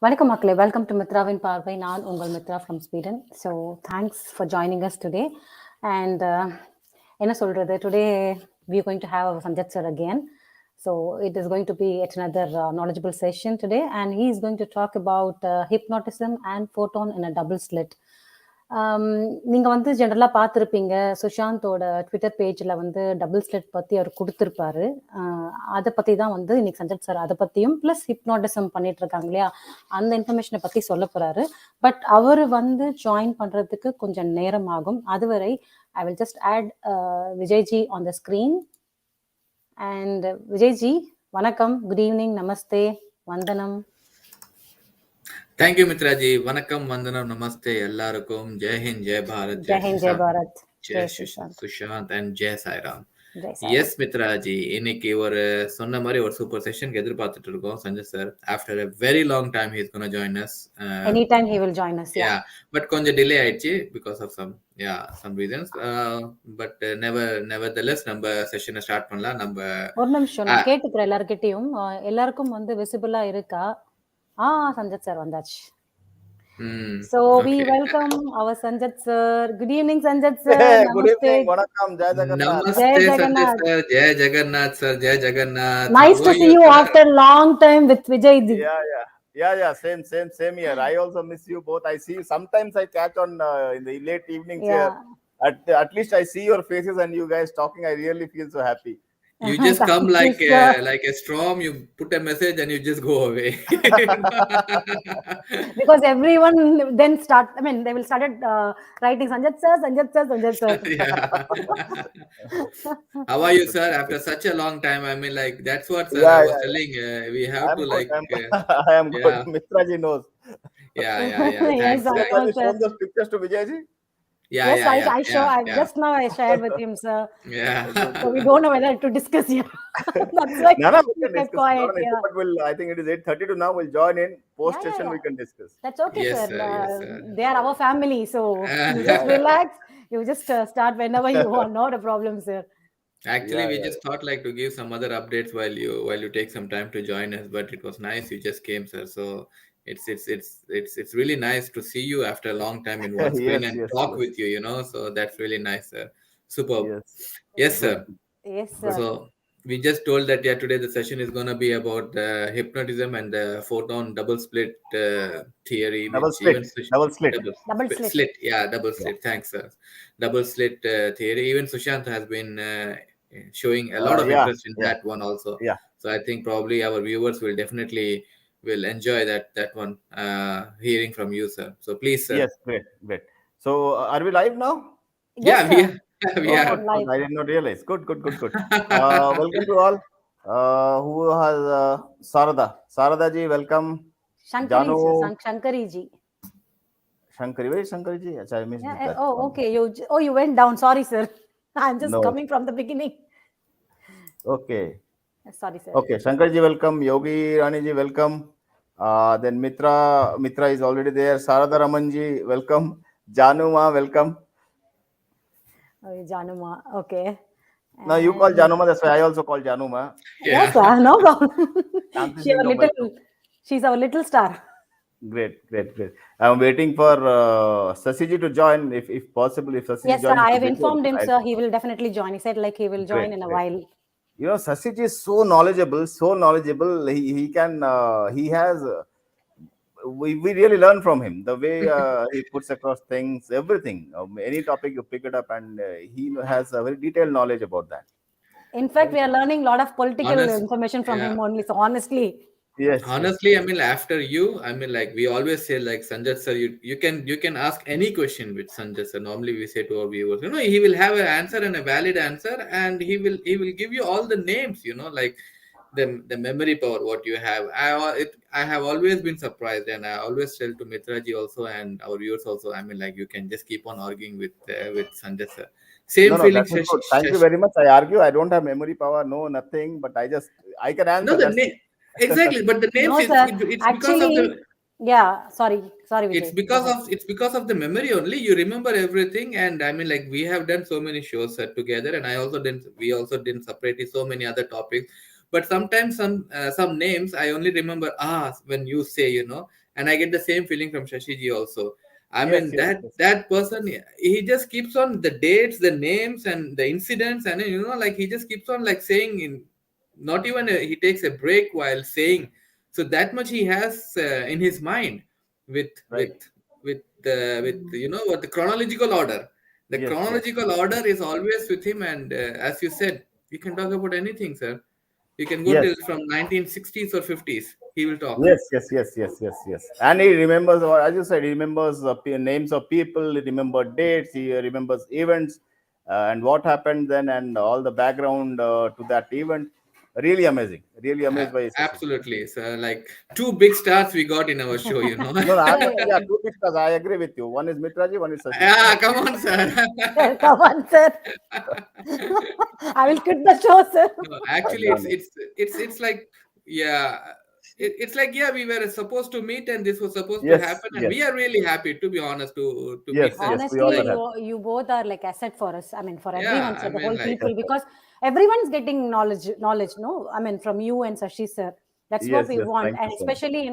வணக்கம் மக்களே, welcome to மித்ராவின் பார்வை. நான் உங்கள் Mitra from Sweden. So thanks for joining us today. And என்ன சொல்கிறது, today we are going to have Sanjat sir again. So it is going to be yet another knowledgeable session today, and he is going to talk about hypnotism and photon in a double slit. நீங்கள் வந்து ஜென்ரலாக பார்த்துருப்பீங்க, சுஷாந்தோட Twitter பேஜில் வந்து double slit பற்றி அவர் கொடுத்துருப்பாரு. அதை பற்றி தான் வந்து இன்னைக்கு சஞ்சத் சார் அதை பற்றியும் ப்ளஸ் ஹிப்னாட்டிசம் பண்ணிட்டு இருக்காங்க இல்லையா, அந்த இன்ஃபர்மேஷனை பற்றி சொல்ல போகிறாரு. பட் அவர் வந்து ஜாயின் பண்ணுறதுக்கு கொஞ்சம் நேரம் ஆகும். அதுவரை I will just add Vijayji on the screen. And Vijayji, வணக்கம், குட் ஈவினிங், நமஸ்தே, வந்தனம். தேங்க்யூ மித்ராஜி. வணக்கம், வந்தனம், நமஸ்தே எல்லாருக்கும். ஜெய் ஹிந்த், ஜெய் பாரத், ஜெய் ஹிந்த், ஜெய் பாரத், ஜெய் சுஷாந்த் அண்ட் ஜெய் சாய்ராம். எஸ் மித்ராஜி, இன்னைக்கு ஒரு சொன்ன மாதிரி ஒரு சூப்பர் செஷனுக்கு எதிர்பார்த்துட்டு இருக்கோம். Sanjay sir after a very long time he is going to join us. Anytime he will join us. Yeah, but கொஞ்சம் டிலே ஆயிடுச்சு because of some reasons. But nevertheless நம்ம செஷனை ஸ்டார்ட் பண்ணலாம். நம்ம ஒரு நிமிஷம் நான் கேட்டுக்கிறேன் எல்லார்கிட்டயும், எல்லாருக்கும் வந்து விசிபிளா இருக்கா? Sanjat sir vandachu. So we welcome our Sanjat sir. Good evening Sanjat sir. Good evening. Vanakkam. Jai Jagannath. Namaste Sanjat sir. Jai Jagannath sir. Jai Jagannath. Nice to see you after long time with Vijay ji. Yeah. Same here. I also miss you both. I see sometimes I catch on in the late evenings here. At least I see your faces and you guys talking. I really feel so happy. You just come like a storm. You put a message and you just go away. Because everyone then they will started writing Sanjat sir. Yeah. How are you, sir? After such a long time, I mean, like that's what sir I was telling. We have to like. I am good. Mitraji knows. Yeah. Yes, I can show those pictures to Vijayji. Yes, I just now I shared with him, sir. Yeah. So we don't know whether to discuss here. That's why we can discuss. Quiet, but I think it is 8:30 to now. We'll join in post session. We can discuss. That's okay, yes, sir. Yes, sir. They are our family, so you just relax. You just start whenever you want. Not a problem, sir. Actually, we just thought like to give some other updates while you take some time to join us. But it was nice you just came, sir. So. It's really nice to see you after a long time in one screen and talk with you, you know. So that's really nice, sir. Superb. Yes, sir. Yes, sir. So we just told that today the session is going to be about the hypnotism and the photon double slit theory. Double slit. Yeah, double slit. Thanks, sir. Double slit theory. Even Sushant has been showing a lot of interest in that one also. Yeah. So I think probably our viewers will definitely will enjoy that one, hearing from you, sir. So please, sir. Yes, great. So are we live now? Yes, we are. Live. I did not realize. Good. Welcome to all. Who has Sarada ji, welcome. Shankari ji. Where is Shankari ji? I missed that. Okay. You went down. Sorry, sir. I'm just coming from the beginning. Okay. Sorry, sir. Okay, Shankar ji, welcome. Yogi Rani ji, welcome. Then Mitra is already there. Sarada Raman ji, welcome. Januma, welcome. Januma, okay. Now you call Januma, that's why I also call Januma. Yes, sir, no problem. She's our little star. Great. I'm waiting for Sasi ji to join, if possible. If Sasi yes, sir, I have informed him, sir. He will definitely join. He said like he will join in a while. You know, Sasij is so knowledgeable. He can, he has, we really learn from him. The way he puts across things, everything. Any topic you pick it up and he has a very detailed knowledge about that. In fact, we are learning a lot of political information from him only. So honestly. Yes. Honestly, I mean, after you, I mean, like we always say, like Sanjat sir, you can ask any question with Sanjat sir. Normally, we say to our viewers, you know, he will have an answer and a valid answer, and he will give you all the names, you know, like the memory power what you have. I have always been surprised, and I always tell to Mitraji also and our viewers also. I mean, like you can just keep on arguing with Sanjat sir. Same feeling. Thank you very much. I argue. I don't have memory power. No, nothing. But I can answer. No, exactly, but the names, no, sir. It's actually, because of the sorry Vijay. It's because of the memory only. You remember everything, and I mean, like we have done so many shows together, and we also didn't separately so many other topics. But sometimes some names I only remember when you say, you know, and I get the same feeling from Shashiji also. I Yes, mean, yes, that yes. that person, he just keeps on the dates, the names, and the incidents, and like he just keeps on like saying in, not even he takes a break while saying. So that much he has in his mind, with with Right. with what the chronological order. The Yes, yes, chronological order is always with him, and as you said, you can talk about anything, sir. You can go yes. till from 1960s or 50s. He will talk. Yes, yes, yes, yes, yes, yes. And he remembers, as you said, he remembers names of people, he remembers dates, he remembers events, and what happened then, and all the background to that event. Really amazing. Really amazed by Sashi. Absolutely, sir. Like two big stars we got in our show. No, no, Sir, yeah, two because I agree with you. One is Mitraji, one is Sashi. Yeah, come on, sir. sir, come on, sir. I will quit the show, sir. No, actually, No, no. it's like, yeah, it's like, yeah, we were supposed to meet, and this was supposed to Yes, happen, and yes, we are really happy, to be honest, to meet yes, them. yes. We all Honestly, are Like, happy. you both are like asset for us. I mean, for yeah, everyone, I sir, the mean, whole like, people, because everyone's getting knowledge. No, I mean, from you and Sashi, sir. That's what Yes, we yes. want, Thank and you so much. especially,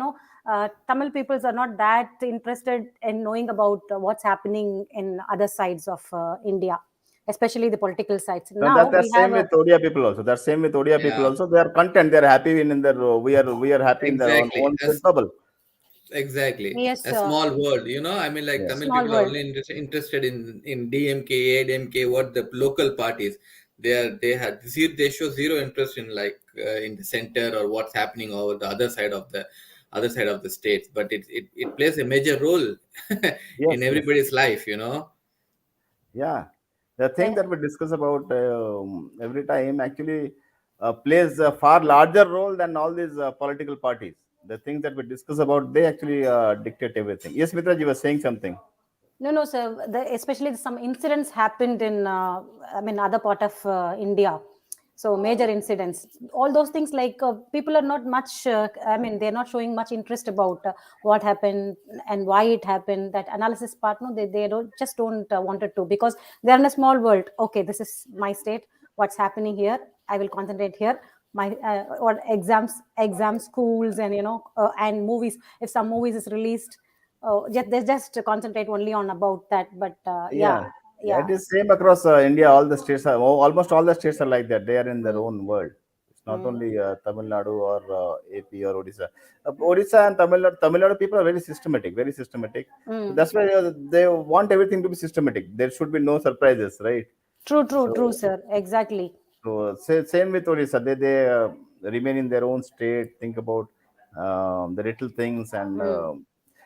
Tamil peoples are not that interested in knowing about what's happening in other sides of India, especially the political sides. No, Now that's we have same a with Odia people also. That's same with Odia people yeah, also. They are content. They are happy in their. We are happy in their exactly. own bubble. Exactly. yes, A small world, I mean, like Yes. Tamil small people are world. only interested in DMK, ADMK, what the local parties. They show zero interest in, like, in the center, or what's happening over the other side of the states. But it plays a major role Yes, in yes. everybody's life. Yeah. The thing Eh, that we discuss about every time actually plays a far larger role than all these political parties. The things that we discuss about, they actually dictate everything. Yes, Mitra, you were saying something. No, no, sir. Especially some incidents happened in, I mean, other part of India. So major incidents, all those things, like people are not much. I mean, they're not showing much interest about what happened and why it happened. That analysis part, no, they don't wanted to, because they're in a small world. Okay, this is my state. What's happening here? I will concentrate here. My or exams, schools, and and movies. If some movies is released, they just concentrate only on about that. But yeah, Yeah. Yeah, yeah. it is same across India. All the states are, almost all the states are like that. They are in their Mm, own world. It's not mm, only Tamil Nadu or AP or Odisha. Odisha and Tamil Nadu people are very systematic, very systematic. So mm. that's why they want everything to be systematic. There should be no surprises, right? True, true, So, true, sir. Exactly. same with Odisha. They remain in their own state, think about the little things, Mm,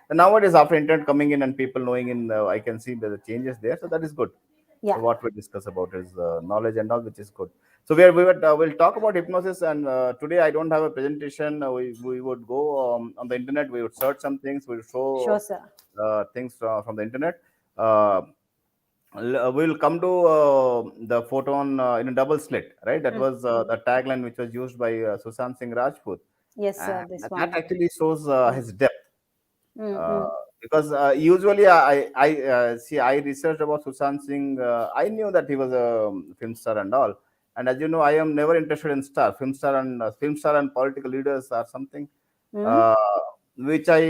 and nowadays after internet coming in and people knowing in, I can see the changes there. So that is good. yeah. So what we discuss about is knowledge and all, which is good. So we'll talk about hypnosis, and today I don't have a presentation. We would go on the internet. We would search some things. We'll Sure, show sir. things from the internet. Uh, we'll come to the photon in a double slit, right? That Mm, was the tagline which was used by Sushant Singh Rajput, yes, and sir. This that one. actually shows Mm, his depth. mm, Uh, mm, because usually I researched about Sushant Singh. I knew that he was a film star and all, and as you know, I am never interested in film star and political leaders are something mm. uh, which I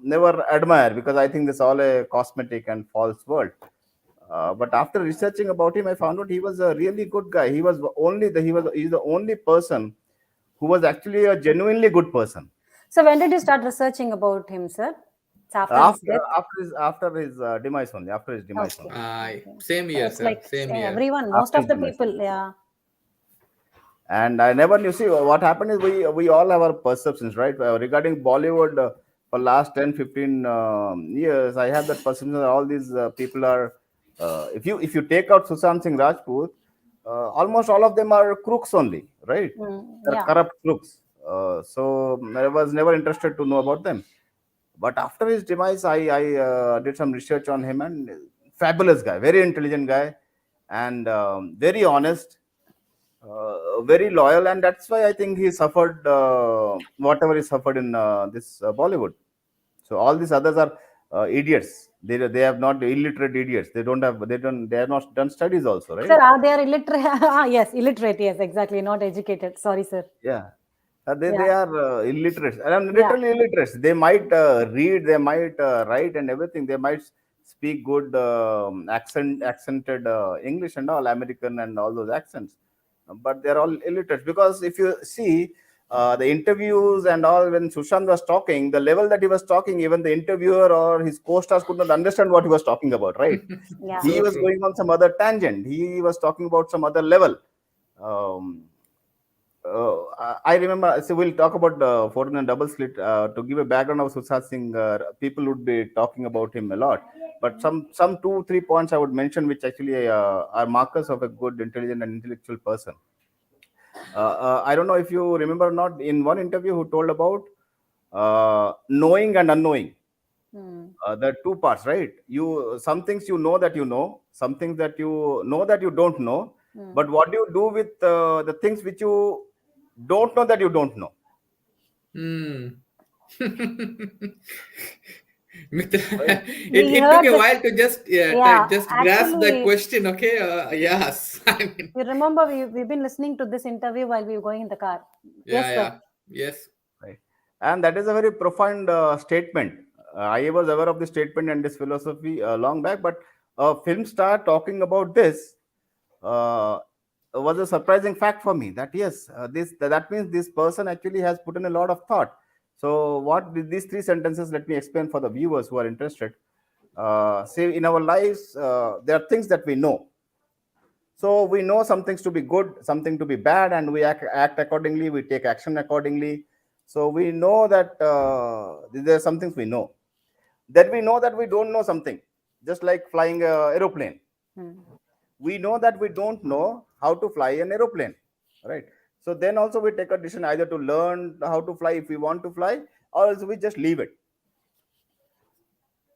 never admire, because I think this all a cosmetic and false world. But after researching about him, I found out he was a really good guy. He's the only person who was actually a genuinely good person. So when did you start researching about him, sir? It's after his After death. demise only. After his demise Okay. only. Okay. Same year, It's sir. like Same year. everyone, most After of his the demise people. only. Yeah. And I never knew. See, what happened is we all have our perceptions, right? Regarding Bollywood, for last 10, 15 years, I have that perception that all these people are. If you take out Sushant Singh Rajput, almost all of them are crooks only, right? Mm, They're yeah. corrupt crooks. So I was never interested to know about them. But after his demise, I did some research on him, and fabulous guy, very intelligent guy, and very honest, very loyal, and that's why I think he suffered whatever he suffered in this Bollywood. So all these others are idiots. They have not illiterate idiots. They have not done studies also, Sir, right? are they illiterate? Ah, yes, illiterate. Yes, exactly. Not educated. Sorry, sir. Yeah. They are illiterate. Literally illiterate. They might read, they might write and everything. They might speak good accented English and all, American and all those accents, but they're all illiterate. Because if you see the interviews and all, when Sushant was talking, the level that he was talking, even the interviewer or his co-stars could not understand what he was talking about, right? He was going on some other tangent. He was talking about some other level. I remember, so we'll talk about Photon and double slit. To give a background of Sushant Singh, people would be talking about him a lot. But some 2-3 points I would mention, which actually are markers of a good, intelligent, and intellectual person. I don't know if you remember or not. In one interview, who told about knowing and unknowing. There are two parts, right? Some things you know that you know, some things that you know that you don't know. But what do you do with the things which you don't know that you don't know? It took a while to just grasp that question. Okay, yes. You remember we've been listening to this interview while we were going in the car. Yes. Right, and that is a very profound statement. I was aware of this statement and this philosophy long back, but a film star talking about this was a surprising fact for me. That yes, that means this person actually has put in a lot of thought. So what these 3 sentences, let me explain for the viewers who are interested. Say in our lives, there are things that we know. So we know some things to be good, something to be bad, and we act accordingly, we take action accordingly. So we know that there are some things we know. Then we know that we don't know something, just like flying an aeroplane. We know that we don't know how to fly an aeroplane, right? So then also we take a decision either to learn how to fly if we want to fly, or else we just leave it.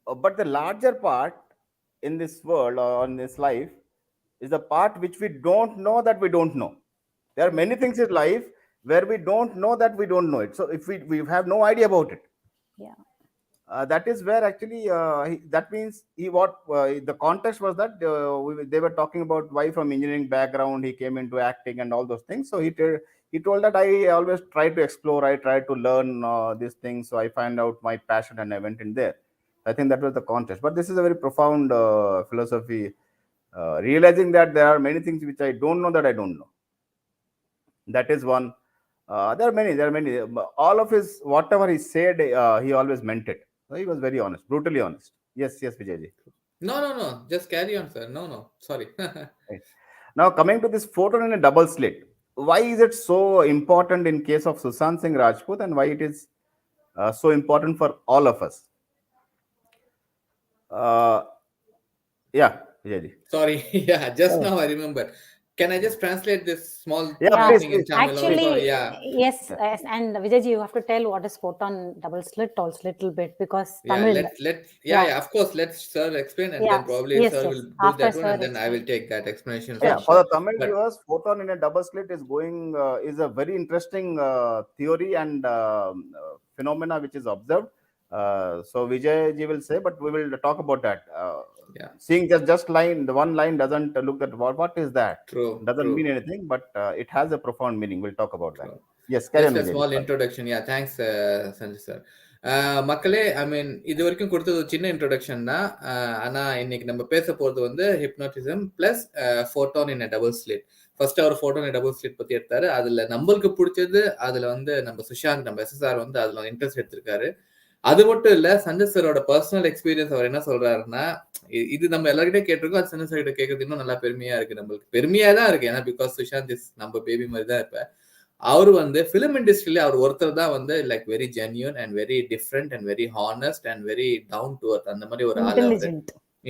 But the larger part in this world or in this life is the part which we don't know that we don't know. There are many things in life where we don't know that we don't know it. So if we have no idea about it, that is where actually that means the context was that they were talking about why from engineering background he came into acting and all those things. So he told that I always try to explore, I try to learn these things, so I find out my passion and I went in there. I think that was the context. But this is a very profound philosophy, realizing that there are many things which I don't know that I don't know. That is one. There are many. All of his, whatever he said, he always meant it. So he was very honest, brutally honest. Yes, Vijayji. No. Just carry on, sir. No. Sorry. Right. Now coming to this photon in a double slit, why is it so important in case of Sushant Singh Rajput, and why it is so important for all of us? Vijayji. Sorry. Just now I remember. Can I just translate this small please. In Tamil? Actually, yes. And Vijayji, you have to tell what is photon double slit also a little bit, because Tamil. Of course. Let Sir explain, and then probably Sir will do that one, and then I will take that explanation. For the Tamil viewers, photon in a double slit is a very interesting theory and phenomena which is observed. So Vijayji will say, but we will talk about that. Seeing just line, the one line doesn't look at what is that. Doesn't mean anything, but it has a profound meaning. We'll talk about that. Yes, just a small introduction. Thanks, Sanjay sir. மக்களே, ஐ மீன் இது வரைக்கும் கொடுத்தது ஒரு சின்ன introduction தான். ஆனா இன்னைக்கு நம்ம பேச போறது வந்து hypnotism plus photon in double slit. First அவர் ஃபோட்டான் இன் டபுள் ஸ்லிட் பத்தி எடுத்தாரு. அதுல நம்மளுக்கு பிடிச்சது, அதுல வந்து நம்ம சுஷாந்த், நம்ம SSR வந்து அதுல இன்ட்ரெஸ்ட் எடுத்திருக்காரு. அது மட்டும் இல்ல, சஞ்சய் சரோட பர்சனல் எக்ஸ்பீரியன்ஸ் அவர் என்ன சொல்றாருன்னா, இது நம்ம எல்லார்கிட்டே கேட்டிருக்கோம், அது சஞ்சய் சார் கிட்ட கேட்கறது இன்னும் நல்லா பெருமையா இருக்கு. நம்மளுக்கு பெருமையா தான் இருக்கு, ஏன்னா பிகாஸ் சுஷாந்த் இஸ் நம்ம பேபி மாதிரி தான் இருப்ப. அவரு வந்து பிலிம் இண்டஸ்ட்ரியில அவர் ஒருத்தர் தான் வந்து like very genuine and very different and very honest and very down to earth, அந்த மாதிரி ஒரு ஆள்.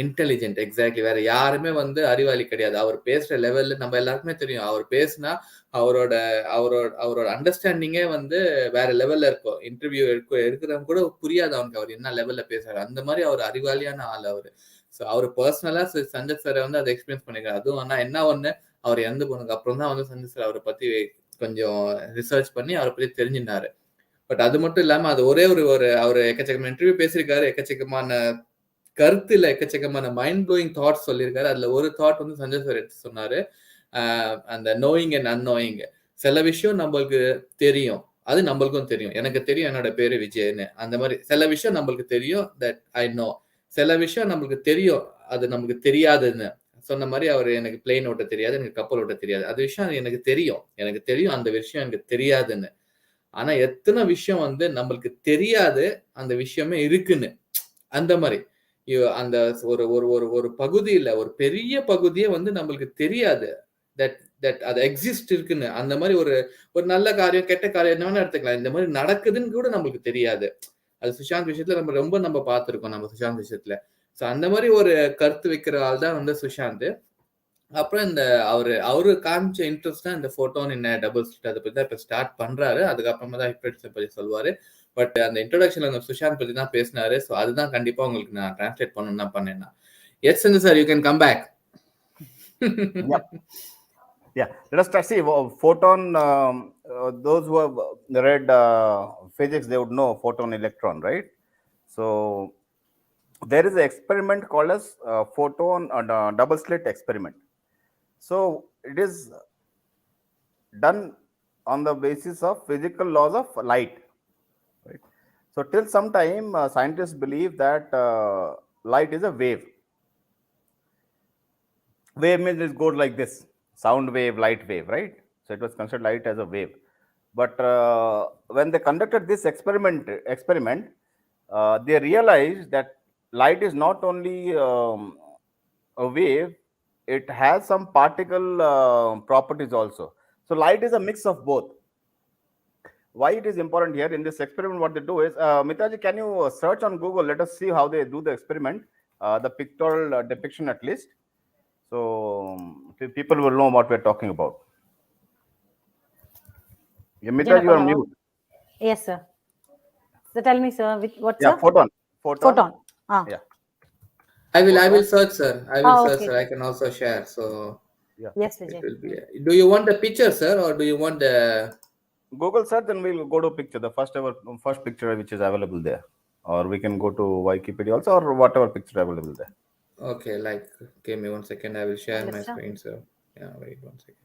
Intelligent, exactly. வேற யாருமே வந்து அறிவாளி கிடையாது. அவர் பேசுற லெவல்ல நம்ம எல்லாருக்குமே தெரியும், அவர் பேசினா அவரோட அண்டர்ஸ்டாண்டிங்கே வந்து வேற லெவல்ல இருக்கும். இன்டர்வியூ எடுக்கிறவங்க கூட புரியாது அவனுக்கு அவர் என்ன லெவல்ல பேசுறாரு. அந்த மாதிரி அவர் அறிவாளியான ஆள் அவரு. ஸோ அவர் பர்சனலா சஞ்சய் சாரை வந்து அதை எக்ஸ்பீரியன்ஸ் பண்ணிருக்காரு. அதுவும் ஆனா என்ன ஒண்ணு, அவர் இறந்து போனதுக்கு அப்புறம் தான் வந்து சஞ்சய் சார் அவரை பத்தி கொஞ்சம் ரிசர்ச் பண்ணி அவரை பத்தி தெரிஞ்சிருந்தாரு. பட் அது மட்டும் இல்லாம அது ஒரே அவர் எக்கச்சக்கமான இன்டர்வியூ பேசியிருக்காரு, எக்கச்சக்கமான கருத்துல எக்கச்சக்கமான மைண்ட் ப்ளோயிங் தாட்ஸ் சொல்லியிருக்காரு. அதுல ஒரு தாட் வந்து சஞ்சய் சார் எடுத்து சொன்னாரு, அந்த நோயிங் அண்ட் அன்னோயிங். சில விஷயம் நம்மளுக்கு தெரியும், அது நம்மளுக்கும் தெரியும். எனக்கு தெரியும் என்னோட பேரு விஜய்ன்னு. அந்த மாதிரி சில விஷயம் நம்மளுக்கு தெரியும், தட் ஐ நோ. சில விஷயம் நம்மளுக்கு தெரியும், அது நமக்கு தெரியாதுன்னு. சொன்ன மாதிரி அவர் எனக்கு பிளேன் ஓட்ட தெரியாது, எனக்கு கப்பல் ஓட்ட தெரியாது. அது விஷயம் எனக்கு தெரியும். எனக்கு தெரியும் அந்த விஷயம் எனக்கு தெரியாதுன்னு. ஆனா எத்தனை விஷயம் வந்து நம்மளுக்கு தெரியாது, அந்த விஷயமே இருக்குன்னு. அந்த மாதிரி அந்த ஒரு ஒரு ஒரு ஒரு பகுதியில ஒரு பெரிய பகுதியே வந்து நம்மளுக்கு தெரியாது. தட் தட் அது எக்ஸிஸ்ட் இருக்குன்னு. அந்த மாதிரி ஒரு ஒரு நல்ல காரியம், கெட்ட காரியம் என்ன வேணா எடுத்துக்கலாம். இந்த மாதிரி நடக்குதுன்னு கூட நம்மளுக்கு தெரியாது. அது சுஷாந்த் விஷயத்துல நம்ம பார்த்திருக்கோம், நம்ம சுஷாந்த் விஷயத்துல. ஸோ அந்த மாதிரி ஒரு கருத்து வைக்கிற ஆள் தான் வந்து சுஷாந்த். அப்புறம் இந்த அவரு காமிச்ச இன்ட்ரெஸ்ட் தான் இந்த ஃபோட்டோன் என்ன டபுள் ஸ்லிட் அதை பத்தி தான் இப்ப ஸ்டார்ட் பண்றாரு. அதுக்கப்புறமா தான் ஹிப்னோட்டிசம் பத்தி சொல்லுவாரு. பட் அந்த இன்ட்ரோடக்ஷன்ல அந்த சுஷாந்த் பத்தி தான் பேசினாரு. ஸோ அதுதான் கண்டிப்பா உங்களுக்கு நான் டிரான்ஸ்லேட் பண்ணணும்னு தான் பண்ணேன். Yes sir, you can come back. Yeah, let us see. Photon, those who have read physics, they would know photon electron, right? So there is an experiment called as photon double slit experiment. So it is done on the basis of physical laws of light, right? So till some time, scientists believe that light is a wave. Wave means it goes like this: sound wave, light wave, right? So it was considered light as a wave. But when they conducted this experiment, they realized that light is not only a wave; it has some particle properties also. So light is a mix of both. Why it is important here in this experiment? What they do is, Mitaji, can you search on Google? Let us see how they do the experiment, the pictorial depiction at least. So people will know what we're talking about. Mita, you are mute. Yes, sir. So tell me, sir, what's Yeah, photon. Photon. Yeah. I will search, sir. I will search, okay. sir. I can also share. So Yeah. Yes, Vijay. it will be. Do you want the picture, sir, or do you want the Google search, then we'll go to picture, the first picture which is available there, or we can go to Wikipedia also, or whatever picture available there. Okay, like, give me 1 second. I will share my screen, sir. Yeah, wait 1 second.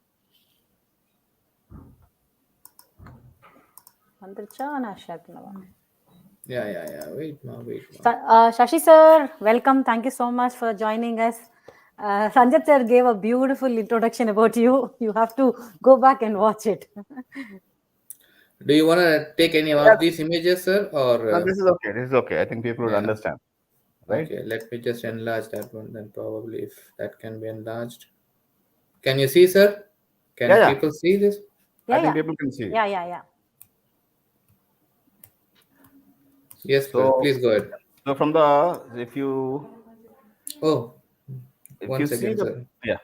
Yeah. Wait. Shashi sir, welcome. Thank you so much for joining us. Sanjay sir gave a beautiful introduction about you. You have to go back and watch it. Do you want to take any of these images, sir, or No, this is okay. This is okay. I think people would understand. Right? Okay, let me just enlarge that one. Then probably if that can be enlarged. Can you see, sir? Can people see this? I think people can see. Yeah. Yes, so, please go ahead. So from the, if you second, see sir. Yeah.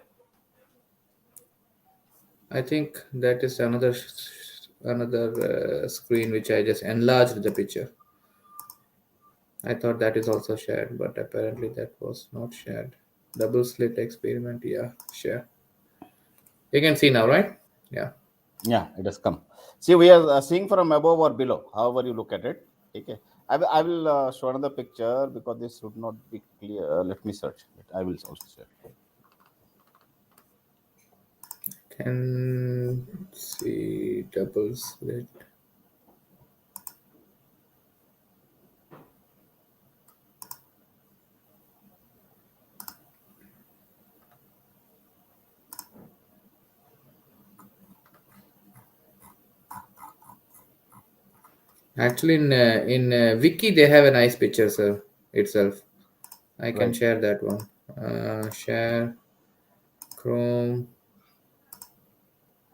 I think that is another screen which I just enlarged the picture. I thought that is also shared, but apparently that was not shared. Double slit experiment, yeah, share. You can see now, right? Yeah, it has come. See, we are seeing from above or below, however you look at it. Okay, I will show another picture because this should not be clear. Let me search it. I will also share. Can see double slit. Actually, in Wiki they have a nice picture, sir, itself. I can share that one. Share Chrome.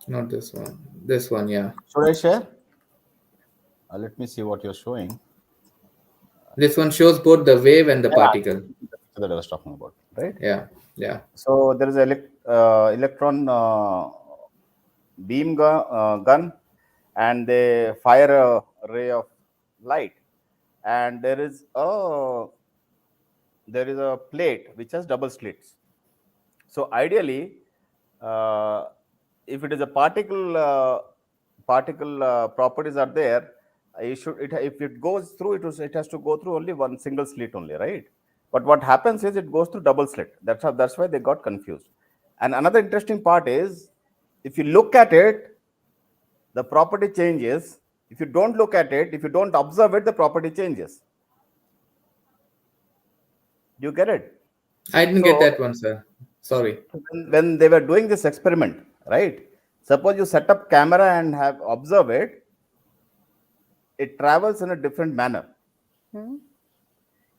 Not this one. This one, yeah. Should I share? Let me see what you're showing. This one shows both the wave and the particle. That I was talking about, right? Yeah. So there is an electron beam gun, and they fire a ray of light, and there is a plate which has double slits. So ideally, if it is a particle properties are there, if it goes through, it has to go through only one single slit only, right? But what happens is it goes through double slit. That's why they got confused. And another interesting part is, if you look at it, the property changes If you don't look at it, if you don't observe it, the property changes. Do you get it? I didn't get that one, sir. Sorry. When they were doing this experiment, right? Suppose you set up camera and have observe it, it travels in a different manner. Hmm.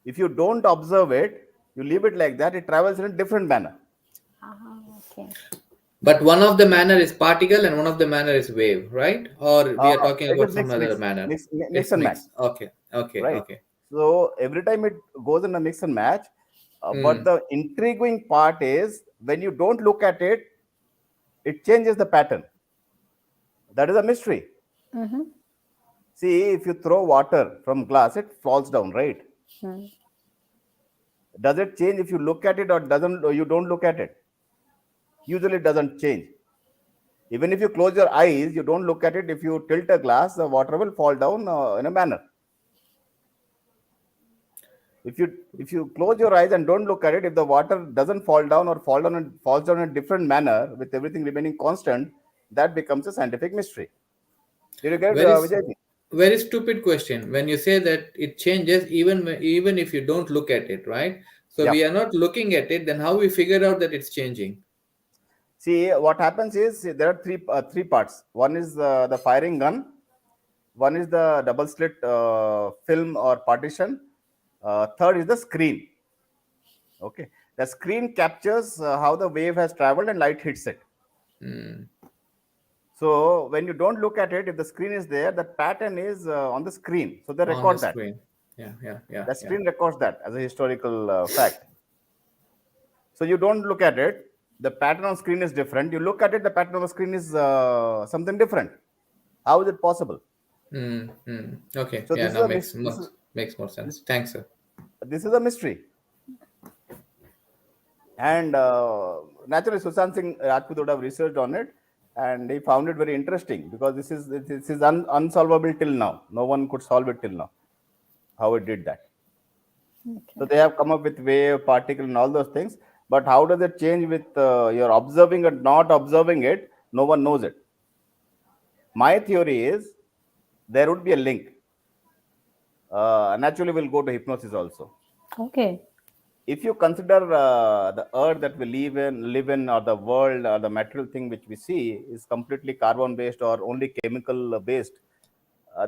If you don't observe it, you leave it like that, it travels in a different manner. Okay. But one of the manner is particle and one of the manner is wave, right? Or we are talking It about is some other manner. mix It's and match, mixed. Okay, okay, right? okay. So every time it goes in a mix and match. But the intriguing part is when you don't look at it, it changes the pattern. That is a mystery. Mm-hmm. See, if you throw water from glass, it falls down, right? Hmm. Does it change if you look at it or doesn't? Or you don't look at it. Usually, it doesn't change. Even if you close your eyes, you don't look at it. If you tilt a glass, the water will fall down in a manner. If you close your eyes and don't look at it, if the water doesn't fall down or falls down in a different manner with everything remaining constant, that becomes a scientific mystery. Did you get it, Very Vijay? very stupid question. When you say that it changes even if you don't look at it, right? So Yeah. we are not looking at it. Then how we figure out that it's changing? See, what happens is there are three parts. One is the firing gun. One is the double slit film or partition. Third is the screen. Okay, the screen captures how the wave has traveled and light hits it. Hmm. So when you don't look at it, if the screen is there, that pattern is on the screen. So they On the record that. screen. Yeah, yeah, yeah, The yeah. screen records that as a historical fact. So you don't look at it. The pattern on screen is different. You look at it, the pattern on the screen is something different. How is it possible? Okay, So yeah, this is now a makes more sense. Thanks, sir. this is a mystery. And naturally, Sushant Singh Rajput would have researched on it, and he found it very interesting because this is unsolvable till now. No one could solve it till now. How it did that? So they have come up with wave, particle, and all those things. But how does it change with you're observing or not observing it? No one knows it. My theory is there would be a link. Naturally, we'll go to hypnosis also. Okay. If you consider the earth that we live in, or the world or the material thing which we see is completely carbon based or only chemical based,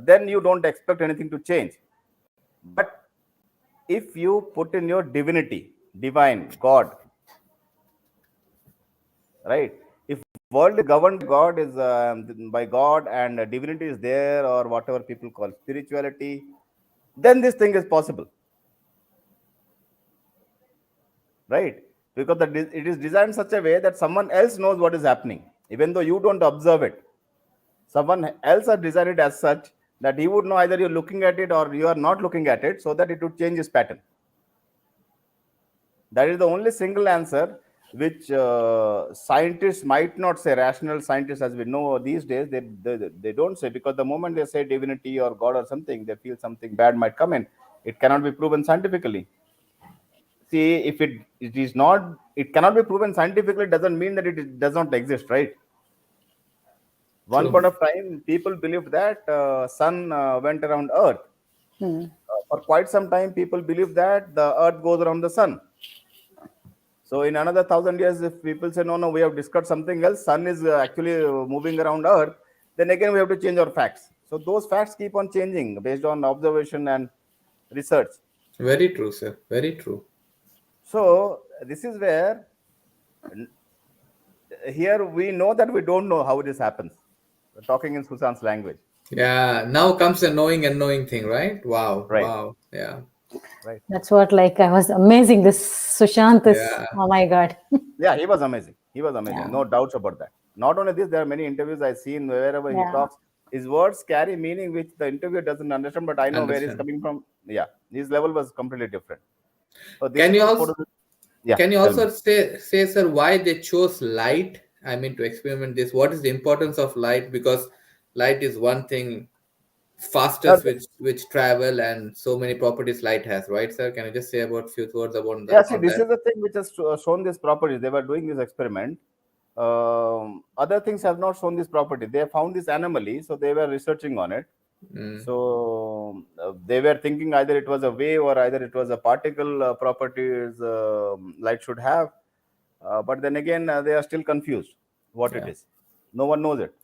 then you don't expect anything to change. But if you put in your divinity, divine, God, right? If world is governed by God and divinity is there, or whatever people call spirituality, then this thing is possible, right? Because it is designed such a way that someone else knows what is happening, even though you don't observe it. Someone else has designed it as such that he would know either you're looking at it or you are not looking at it, so that it would change its pattern. That is the only single answer which scientists might not say. Rational scientists, as we know these days, they don't say, because the moment they say divinity or God or something, they feel something bad might come in. It cannot be proven scientifically. See, if it is not, it cannot be proven scientifically, doesn't mean that it does not exist, right? One True. point of time, people believed that sun went around Earth. Hmm. For quite some time, people believe that the Earth goes around the sun. So in another 1,000 years, if people say, no, we have discovered something else, sun is actually moving around Earth, then again we have to change our facts. So those facts keep on changing based on observation and research. Very true, sir. Very true. So this is where here we know that we don't know how this happens. We're talking in Susan's language, Yeah, now comes the knowing and knowing thing, right? Wow, right? wow. Yeah, Right. That's what, like, I was amazing. This Sushant is, yeah. oh my God. Yeah, he was amazing. He was amazing. Yeah. No doubts about that. Not only this, there are many interviews I've seen wherever he Yeah. talks. His words carry meaning which the interviewer doesn't understand, but I know where he's Understand. coming from. Yeah, his level was completely different. So this Can is you the also photo. Yeah, can you tell me. also say, sir, why they chose light? I mean, to experiment this. What is the importance of light? Because light is one thing Uh, fastest which travel and so many properties light has, right, sir? Can you just say about few words about yeah, that see, on this that? is the thing which has shown this property. They were doing this experiment. Other things have not shown this property. They have found this anomaly, so they were researching on it. So they were thinking either it was a wave or either it was a particle properties light should have. But then again, they are still confused what it Yeah. is. No one knows it.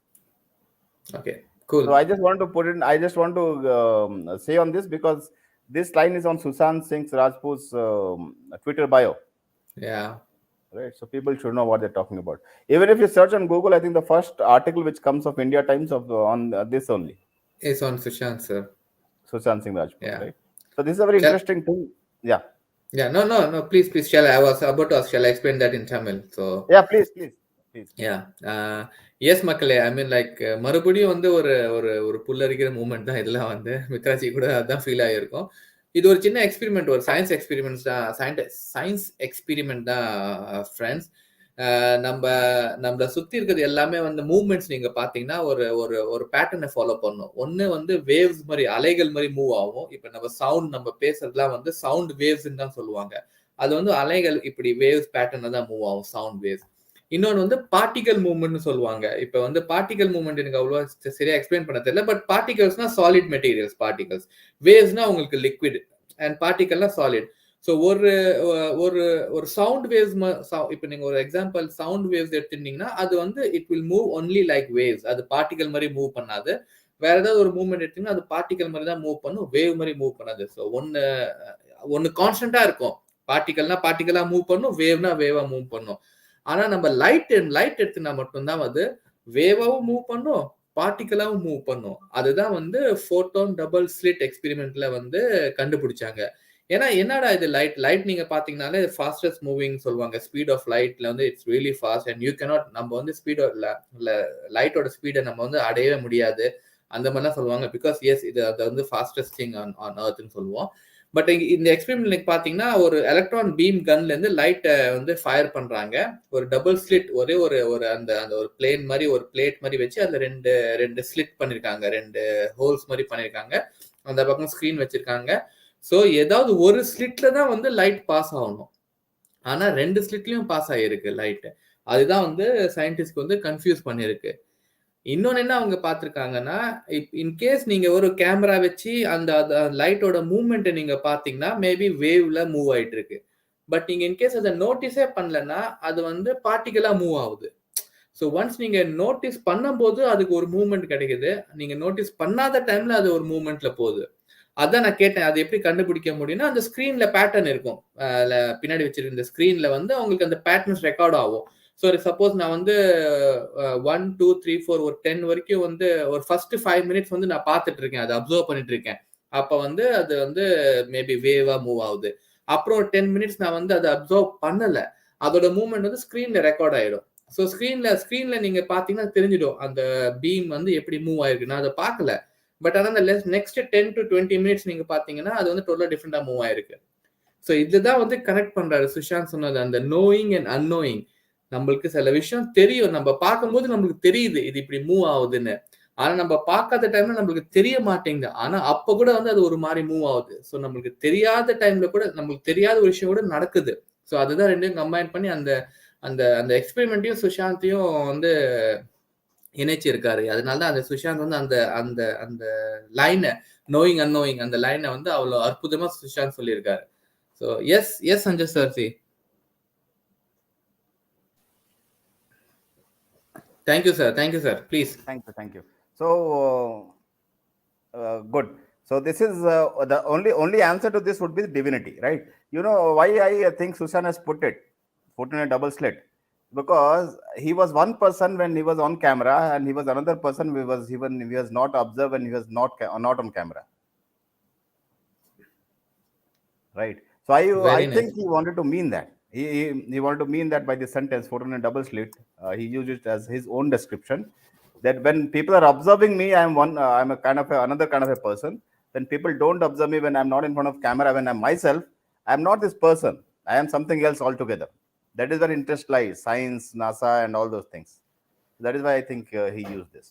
Okay. So Cool. I just want to put in. I just want to say on this because this line is on Sushant Singh Rajput's Twitter bio. Yeah. Right, so people should know what they're talking about. Even if you search on Google, I think the first article which comes of India Times of on this only, It's on Sushant, sir. Sushant Singh Rajput, Yeah. right? So this is a very Shall, interesting thing. Yeah, yeah. No, no, no. Please, please. Shall I was about to ask, shall I explain that in Tamil? So yeah, please. yeah. Yes, மக்களே. I mean, like மறுபடியும் வந்து ஒரு ஒரு ஒரு புல்லரிக்கிற moment தான் இதெல்லாம் வந்து மித்ராஜி கூட அதான் ஃபீல் ஆகிருக்கும். இது ஒரு சின்ன எக்ஸ்பெரிமெண்ட், ஒரு சயின்ஸ் எக்ஸ்பெரிமெண்ட்ஸ் தான், சயின்ஸ் எக்ஸ்பெரிமெண்ட் தான் ஃப்ரெண்ட்ஸ். நம்ம நம்மள சுத்தி இருக்கிறது எல்லாமே வந்து மூவ்மெண்ட்ஸ் நீங்க பாத்தீங்கன்னா ஒரு ஒரு ஒரு பேட்டர்னை ஃபாலோ பண்ணும். ஒண்ணு வந்து வேவ்ஸ் மாதிரி, அலைகள் மாதிரி மூவ் ஆகும். இப்ப நம்ம சவுண்ட், நம்ம பேசுறதுலாம் வந்து சவுண்ட் வேவ்ஸ்ன்னு தான் சொல்லுவாங்க. அது வந்து அலைகள் இப்படி வேவ்ஸ் பேட்டர்ன்ல தான் மூவ் ஆகும், சவுண்ட் வேவ்ஸ். இன்னொன்று வந்து பார்ட்டிகல் மூவ்மெண்ட்னு சொல்லுவாங்க. இப்போ வந்து பார்ட்டிகல் மூவ்மெண்ட் எனக்கு அவ்வளோ சரியா எக்ஸ்பிளைன் பண்ண தெரியல. பட் பார்ட்டிகல்ஸ்னா சாலிட் மெட்டீரியல்ஸ் பார்ட்டிகல்ஸ், வேவ்ஸ்னா உங்களுக்கு லிக்விட், அண்ட் பார்ட்டிகல்னா சாலிட். ஸோ ஒரு ஒரு ஒரு சவுண்ட் வேவ்ஸ், இப்போ நீங்க ஒரு எக்ஸாம்பிள் சவுண்ட் வேவ்ஸ் எடுத்துட்டீங்கன்னா அது வந்து it will move only like waves. அது பார்ட்டிகல் மாதிரி மூவ் பண்ணாது. வேற ஏதாவது ஒரு மூவ்மெண்ட் எடுத்தீங்கன்னா அது பார்ட்டிகல் மாதிரி தான் மூவ் பண்ணும், வேவ் மாதிரி மூவ் பண்ணாது. ஸோ ஒன்னு கான்ஸ்டன்டா இருக்கும். பார்ட்டிகல்னா பார்ட்டிகலா மூவ் பண்ணும், வேவ்னா வேவா மூவ் பண்ணும். ஆனா நம்ம லைட் எடுத்துனா மட்டும்தான் வந்து வேவாவும் மூவ் பண்ணும், பார்ட்டிகலாவும் மூவ் பண்ணும். அதுதான் வந்து ஃபோட்டான் டபுள் ஸ்லிட் எக்ஸ்பெரிமெண்ட்ல வந்து கண்டுபிடிச்சாங்க. ஏன்னா என்னடா இது லைட் நீங்க பாத்தீங்கன்னாலே ஃபாஸ்டஸ்ட் மூவிங் சொல்லுவாங்க. ஸ்பீட் ஆஃப் லைட்ல வந்து it's really fast and you cannot, நம்ம வந்து ஸ்பீட் லைட்டோட ஸ்பீடை நம்ம வந்து அடையவே முடியாது அந்த மாதிரிலாம் சொல்லுவாங்க. பிகாஸ் எஸ், இது அது வந்து ஃபாஸ்டஸ்ட் திங் ஆன் எர்த்னு சொல்லுவோம். பட் இந்த எக்ஸ்பெரிமெண்ட் பாத்தீங்கன்னா ஒரு எலக்ட்ரான் பீம் கன்ல இருந்து லைட்டை வந்து ஃபயர் பண்றாங்க. ஒரு டபுள் ஸ்லிட், ஒரே ஒரு ஒரு அந்த அந்த ஒரு பிளேன் மாதிரி, ஒரு பிளேட் மாதிரி வச்சு அதுல ரெண்டு ரெண்டு ஸ்லிட் பண்ணிருக்காங்க, ரெண்டு ஹோல்ஸ் மாதிரி பண்ணிருக்காங்க. அந்த பக்கம் ஸ்கிரீன் வச்சிருக்காங்க. ஸோ ஏதாவது ஒரு ஸ்லிட்ல தான் வந்து லைட் பாஸ் ஆகணும். ஆனா ரெண்டு ஸ்லிட்லயும் பாஸ் ஆகிருக்கு லைட். அதுதான் வந்து சயின்டிஸ்ட்க்கு வந்து கன்ஃபியூஸ் பண்ணிருக்கு. இன்னொன்னு என்ன அவங்க பார்த்திருக்காங்கன்னா, இன்கேஸ் நீங்க ஒரு கேமரா வச்சு அந்த லைட்டோட மூவ்மெண்ட்டை நீங்க பார்த்தீங்கன்னா மேபி வேவ்ல மூவ் ஆயிட்டு இருக்கு. பட் நீங்க இன்கேஸ் அதை நோட்டீஸே பண்ணலன்னா அது வந்து பார்ட்டிகலா மூவ் ஆகுது. ஸோ ஒன்ஸ் நீங்க நோட்டீஸ் பண்ணும்போது அதுக்கு ஒரு மூவ்மெண்ட் கிடைக்குது, நீங்க நோட்டீஸ் பண்ணாத டைம்ல அது ஒரு மூவ்மெண்ட்ல போகுது. அதான் நான் கேட்டேன், அது எப்படி கண்டுபிடிக்க முடியும்னா அந்த ஸ்கிரீன்ல பேட்டர்ன் இருக்கும். பின்னாடி வச்சிருக்க ஸ்கிரீன்ல வந்து உங்களுக்கு அந்த பேட்டர்ன்ஸ் ரெக்கார்ட் ஆகும். ஸோ சப்போஸ் நான் வந்து 1 2 3 4 ஒரு 10 வரைக்கும் வந்து ஒரு ஃபர்ஸ்ட் 5 மினிட்ஸ் வந்து நான் பார்த்துட்டு இருக்கேன், அதை அப்சர்வ் பண்ணிட்டு இருக்கேன். அப்ப வந்து அது வந்து மேபி வேவா மூவ் ஆகுது. அப்புறம் ஒரு 10 மினிட்ஸ் நான் வந்து அதை அப்சர்வ் பண்ணல, அதோட மூவ்மெண்ட் வந்து ஸ்கிரீன்ல ரெக்கார்ட் ஆயிடும். ஸோ ஸ்கிரீன்ல நீங்க பாத்தீங்கன்னா தெரிஞ்சிடும் அந்த பீம் வந்து எப்படி மூவ் ஆயிருக்கு. நான் அதை பார்க்கல, பட் ஆனால் அந்த நெக்ஸ்ட் 10 to 20 மினிட்ஸ் நீங்க பாத்தீங்கன்னா அது வந்து டோட்டலா டிஃப்ரெண்டா மூவ் ஆயிருக்கு. ஸோ இதுதான் வந்து கனெக்ட் பண்றாரு சுஷாந்த் சொன்னது, அந்த நோயிங் அண்ட் அன்னோயிங். நம்மளுக்கு சில விஷயம் தெரியும், நம்ம பார்க்கும்போது நம்மளுக்கு தெரியுது இது இப்படி மூவ் ஆகுதுன்னு. ஆனா நம்ம பார்க்காத டைம்ல நம்மளுக்கு தெரிய மாட்டேங்குது. ஆனா அப்ப கூட வந்து அது ஒரு மாதிரி மூவ் ஆகுது. ஸோ நம்மளுக்கு தெரியாத டைம்ல கூட, நம்மளுக்கு தெரியாத ஒரு விஷயம் கூட நடக்குது. ஸோ அதுதான் ரெண்டையும் கம்பைன் பண்ணி அந்த அந்த அந்த எக்ஸ்பெரிமெண்ட்டையும் சுஷாந்தையும் வந்து இணைச்சிருக்காரு. அதனாலதான் அந்த சுஷாந்த் வந்து அந்த அந்த அந்த லைனை, நோயிங் அன்னோயிங், அந்த லைனை வந்து அவ்வளவு அற்புதமா சுஷாந்த் சொல்லியிருக்காரு. So yes yes Sanjay sir, see thank you sir, thank you sir, please. Thank you. So good. So this is the only answer to this would be divinity, right? You know why I think Susan has put in a double slit, because he was one person when he was on camera, and he was another person he was not observed when he was not on camera, right? So I Very think nice. he wanted to mean that. He wanted to mean that by the sentence photon and double slit. He used it as his own description, that when people are observing me, I'm a kind of another kind of a person. When people don't observe me, when I'm not in front of camera, when I'm myself, I'm not this person. I am something else altogether. That is where interest lies, science, NASA, and all those things. That is why I think he used this,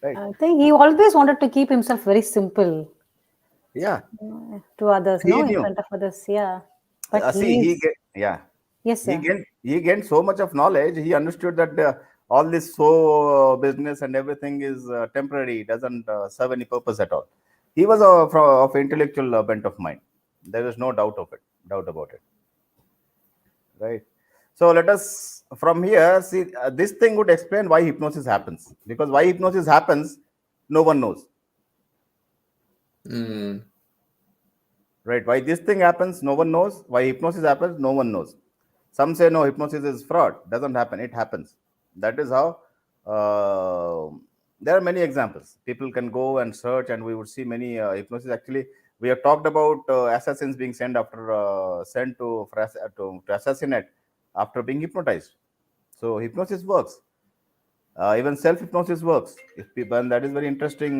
right? I think he always wanted to keep himself very simple. Yeah. To others, He no, in knew. front of others, yeah. But See, he's, yeah. yes, sir. He gained so much of knowledge. He understood that all this business and everything is temporary. It doesn't serve any purpose at all. He was of intellectual bent of mind. There is no doubt about it, right? So let us from here see, this thing would explain why hypnosis happens, because why hypnosis happens no one knows. Right? Why this thing happens no one knows. Why hypnosis happens no one knows. Some say no, hypnosis is fraud. Doesn't happen. It happens. That is how. There are many examples. People can go and search, and we would see many hypnosis. Actually, we have talked about assassins being sent to assassinate after being hypnotized. So hypnosis works. Even self-hypnosis works. If people, and that is very interesting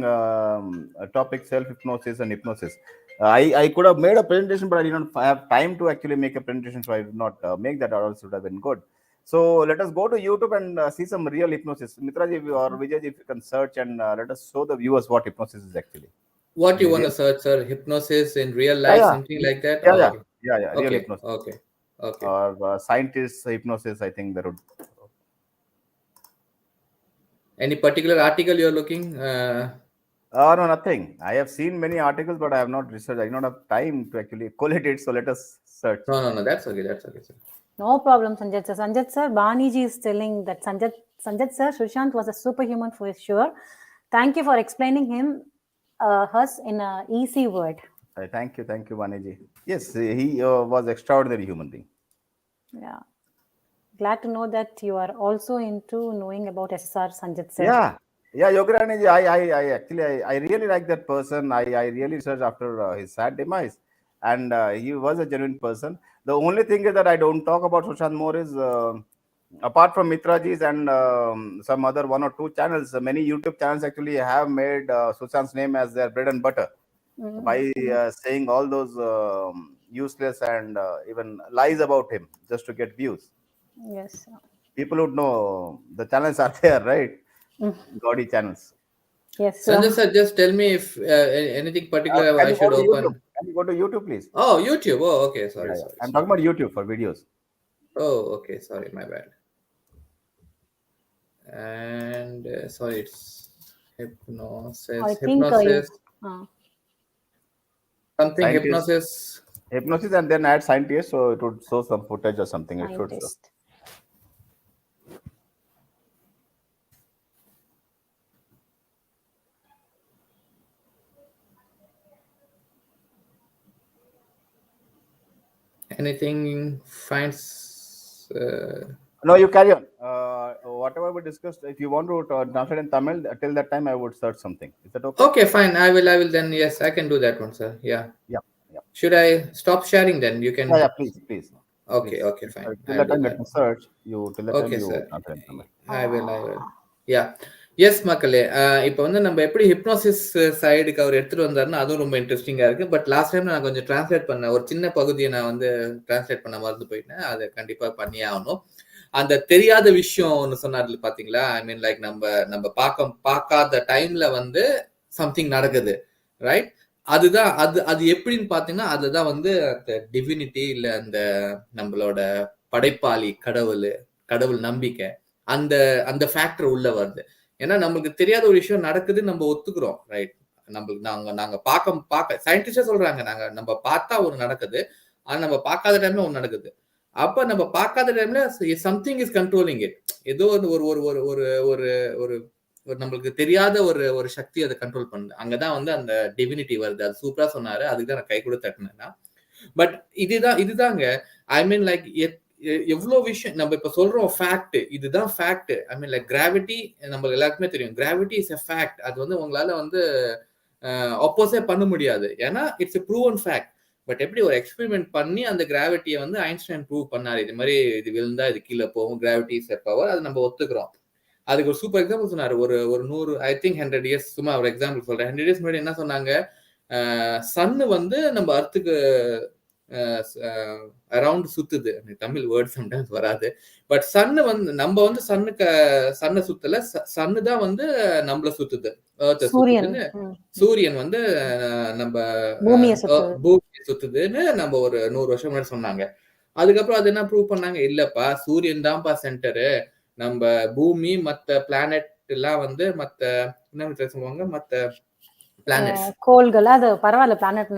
topic, self-hypnosis and hypnosis. I could have made a presentation, but I did not have time to actually make a presentation, so I did not make that, or else it would have been good. So let us go to YouTube and see some real hypnosis. Mitraji or Vijay, if you can search and let us show the viewers what hypnosis is actually. What you want to search, sir? Hypnosis in real life, something like that? Yeah, real okay. hypnosis. Okay. Or scientist hypnosis, I think that would. Any particular article you're looking? No, nothing. I have seen many articles, but I have not researched. I do not have time to actually collate it. So let us search. No. That's okay, sir. No problem, Sanjay sir. Sanjay sir, Baniji is telling that Sanjay sir, Sushant was a superhuman for sure. Thank you for explaining him us in an easy word. Thank you, Baniji. Yes, he was extraordinary human being. Yeah. Glad to know that you are also into knowing about SSR Sanjay sir. Yeah, Yogiraniji, I really like that person. I really searched after his sad demise, and he was a genuine person. The only thing is that I don't talk about Sushant more is apart from Mitraji's and some other 1 or 2 channels, many YouTube channels actually have made Sushant's name as their bread and butter by saying all those useless and even lies about him just to get views. Yes, sir. People would know the channels are there, right? Gaudy channels. Yes, sir. Sanjay sir, just tell me if anything particular I should open. Can you go to YouTube, please? Oh, YouTube. Oh, okay. Sorry. I'm talking about YouTube for videos. Oh, okay. Sorry, my bad. And sorry, it's hypnosis. I think something scientist. Hypnosis and then add scientist, so it would show some footage or something. It should show. Anything finds? No, you carry on. Whatever we discussed, if you want to translate in Tamil, till that time I would search something. Is that okay? Okay, fine. I will then. Yes, I can do that one, sir. Yeah. Should I stop sharing then? You can. Yeah, please. Okay, fine. Till that time, let me search. Till that time, you translate in Tamil. I will. Yeah. Yes மக்களே, இப்போ வந்து நம்ம எப்படி hypnosis சைடுக்கு அவர் எடுத்துட்டு வந்தாருன்னா அதுவும் ரொம்ப இன்ட்ரெஸ்டிங்கா இருக்கு. பட் லாஸ்ட் டைம் நான் கொஞ்சம் டிரான்ஸ்லேட் பண்ண ஒரு சின்ன பகுதியை நான் வந்து டிரான்ஸ்லேட் பண்ண மறந்து போயிட்டேன். அதை கண்டிப்பா பண்ணியே ஆகணும். அந்த தெரியாத விஷயம் ஒன்று சொன்னார்ல பாத்தீங்களா, ஐ மீன் லைக் நம்ம பார்க்காத டைம்ல வந்து சம்திங் நடக்குது, ரைட்? அதுதான் அது எப்படின்னு பாத்தீங்கன்னா அதுதான் வந்து அந்த டிவினிட்டி இல்ல அந்த நம்மளோட படைப்பாளி கடவுள் நம்பிக்கை அந்த ஃபேக்டர் உள்ள வருது. ஏன்னா நம்மளுக்கு தெரியாத ஒரு விஷயம் நடக்குதுன்னு நம்ம ஒத்துக்கிறோம், ரைட்? நம்மளுக்கு நாங்க பார்க்க சயின்டிஸ்டே சொல்றாங்க, நம்ம பார்த்தா ஒண்ணு நடக்குது, ஆனா நம்ம பார்க்காத டைம்ல ஒண்ணு நடக்குது. அப்ப நம்ம பார்க்காத டைம்ல சம்திங் இஸ் கண்ட்ரோலிங் இட். ஏதோ ஒரு நம்மளுக்கு தெரியாத ஒரு சக்தி அதை கண்ட்ரோல் பண்ணுது. அங்கதான் வந்து அந்த டிவினிட்டி வருது. அது சூப்பரா சொன்னாரு. அதுக்குதான் நான் கை கூட தட்டினேன்னா. பட் இதுதாங்க ஐ மீன் லைக் எவ்வளவு விஷயம் நம்ம இப்ப சொல்றோம் ஃபேக்ட், இதுதான் ஃபேக்ட். ஐ மீன் லைக் கிராவிட்டி நம்மளுக்கு எல்லாருக்குமே தெரியும். Gravity is a fact. அது வந்து உங்களால வந்து ஆப்போஸே பண்ண முடியாது, ஏன்னா it's a proven fact. But எப்படி ஒரு எக்ஸ்பெரிமெண்ட் பண்ணி அந்த கிராவிட்டியை வந்து ஐன்ஸ்டைன் ப்ரூவ் பண்ணாரு. இது மாதிரி இது விழுந்தா இது கீழே போகும், கிராவிட்டி இஸ் எ பவர், அது நம்ம ஒத்துக்கிறோம். அதுக்கு ஒரு சூப்பர் எக்ஸாம்பிள் சொன்னாரு. ஒரு 100 ஐ திங்க் 100 இயர்ஸ், சும்மா ஒரு எக்ஸாம்பிள் சொல்றேன். 100 இயர்ஸ் முன்னாடி என்ன சொன்னாங்க, சன்னு வந்து நம்ம அர்த்துக்கு அரவுண்ட் சுத்துது. தமிழ் வேர்ட் சம்டைம்ஸ் வராது. பட் சன்னு வந்து நம்ம வந்து சன்னை சுத்தல, சன்னு தான் வந்து நம்மள சுத்துது, எர்த்தை சுத்துதுன்னு. சூரியன் வந்து நம்ம பூமியை சுத்துதுன்னு நம்ம ஒரு 100 வருஷம் முன்னாடி சொன்னாங்க. அதுக்கப்புறம் அது என்ன ப்ரூவ் பண்ணாங்க, இல்லப்பா சூரியன் தான்ப்பா சென்டரு, நம்ம பூமி மற்ற பிளானட் எல்லாம் வந்து மற்ற என்ன சொல்லுவாங்க மற்ற பிளானட்ஸ் கோள்கள் அது பரவாயில்ல பிளானட்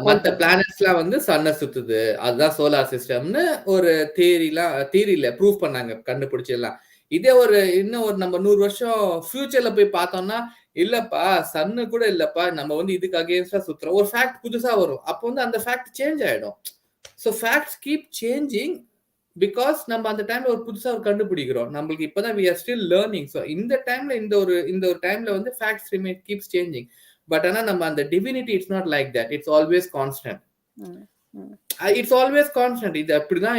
மற்ற பிளானட்ஸ்லாம் வந்து சன்னை சுத்துது அதுதான் சோலார் சிஸ்டம்னு ஒரு தியரியில ப்ரூவ் பண்ணாங்க கண்டுபிடிச்செல்லாம். இதே இன்னும் ஒரு நம்ம 100 வருஷம் ஃபியூச்சர்ல போய் பார்த்தோம்னா இல்லப்பா சன்னு கூட இல்லப்பா நம்ம வந்து இதுக்கு அகேன்ஸ்டா சுத்துறோம் ஒரு ஃபேக்ட் புதுசா வரும். அப்போ வந்து அந்த ஃபேக்ட் சேஞ்ச் ஆயிடும். So facts keep changing because நம்ம அந்த டைம்ல ஒரு புதுசா கண்டுபிடிக்கிறோம். நம்மளுக்கு இப்பதான் we are still learning. So இந்த டைம்ல இந்த ஒரு டைம்ல வந்து facts remain keeps changing. But ஆனா நம்ம அந்த divinity it's not like that. It's always constant. It's always constant. இது அப்படிதான்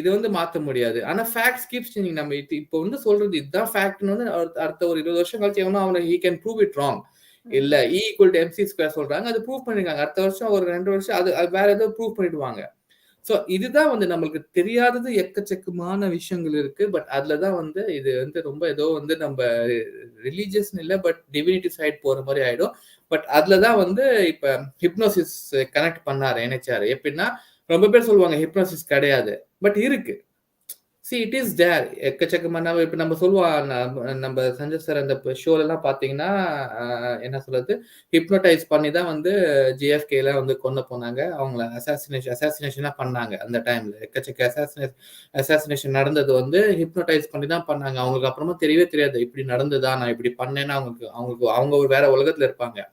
இது வந்து மாத்த முடியாது. ஆனா ஃபேக்ட்ஸ் கீப்ஸ் சேஞ்சிங். நம்ம இப்போ வந்து சொல்றது இதுதான் ஃபேக்ட்னு வந்து அடுத்த ஒரு 20 வருஷம் கழிச்சு எவனோ அவனை he can prove it wrong. இல்ல E = mc² சொல்றாங்க, அது ப்ரூவ் பண்ணிருக்காங்க. அடுத்த வருஷம் ஒரு 2 வருஷம் அது வேற ஏதோ ப்ரூவ் பண்ணிடுவாங்க. ஸோ இதுதான் வந்து நம்மளுக்கு தெரியாதது எக்கச்சக்கமான விஷயங்கள் இருக்கு. பட் அதுலதான் வந்து இது வந்து ரொம்ப ஏதோ வந்து நம்ம ரிலீஜியஸ் இல்லை பட் டிவினிட்டி சைட் போற மாதிரி ஆயிடும். பட் அதுலதான் வந்து இப்ப ஹிப்னோசிஸ் கனெக்ட் பண்ணாரு NHR. எப்படின்னா ரொம்ப பேர் சொல்லுவாங்க ஹிப்னோசிஸ் கிடையாது, பட் இருக்கு. See, it is there. எக்கச்சக்கமான இப்ப நம்ம சொல்லுவோம் நம்ம சஞ்சய் சார் அந்த ஷோல எல்லாம் பாத்தீங்கன்னா என்ன சொல்றது ஹிப்னோடைஸ் பண்ணி தான் வந்து JFK வந்து கொண்டு போனாங்க. அவங்கள அசாசினேஷனா பண்ணாங்க. அந்த டைம்ல எக்கச்சக்க அசாசினேஷன் நடந்தது வந்து ஹிப்னோடைஸ் பண்ணி தான் பண்ணாங்க. அவங்களுக்கு அப்புறமா தெரியவே தெரியாது இப்படி நடந்ததா நான் இப்படி பண்ணேன்னா அவங்க ஒரு வேற உலகத்துல இருப்பாங்க.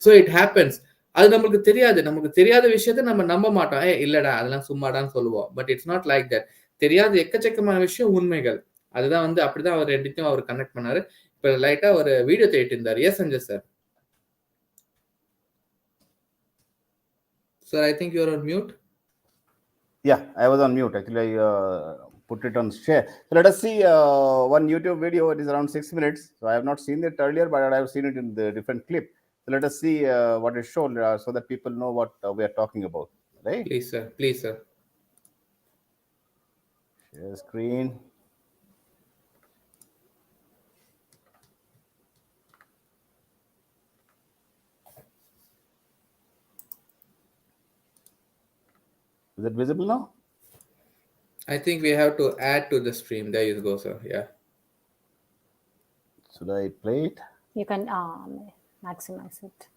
So it happens. அது நமக்கு தெரியாது. நமக்கு தெரியாத விஷயத்த நம்ம நம்ப மாட்டோம். இல்லடா அதெல்லாம் சும்மாடான்னு சொல்லுவோம். But it's not like that. தெரியாத எக்கச்சக்கமான விஷயம் உண்மைகள். அதுதான் வந்து அப்படிதான் அவர் ரெண்டுத்தையும் அவர் கனெக்ட் பண்ணாரு. இப்ப லைட்டா ஒரு வீடியோ தேடிட்டு இருந்தாரு. Yes Sanjay sir. Sir, I think you are on mute. Yeah, I was on mute. Actually, I put it on share. So let us see one YouTube video. It is around 6 minutes. So I have not seen it earlier, but I have seen it in the different clip. So let us see what is shown so that people know what we are talking about. Right? Please, sir. Please, sir. Share screen. Is it visible now? I think we have to add to the stream. There you go, sir. Yeah. Should I play it? You can maximize it.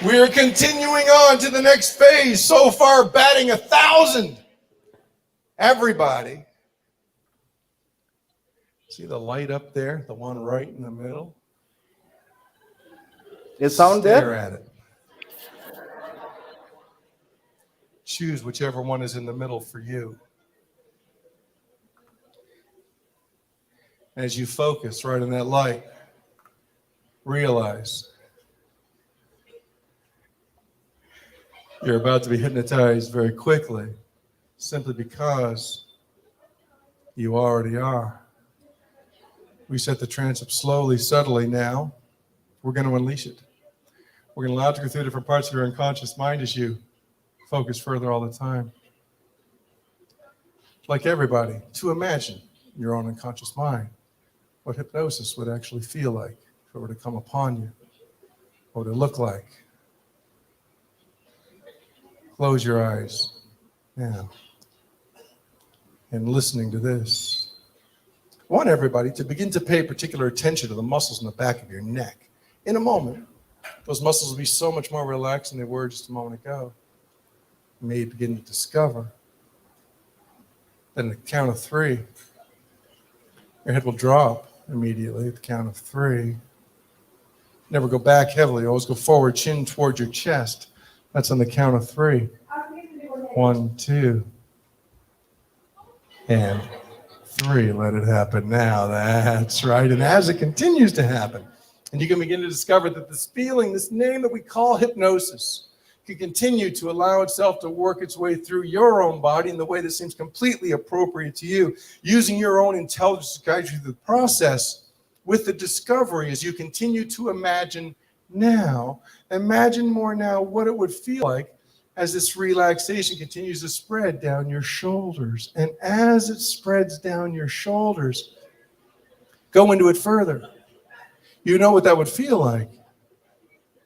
We're continuing on to the next phase. So far, batting 1,000. Everybody. See the light up there? The one right in the middle? Is sound there? Stare at it. Choose whichever one is in the middle for you. As you focus right on that light, realize you're about to be hypnotized very quickly, simply because you already are. We set the trance up slowly, subtly now. We're going to unleash it. We're going to allow it to go through different parts of your unconscious mind as you focus further all the time. Like everybody, to imagine your own unconscious mind, what hypnosis would actually feel like if it were to come upon you, what would it look like? Close your eyes now. And listening to this, I want everybody to begin to pay particular attention to the muscles in the back of your neck. In a moment, those muscles will be so much more relaxed than they were just a moment ago. You may begin to discover that at the count of 3, your head will drop immediately at the count of 3. Never go back heavily. Always go forward, chin towards your chest. That's on the count of 3. 1, 2, and 3. Let it happen now. That's right. And as it continues to happen, and you can begin to discover that this feeling, this name that we call hypnosis, can continue to allow itself to work its way through your own body in the way that seems completely appropriate to you, using your own intelligence to guide you through the process with the discovery as you continue to imagine now. Imagine more now what it would feel like as this relaxation continues to spread down your shoulders. And as it spreads down your shoulders, go into it further. You know what that would feel like,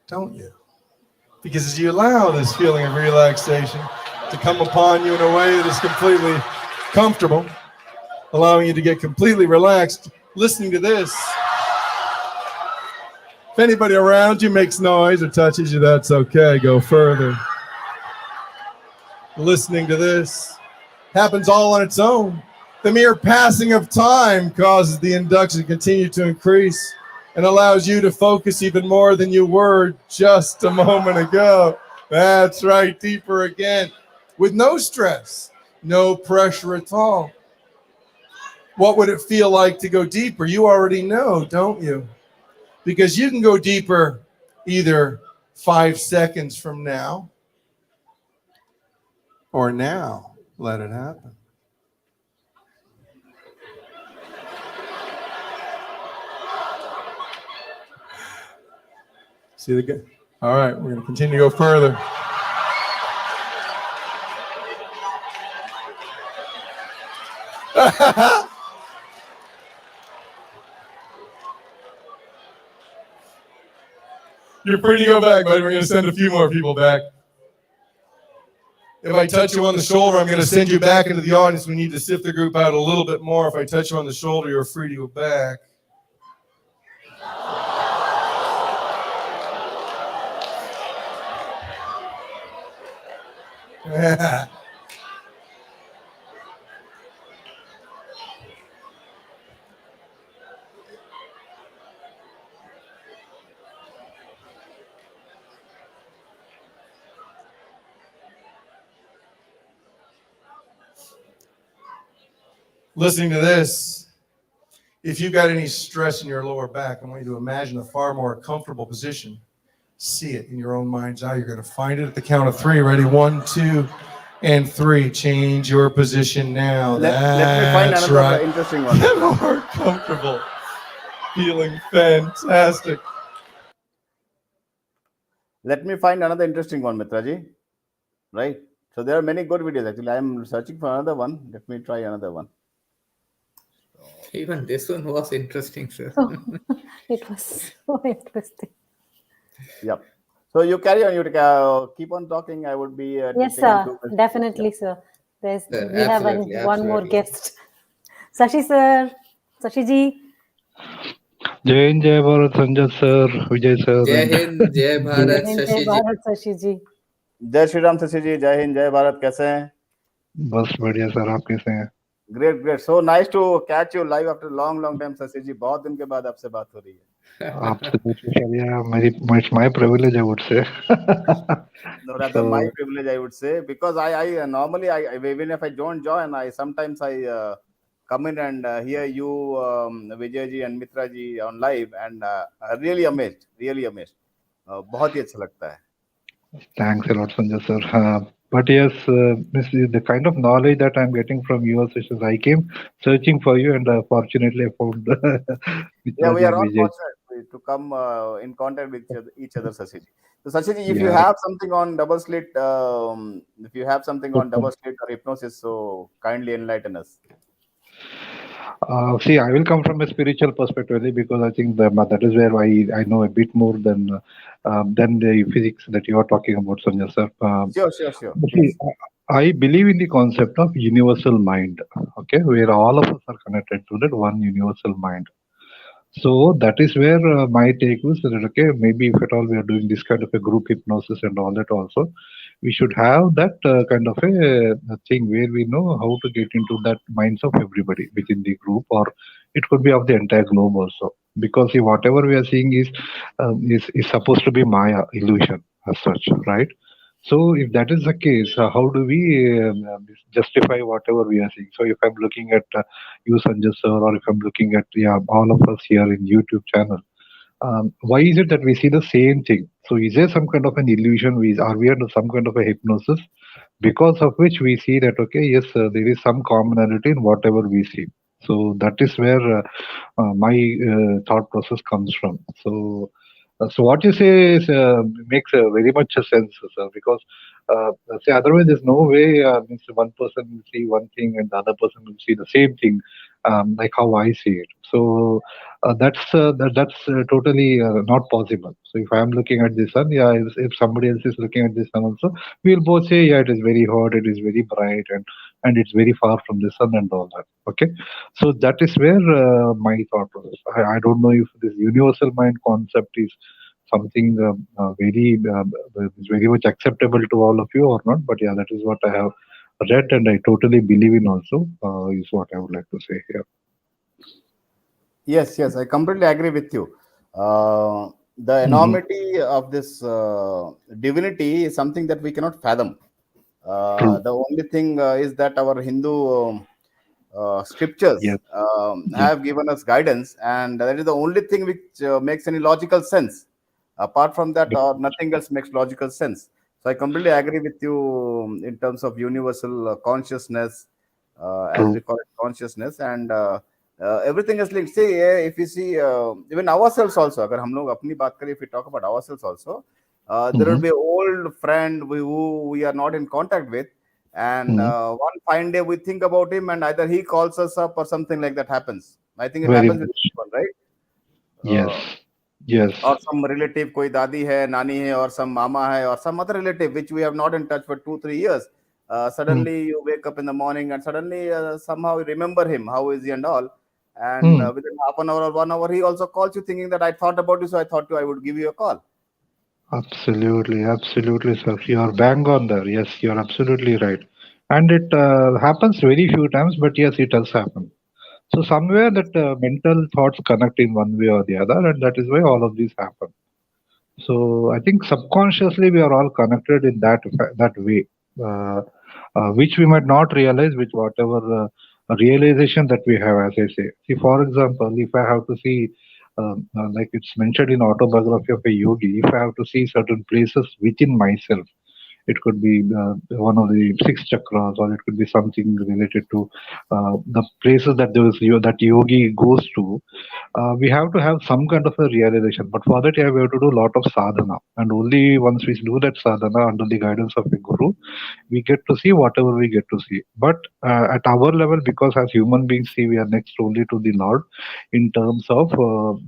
don't you? Because as you allow this feeling of relaxation to come upon you in a way that is completely comfortable, allowing you to get completely relaxed, listening to this. If anybody around you makes noise or touches you, that's okay. Go further. Listening to this happens all on its own. The mere passing of time causes the induction to continue to increase and allows you to focus even more than you were just a moment ago. That's right, deeper again, with no stress, no pressure at all. What would it feel like to go deeper? You already know, don't you? Because you can go deeper either 5 seconds from now or now. Let it happen. See the good? All right, we're going to continue to go further. You're free to go back, buddy. We're going to send a few more people back. If I touch you on the shoulder, I'm going to send you back into the audience. We need to sift the group out a little bit more. If I touch you on the shoulder, you're free to go back. Yeah. Listening to this, if you've got any stress in your lower back, I want you to imagine a far more comfortable position. See it in your own mind's eye. You're going to find it at the count of 3. Ready? 1, 2, and 3. Change your position now. Let me find another right. interesting one. Get more comfortable. Feeling fantastic. Let me find another interesting one, Mitraji. Right? So there are many good videos. Actually, I am searching for another one. Let me try another one. Even this one was interesting, sir. Oh, it was so interesting. Yep. So you carry on. You keep on talking. I would be. Yes, sir. Definitely, sir. We have one more guest. Sashi, sir. Sashi ji. Jai Hind, Jai Bharat, Sanjay sir, Vijay sir. Jai Hind, Jai Bharat, Jai Shashi ji. Bharat, Sashi ji. जय श्री राम शशि जी, जय हिंद, जय भारत, कैसे हैं? बस बढ़िया sir, आप कैसे हैं? Great, so nice to catch you live after long time Shashi ji, बहुत दिन के बाद आपसे बात हो रही है। आपसे पूछना चाहिए, it's my privilege, I would say. No, rather my privilege, I would say, because I normally even if I don't join, I sometimes come in and hear you, Vijay ji and Mitra ji on live, and really amazed. बहुत ही अच्छा लगता है. Thanks a lot, Sanjay sir. But yes, the kind of knowledge that I'm getting from your sessions, I came searching for you, and fortunately I found. Yeah, we are all fortunate to come in contact with each other, Sashi ji. So Sashi ji, if you have something on double slit, or hypnosis, so kindly enlighten us. See, I will come from a spiritual perspective because I think that is where I know a bit more than the physics that you are talking about, Sanjay sir. Sure. See, I believe in the concept of universal mind, okay, where all of us are connected to that one universal mind. So that is where my take was that, okay, maybe if at all we are doing this kind of a group hypnosis and all that also, we should have that kind of a thing where we know how to get into that minds of everybody within the group, or it could be of the entire globe also. Because see, whatever we are seeing is supposed to be Maya, illusion as such, right? So if that is the case, how do we justify whatever we are seeing? So if I'm looking at you, Sanjay sir, or if I'm looking at all of us here in YouTube channel, why is it that we see the same thing? So is there some kind of an illusion? Are we under some kind of a hypnosis? Because of which we see that, okay, yes, there is some commonality in whatever we see. So that is where my thought process comes from. So what you say is, makes very much sense, sir, because say otherwise there's no way means one person will see one thing and the other person will see the same thing like how I see it. So that's totally not possible. So if I am looking at the sun, yeah, if somebody else is looking at the sun also, we'll both say, yeah, it is very hot, it is very bright, and it's very far from the sun and all that. Okay, so that is where my thought process. I don't know if this universal mind concept is something is very much acceptable to all of you or not. But yeah, that is what I have read, and I totally believe in also, is what I would like to say here. Yes, I completely agree with you. The enormity of this divinity is something that we cannot fathom. True. The only thing is that our Hindu scriptures Yes. have given us guidance, and that is the only thing which makes any logical sense. Apart from that, nothing else makes logical sense. So I completely agree with you in terms of universal consciousness, as True. we call it, consciousness, and everything is linked. See, if you see even ourselves also, अगर हम लोग अपनी बात करें, if we talk about ourselves also, there will be an old friend who we are not in contact with, and one fine day we think about him, and either he calls us up or something like that happens. I think it Very happens with much. everyone, right? Yes. Yes. Or some relative, कोई दादी है, नानी है, or some mama है, or some other relative which we have not in touch for 2-3 years. Suddenly you wake up in the morning and suddenly somehow you remember him, how is he and all. And within half an hour or 1 hour, he also calls you thinking that I thought about you, so I thought I would give you a call. Absolutely, absolutely, sir. You're bang on there. Yes, you're absolutely right. And it happens very few times, but yes, it does happen. So somewhere that mental thoughts connect in one way or the other, and that is why all of these happen. So I think subconsciously we are all connected in that way, which we might not realize with whatever realization that we have, as I say. See, for example, if I have to see, like it's mentioned in autobiography of a yogi, if I have to see certain places within myself, it could be one of the 6 chakras, or it could be something related to the places that that yogi goes to. We have to have some kind of a realization, but for that, yeah, we have to do a lot of sadhana, and only once we do that sadhana under the guidance of a guru, we get to see whatever we get to see. But at our level, because as human beings, see, we are next only to the Lord in terms of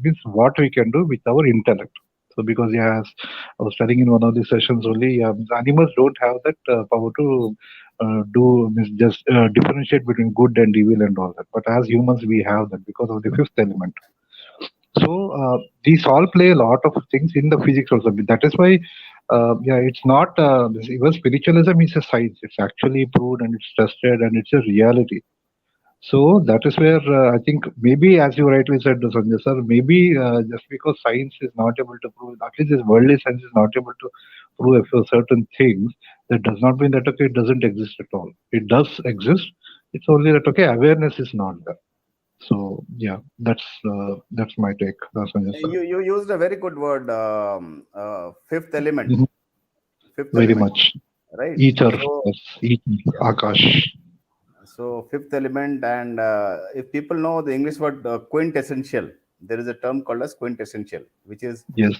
this, what we can do with our intellect. So because, yeah, as I was telling in one of the sessions only, animals don't have that power to just differentiate between good and evil and all that. But as humans, we have that because of the fifth element. So these all play a lot of things in the physics also. That is why, yeah, it's not even spiritualism is a science. It's actually proved and it's tested and it's a reality. So that is where I think maybe, as you rightly said, Sanjay sir, maybe just because science is not able to prove, at least this worldly science is not able to prove a few certain things, that does not mean that, okay, it doesn't exist at all. It does exist. It's only that, okay, awareness is not there. So yeah, that's my take, Sanjay sir. You used a very good word, fifth element. Mhm. Fifth Very element, much. right? Ether, So, yes, ether, Akash. so fifth element, and if people know the English word quintessential, there is a term called as quintessential, which is Yes.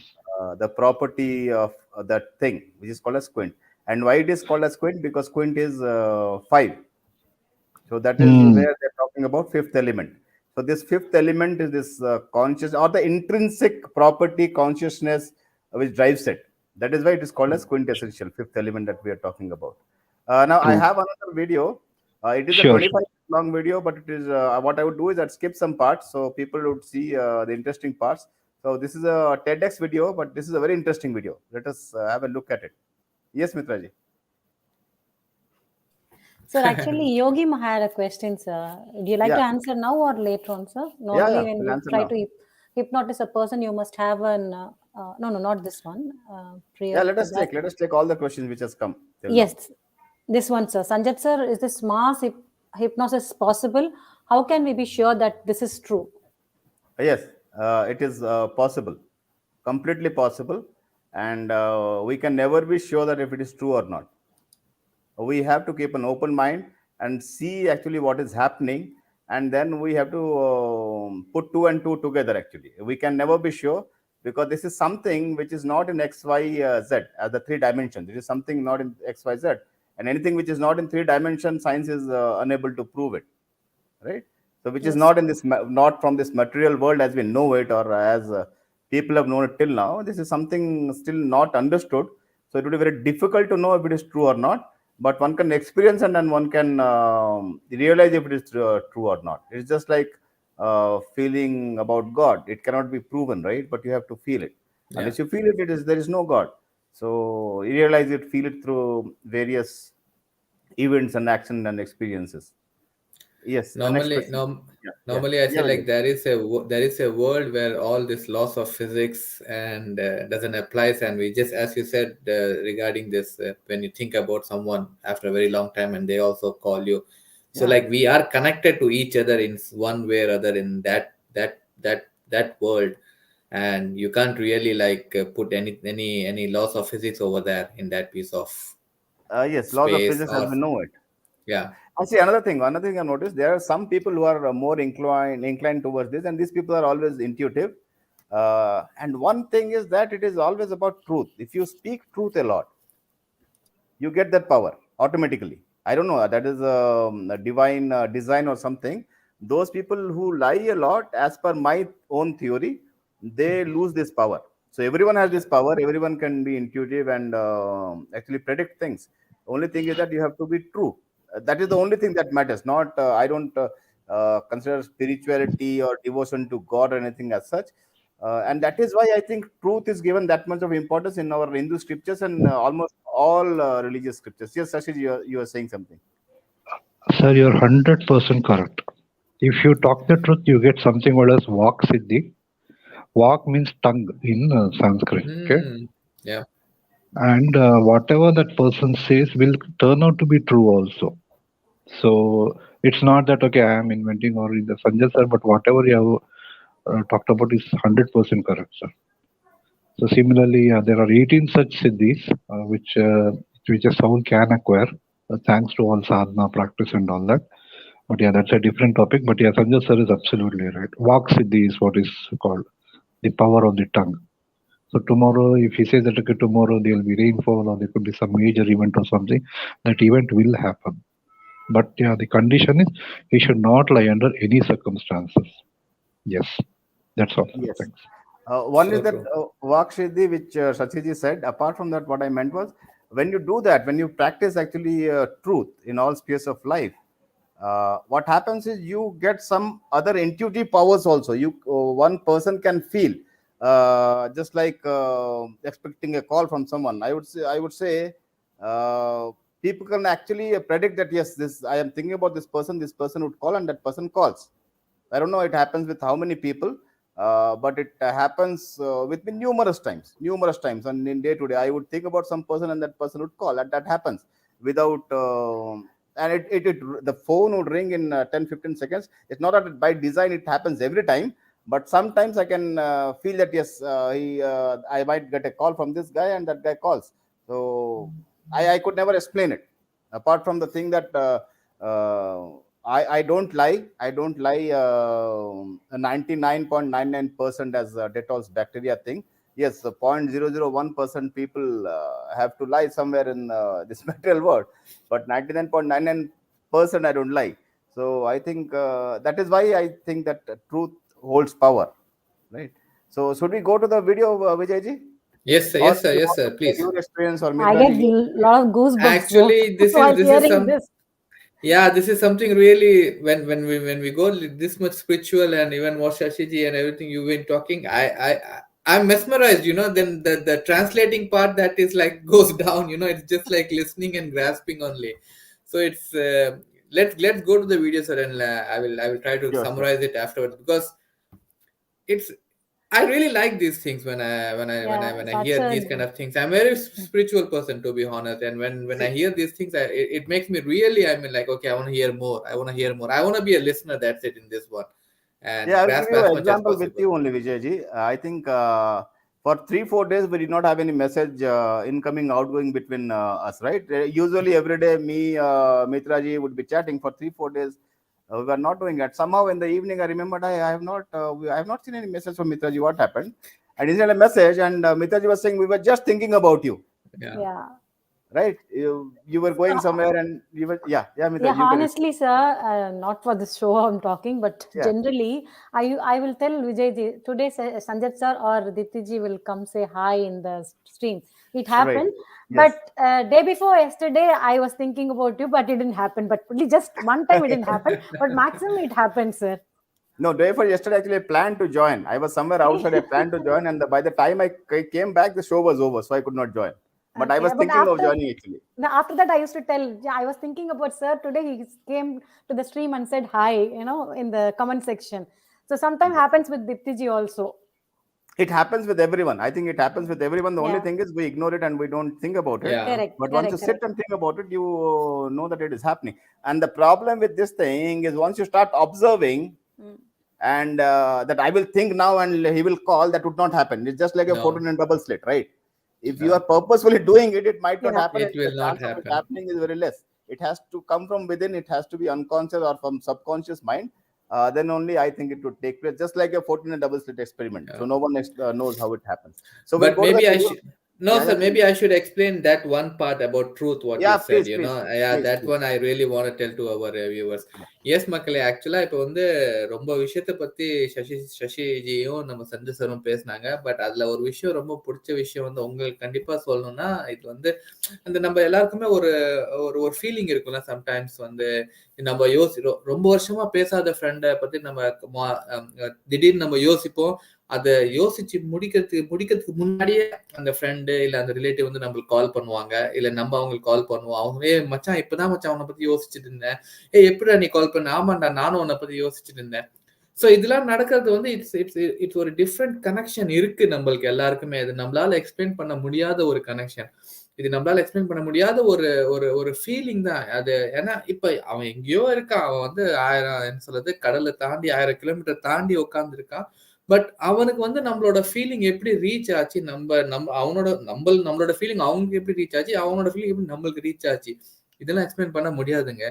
the property of that thing, which is called as quint. And why it is called as quint? Because quint is 5. So that is where they're talking about fifth element. So this fifth element is this conscious or the intrinsic property consciousness which drives it. That is why it is called as quintessential fifth element that we are talking about. Now I True. have another video. It is a Sure. 25 long video, but it is what I would do is I'd skip some parts so people would see the interesting parts. So this is a TEDx video, but this is a very interesting video. Let us have a look at it. Yes, Mitraji. Sir, actually, Yogi had a question, sir. Do you like to Yeah. answer now or later on, sir? Yeah, Normally, when we'll you answer try now. to hypnotize a person, you must have an no, not this one. Prior Yeah, let to us that, take all the questions which has come till now. yes, this one, sir. Sanjat, sir, is this mass hypnosis possible? How can we be sure that this is true? Yes, it is possible, completely possible, and we can never be sure that if it is true or not. We have to keep an open mind and see actually what is happening, and then we have to put two and two together. Actually, we can never be sure because this is something which is not in X, Y, Z as the 3 dimensions. It is something not in X, Y, Z, and anything which is not in 3 dimensions, science is unable to prove it. Right. So which is Yes. not in this not from this material world as we know it, or as people have known it till now. This is something still not understood, so it would be very difficult to know if it is true or not, but one can experience and then one can realize if it is true or not. It's just like feeling about God. It cannot be proven, right? But you have to feel it. Yeah. Unless you feel it, there is no God. So you realize it, feel it through various events and action and experiences. Yes, the next Normally, question. Yeah, yeah, normally I say yeah, like Vijay. there is a world where all this laws of physics and doesn't applies, and we just, as you said, regarding this, when you think about someone after a very long time and they also call you, so Yeah. like we are connected to each other in one way or other in that world, and you can't really like put any laws of physics over there in that piece of Yes, laws of space physics as or we know it. yeah. I see another thing I've noticed. There are some people who are more inclined towards this, and these people are always intuitive. And one thing is that it is always about truth. If you speak truth a lot, you get that power automatically. I don't know, that is a divine design or something. Those people who lie a lot, as per my own theory, they lose this power. So everyone has this power, everyone can be intuitive and actually predict things. Only thing is that you have to be true. That is the only thing that matters. Not I don't consider spirituality or devotion to God or anything as such. And that is why I think truth is given that much of importance in our Hindu scriptures and almost all religious scriptures. Yes, Sashid, you are saying something. Sir, you're 100% correct. If you talk the truth, you get something called as Vak Siddhi. Vak means tongue in Sanskrit. Okay, Yeah. and whatever that person says will turn out to be true also. So it's not that okay, I am inventing or in the Sanjay sir, but whatever you have talked about is 100% correct, sir. So similarly, there are 18 such siddhis which a soul can acquire thanks to all sadhana practice and all that. But yeah, that's a different topic. But yeah, Sanjay sir is absolutely right. Vak siddhi is what is called the power of the tongue. So tomorrow, if he says that okay, tomorrow there will be rainfall or there could be some major event or something, that event will happen. But yeah, the condition is he should not lie under any circumstances. Yes, that's all. Yes. Thanks. One is So that true. Vakshiddhi, which Sachiji said. Apart from that, what I meant was when you do that, when you practice actually truth in all spheres of life, what happens is you get some other intuitive powers also. One person can feel just like expecting a call from someone. I would say uh, people can actually predict that yes, this I am thinking about this person. This person would call, and that person calls. I don't know it happens with how many people, but it happens with me numerous times. And in day to day, I would think about some person and that person would call, and that happens without, and the phone would ring in 10, 15 seconds. It's not that by design it happens every time, but sometimes I can feel that yes, I might get a call from this guy and that guy calls. So I could never explain it apart from the thing that I don't lie. I don't lie 99.99% as Dettol's bacteria thing. Yes, 0.001% people have to lie somewhere in this material world, but 99.99% I don't lie. So I think that is why I think that truth holds power, right? So should we go to the video, Vijayji? Yes, sir. Or Yes, do sir. you Yes, want to sir. share Please. your experience, or I get Mitraji? a lot of goosebumps Actually, while this is hearing some this. yeah, this is something really when we go this much spiritual and even what Shashiji and everything you've been talking, I'm mesmerized. Then the translating part that is like goes down. It's just like listening and grasping only. So it's let's go to the video, sir, and I will try to Sure, sure. summarize it afterwards because it's I really like these things when I Such hear a these kind of things. I'm a very spiritual person, to be honest, and when I See, hear these things, it makes me really. I mean, like, okay, I want to hear more. I want to hear more. I want to be a listener. That's it in this one, yeah, and I'll give grasp you as an much as example with possible. you only, Vijayji. I think for 3, 4 days we did not have any message incoming, outgoing between us, right? Usually every day me, Mitraji would be chatting for 3, 4 days. We were not doing that. Somehow in the evening I remembered I have not seen any message from Mitraji. What happened? And he sent a message, and Mitraji was saying we were just thinking about you, Yeah, yeah. right? You were going somewhere and you were, Mitra, Yeah, you can. honestly, sir, not for this show I'm talking, but Yeah. generally, I will tell Vijay ji, today Sanjat sir or Dipti ji will come say hi in the stream. It happened, Yes. but day before yesterday, I was thinking about you, but it didn't happen. But only just one time it didn't happen, but maximum it happened, sir. No, day for yesterday, actually, I planned to join. I was somewhere outside. I planned to join, and by the time I came back, the show was over, so I could not join. But I Okay, was but thinking of joining actually. now after that, I used to tell, yeah, I was thinking about sir today. He came to the stream and said hi, in the comment section. So sometimes happens with Dipti ji also. It happens with everyone. I think it happens with everyone. The only Yeah. thing is we ignore it and we don't think about it. Yeah. Correct. But once you sit and think about it, you know that it is happening. And the problem with this thing is once you start observing, and that I will think now and he will call, that would not happen. It's just like a photon and double slit, right? If you are purposefully doing it, it might not happen. It will the not chance of happen. it happening is very less. It has to come from within. It has to be unconscious or from subconscious mind. Then only I think it would take place, just like a 14 and double slit experiment. So no one knows how it happens. So but we'll maybe I should. No, sir. Maybe I should explain that one part about truth. What you said, please, that one I really want to tell to our viewers. Yes, மக்களே ஆக்சுவலா இப்போ வந்து ரொம்ப விஷயத்தை பத்தி சசிஜியும் நம்ம சஞ்சய் சரும் பேசினாங்க. But அதுல ஒரு விஷயம், ரொம்ப பிடிச்ச விஷயம் வந்து உங்களுக்கு கண்டிப்பா சொல்லணும்னா, இது வந்து அந்த நம்ம எல்லாருக்குமே ஒரு ஒரு ஃபீலிங் இருக்கும்ல. சம்டைம்ஸ் வந்து நம்ம ரொம்ப வருஷமா பேசாத ஃப்ரெண்டை பத்தி நம்ம திடீர்னு நம்ம யோசிப்போம். அதை யோசிச்சு முடிக்கிறதுக்கு முன்னாடியே அந்த ஃப்ரெண்டு இல்ல அந்த ரிலேட்டிவ் வந்து நம்மளுக்கு கால் பண்ணுவாங்க, இல்ல நம்ம அவங்களுக்கு கால் பண்ணுவோம். அவங்களே மச்சான் இப்பதான் மச்சான் அவனை பத்தி யோசிச்சுட்டு இருந்தேன். எப்படிடா நீ கால் பண்ண? ஆமாண்டா நானும் உன்னை பத்தி யோசிச்சுட்டு இருந்தேன். சோ இதெல்லாம் நடக்கிறது வந்து இட்ஸ் ஒரு டிஃப்ரெண்ட் கனெக்ஷன் இருக்கு நம்மளுக்கு எல்லாருக்குமே. அது நம்மளால எக்ஸ்பிளைன் பண்ண முடியாத ஒரு கனெக்ஷன். இது நம்மளால எக்ஸ்பிளைன் பண்ண முடியாத ஒரு ஒரு ஒரு ஃபீலிங் தான் அது. ஏன்னா இப்ப அவன் எங்கேயோ இருக்கான், அவன் வந்து 1000 கடலை தாண்டி 1000 கிலோமீட்டர் தாண்டி உட்கார்ந்து இருக்கான். பட் அவனுக்கு வந்து நம்மளோட ஃபீலிங் எப்படி ரீச் ஆச்சு, நம்மளோட ஃபீலிங் அவங்களுக்கு எப்படி ரீச் ஆச்சு, அவனோட ஃபீலிங் எப்படி நம்மளுக்கு ரீச் ஆச்சு, இதெல்லாம் எக்ஸ்பிளைன் பண்ண முடியாதுங்க.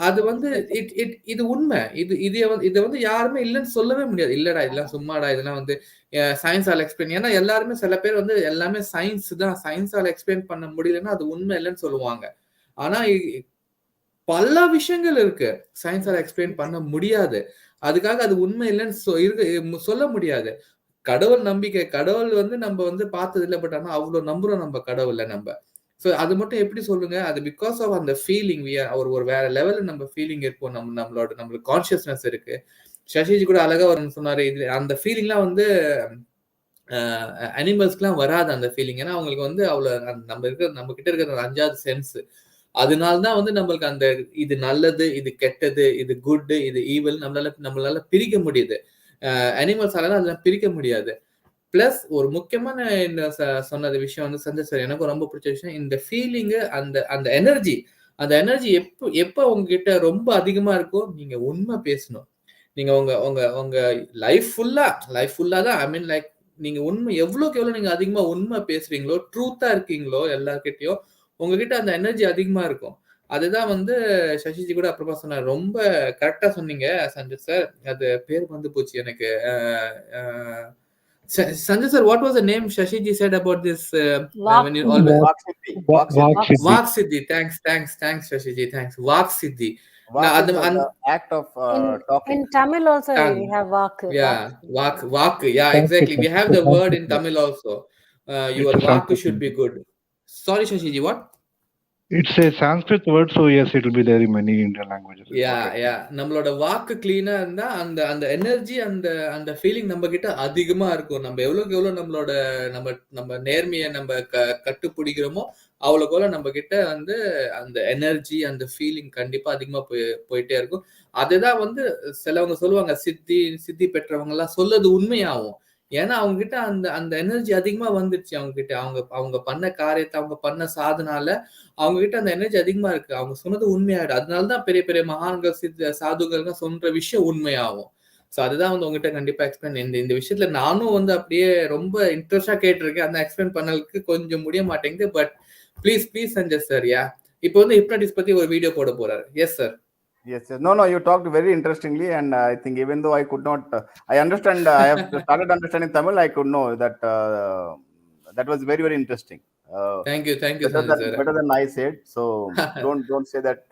அது வந்து இது உண்மை. இதை வந்து யாருமே இல்லைன்னு சொல்லவே முடியாது. இல்லடா இதெல்லாம் சும்மாடா, இதெல்லாம் வந்து சயின்ஸால எக்ஸ்பிளைன். ஏன்னா எல்லாருமே, சில பேர் வந்து எல்லாமே சயின்ஸ் தான், சயின்ஸால எக்ஸ்பிளைன் பண்ண முடியலன்னா அது உண்மை இல்லைன்னு சொல்லுவாங்க. ஆனா பல விஷயங்கள் இருக்கு சயின்ஸால எக்ஸ்பிளைன் பண்ண முடியாது. அதுக்காக அது உண்மை இல்லைன்னு சொல்ல முடியாது. கடவுள் நம்பிக்கை, கடவுள் வந்து நம்ம வந்து பார்த்தது இல்லை. பட் ஆனா அவ்வளவு நம்புறோம் நம்ம கடவுள்ல நம்ம. சோ அது மட்டும் எப்படி சொல்லுங்க? அது பிகாஸ் ஆஃப் அந்த ஃபீலிங். ஒரு வேற லெவல்ல நம்ம ஃபீலிங் இருக்கும். நம்மளுக்கு கான்சியஸ்னஸ் இருக்கு. சசிஜி கூட அழகா ஒரு சொன்னாரு, இது அந்த ஃபீலிங்லாம் வந்து அனிமல்ஸ்க்குலாம் வராது அந்த ஃபீலிங். ஏன்னா அவங்களுக்கு வந்து அவ்வளவு நம்ம கிட்ட இருக்கிற 5வது சென்ஸ். அதனாலதான் வந்து நம்மளுக்கு அந்த இது நல்லது, இது கெட்டது, இது குட், இது ஈவில் நம்மளால பிரிக்க முடியுது. அனிமல்ஸால அதெல்லாம் பிரிக்க முடியாது. பிளஸ் ஒரு முக்கியமான சொன்னது விஷயம் வந்து சஞ்சய் சார் எனக்கு ரொம்ப பிடிச்ச விஷயம், இந்த ஃபீலிங்கு, அந்த எனர்ஜி எப்ப உங்ககிட்ட ரொம்ப அதிகமா இருக்கும், நீங்க உண்மை பேசணும். நீங்க உங்க லைஃப் ஃபுல்லா தான், ஐ மீன் லைக் நீங்க உண்மை எவ்வளவுக்கு எவ்வளவு நீங்க அதிகமா உண்மை பேசுறீங்களோ, ட்ரூத்தா இருக்கீங்களோ எல்லார்கிட்டயும், உங்ககிட்ட அந்த எனர்ஜி அதிகமா இருக்கும். அதுதான் வந்து சசிஜி கூட அப்புறமா சொன்னார். ரொம்ப கரெக்டா சொன்னீங்க சஞ்சய் சார். அது பேர் வந்து போச்சு எனக்கு. Sanjay sir, what was the name Shashiji said about this? When you always Vak Siddhi. Thanks Shashiji. Thanks. Vak Siddhi. The act of talking. In Tamil also we have Vak. Yeah, Vak. Yeah, exactly. We have the word in Tamil also. Your Vak should be good. Sorry Shashiji, what? It's a Sanskrit word, so yes, it will be there in many Indian languages. Yeah. நம்மளோட வாக்கு கிளீனா இருந்தா அந்த energy, அந்த feeling நம்ம கிட்ட அதிகமா இருக்கும். நம்ம எவ்வளவுக்கு எவ்வளவு நம்ம நேர்மையை நம்ம கட்டுப்பிடிக்கிறோமோ, அவ்வளவுக்கு எவ்வளவு நம்ம கிட்ட வந்து அந்த எனர்ஜி, அந்த ஃபீலிங் கண்டிப்பா அதிகமா போயிட்டே இருக்கும். அதுதான் வந்து சிலவங்க சொல்லுவாங்க, சித்தி பெற்றவங்க எல்லாம் சொல்லது உண்மையாகும். ஏன்னா அவங்க கிட்ட அந்த எனர்ஜி அதிகமா வந்துருச்சு. அவங்க கிட்ட அவங்க பண்ண காரியத்தை, அவங்க பண்ண சாதனால அவங்க கிட்ட அந்த எனர்ஜி அதிகமா இருக்கு. அவங்க சொன்னது உண்மையாயிடும். அதனாலதான் பெரிய பெரிய மகான்கள், சாதுகள் சொல்ற விஷயம் உண்மையாகும். சோ அதுதான் வந்து உங்ககிட்ட கண்டிப்பா எக்ஸ்பிளைன். இந்த விஷயத்துல நானும் வந்து அப்படியே ரொம்ப இன்ட்ரெஸ்டா கேட்டிருக்கேன். அந்த எக்ஸ்பிளைன் பண்ணலுக்கு கொஞ்சம் முடிய மாட்டேங்குது. பட் ப்ளீஸ் சஞ்சய் சார், இப்போ வந்து ஹிப்னோட்டிஸ் பத்தி ஒரு வீடியோ போட போறாரு. Yes sir. Yes. No, you talked very interestingly, and I think even though I could not, I understand, I have started understanding Tamil, I could know that that was very, very interesting. Thank you, Better Sanjay sir. than I said. So don't say that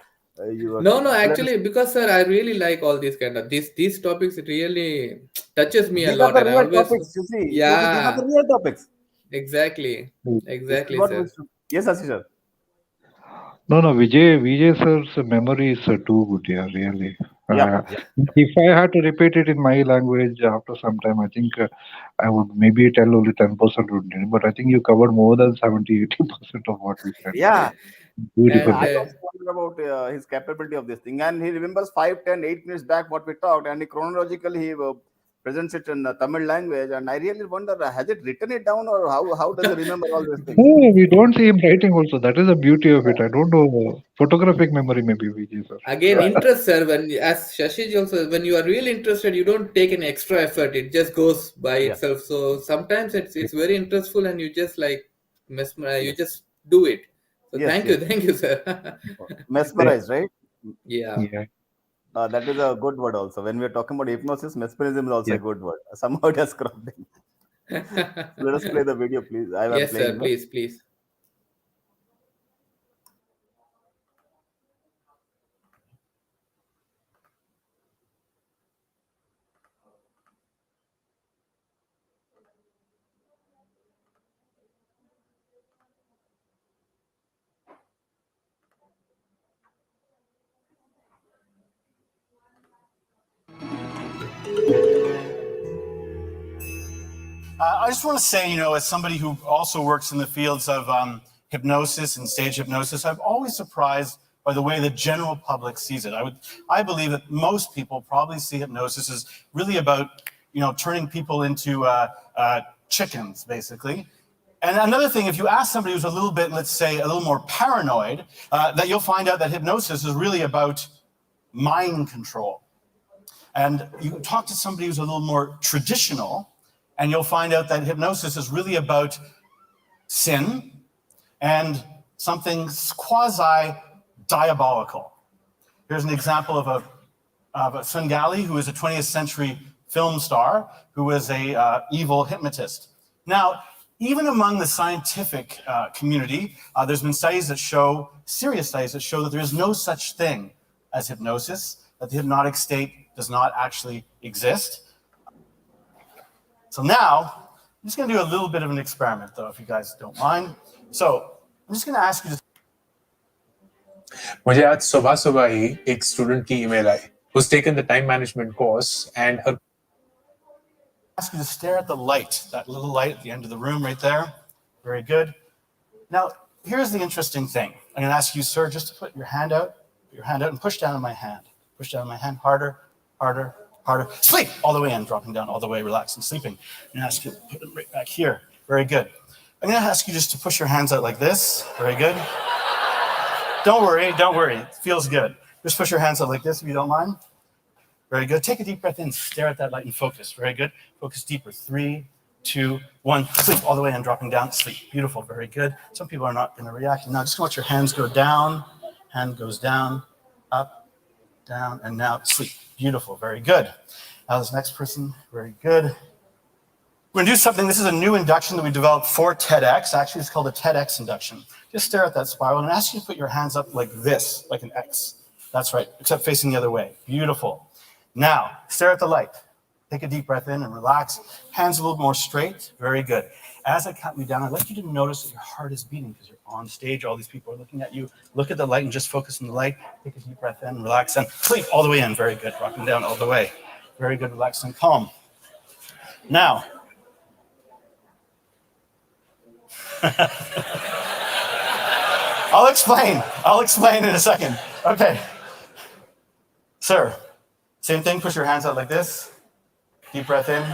you were. No, So actually, because sir, I really like all these kind of these topics. It really touches me a these are lot, the and I real always, topics. You see, these are the yeah, real topics. exactly, This is exactly, what we sir. should. Yes, Ashish sir. No, no, Vijay sir's memory is too good, yeah, really. Yeah, Uh, yeah. if I had to repeat it in my language after some time, I think I would maybe tell only 10% would need, but I think you covered more than 70-80% of what we said. Yeah. Beautiful. And I also wonder about his capability of this thing, and he remembers 5, 10, 8 minutes back what we talked, and chronologically he presents it in Tamil language, and I really wonder, has it written it down, or how does he remember all these things? No, we don't see him writing also. That is the beauty of it. I don't know. Photographic memory, maybe, Vijay sir. again, interest, sir. As Shashij also, when you are really interested, you don't take an extra effort. It just goes by Yeah. itself. So sometimes it's very interestful, and you just like mesmerize. You Yes. just do it. So Yes, thank you, sir. mesmerized, right? Yeah. Yeah. That is a good word also. When we are talking about hypnosis, mesmerism is also Yeah. a good word. Somehow it has cropped in. Let us play the video, please. I am Yes, playing sir. it. Please, please. I just want to say, as somebody who also works in the fields of hypnosis and stage hypnosis, I'm always surprised by the way the general public sees it. I believe that most people probably see hypnosis as really about, turning people into chickens, basically. And another thing, if you ask somebody who's a little bit, let's say, a little more paranoid, that you'll find out that hypnosis is really about mind control. And you talk to somebody who's a little more traditional, and you'll find out that hypnosis is really about sin and something quasi-diabolical. Here's an example of a Svengali who is a 20th century film star who was a evil hypnotist. Now, even among the scientific community, there's been serious studies that show that there is no such thing as hypnosis, that the hypnotic state does not actually exist. So now, I'm just going to do a little bit of an experiment, though, if you guys don't mind. So I'm just going to ask you to... मुझे आज सुबह ही एक student की email I who's taken the time management course and her ask you to stare at the light, that little light at the end of the room right there. Very good. Now, here's the interesting thing. I'm going to ask you, sir, just to put your hand out and push down on my hand. Push down on my hand, harder, harder, harder. Sleep all the way in, dropping down all the way, relaxing, sleeping. I'm going to ask you to put them right back here. Very good. I'm going to ask you just to push your hands out like this. Very good. Don't worry, don't worry. It feels good. Just push your hands out like this if you don't mind. Very good. Take a deep breath in, stare at that light and focus. Very good. Focus deeper. 3, 2, 1. Sleep all the way in, dropping down. Sleep. Beautiful. Very good. Some people are not going to react. Now just watch your hands go down. Hand goes down, up, down, and now sleep. Beautiful. Very good. Now this next person. Very good. We're going to do something. This is a new induction that we developed for TEDx. Actually, it's called a Tedx Induction. Just stare at that spiral and ask you to put your hands up like this, like an X. That's right, except facing the other way. Beautiful. Now, stare at the light. Take a deep breath in and relax. Hands a little more straight. Very good. As I count you down, I'd like you to notice that your heart is beating because you're on stage. All these people are looking at you. Look at the light and just focus on the light. Take a deep breath in, relax, and sleep all the way in. Very good. Rocking down all the way. Very good. Relax and calm. Now, I'll explain in a second. Okay. Sir, same thing. Push your hands out like this. Deep breath in.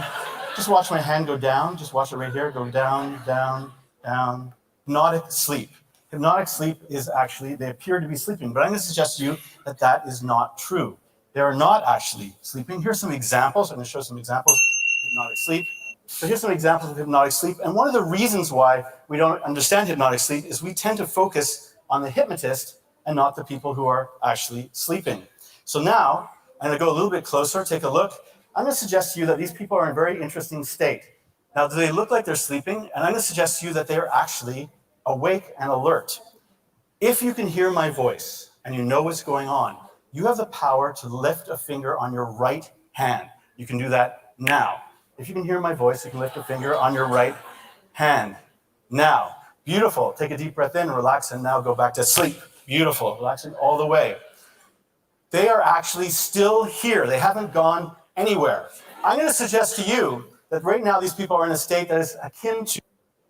Just watch my hand go down. Just watch it right here. Go down, down, down. Hypnotic sleep. Hypnotic sleep is actually, they appear to be sleeping, but I'm going to suggest to you that that is not true. They are not actually sleeping. Here's some examples. I'm going to show some examples of hypnotic sleep. So here's some examples of hypnotic sleep. And one of the reasons why we don't understand hypnotic sleep is we tend to focus on the hypnotist and not the people who are actually sleeping. So now, I'm going to go a little bit closer, take a look. I'm going to suggest to you that these people are in a very interesting state. Now, do they look like they're sleeping? And I'm going to suggest to you that they are actually awake and alert. If you can hear my voice and you know what's going on, you have the power to lift a finger on your right hand. You can do that now. If you can hear my voice, you can lift a finger on your right hand. Now, beautiful. Take a deep breath in, relax, and now go back to sleep. Beautiful. Relaxing all the way. They are actually still here. They haven't gone anywhere. I'm going to suggest to you that right now these people are in a state that is akin to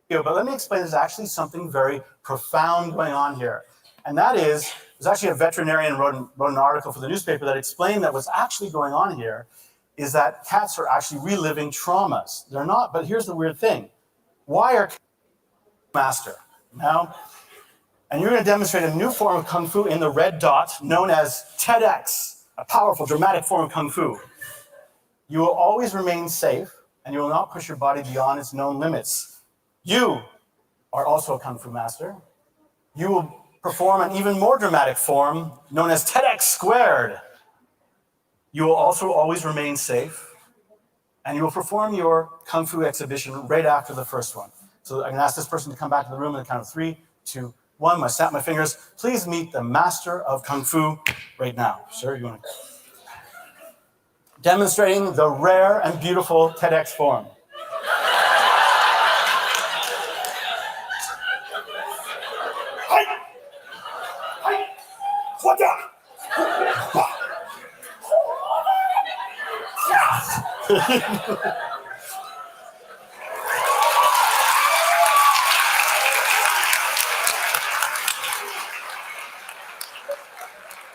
you, but let me explain there's actually something very profound going on here. And that is, there's actually a veterinarian wrote an article for the newspaper that explained that what's actually going on here is that cats are actually reliving traumas. They're not, but here's the weird thing. Why are cats master? Now, and you're going to demonstrate a new form of Kung Fu in the red dot known as Tedx, a powerful, dramatic form of Kung Fu. You will always remain safe, and you will not push your body beyond its known limits. You are also a Kung Fu master. You will perform an even more dramatic form known as Tedx squared. You will also always remain safe, and you will perform your Kung Fu exhibition right after the first one. So I'm going to ask this person to come back to the room in the count of 3, 2, 1. I'm going to snap my fingers. Please meet the master of Kung Fu right now. Sir, you want to... Demonstrating the rare and beautiful Tedx form.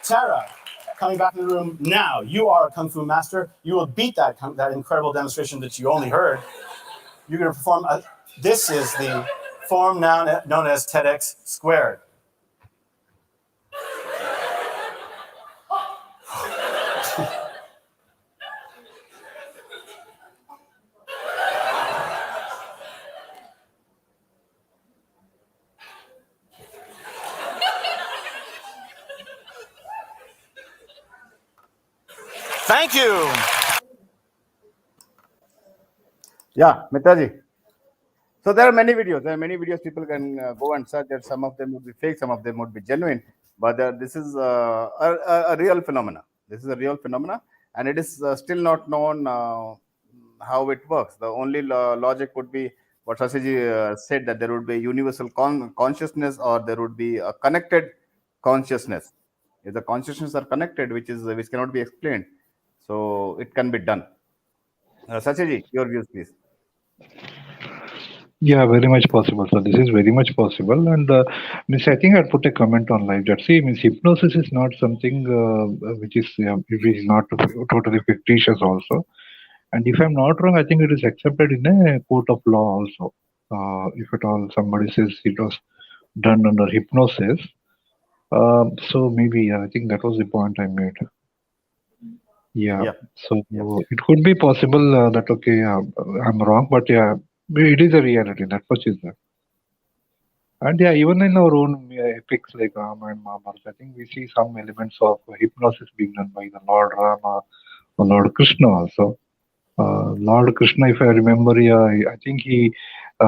Tara, coming back in the room now. You are a Kung Fu master. You will beat that incredible demonstration that you only heard. You're going to perform, this is the form now known as Tedx squared. Thank you. Yeah, Mitraji. So there are many videos. There are many videos people can go and search. That some of them would be fake, some of them would be genuine. But this is a real phenomena. This is a real phenomena, and it is still not known how it works. The only logic would be what Sasiji said, that there would be universal consciousness, or there would be a connected consciousness. If the consciousness are connected, which cannot be explained, so it can be done. Sasiji, your views, please. Yeah, very much possible. So this is very much possible. And means I think I'd put a comment on live chat. See, means hypnosis is not something which is not totally fictitious also. And if I'm not wrong, I think it is accepted in a court of law also. If at all somebody says it was done under hypnosis. So maybe I think that was the point I made. Yeah. So it could be possible that, okay, I'm wrong, but yeah, it is a reality. That much is there. And yeah, even in our own epics like Rama and Mahabharata, I think we see some elements of hypnosis being done by the Lord Rama or Lord Krishna also. Lord Krishna, if I remember, I think he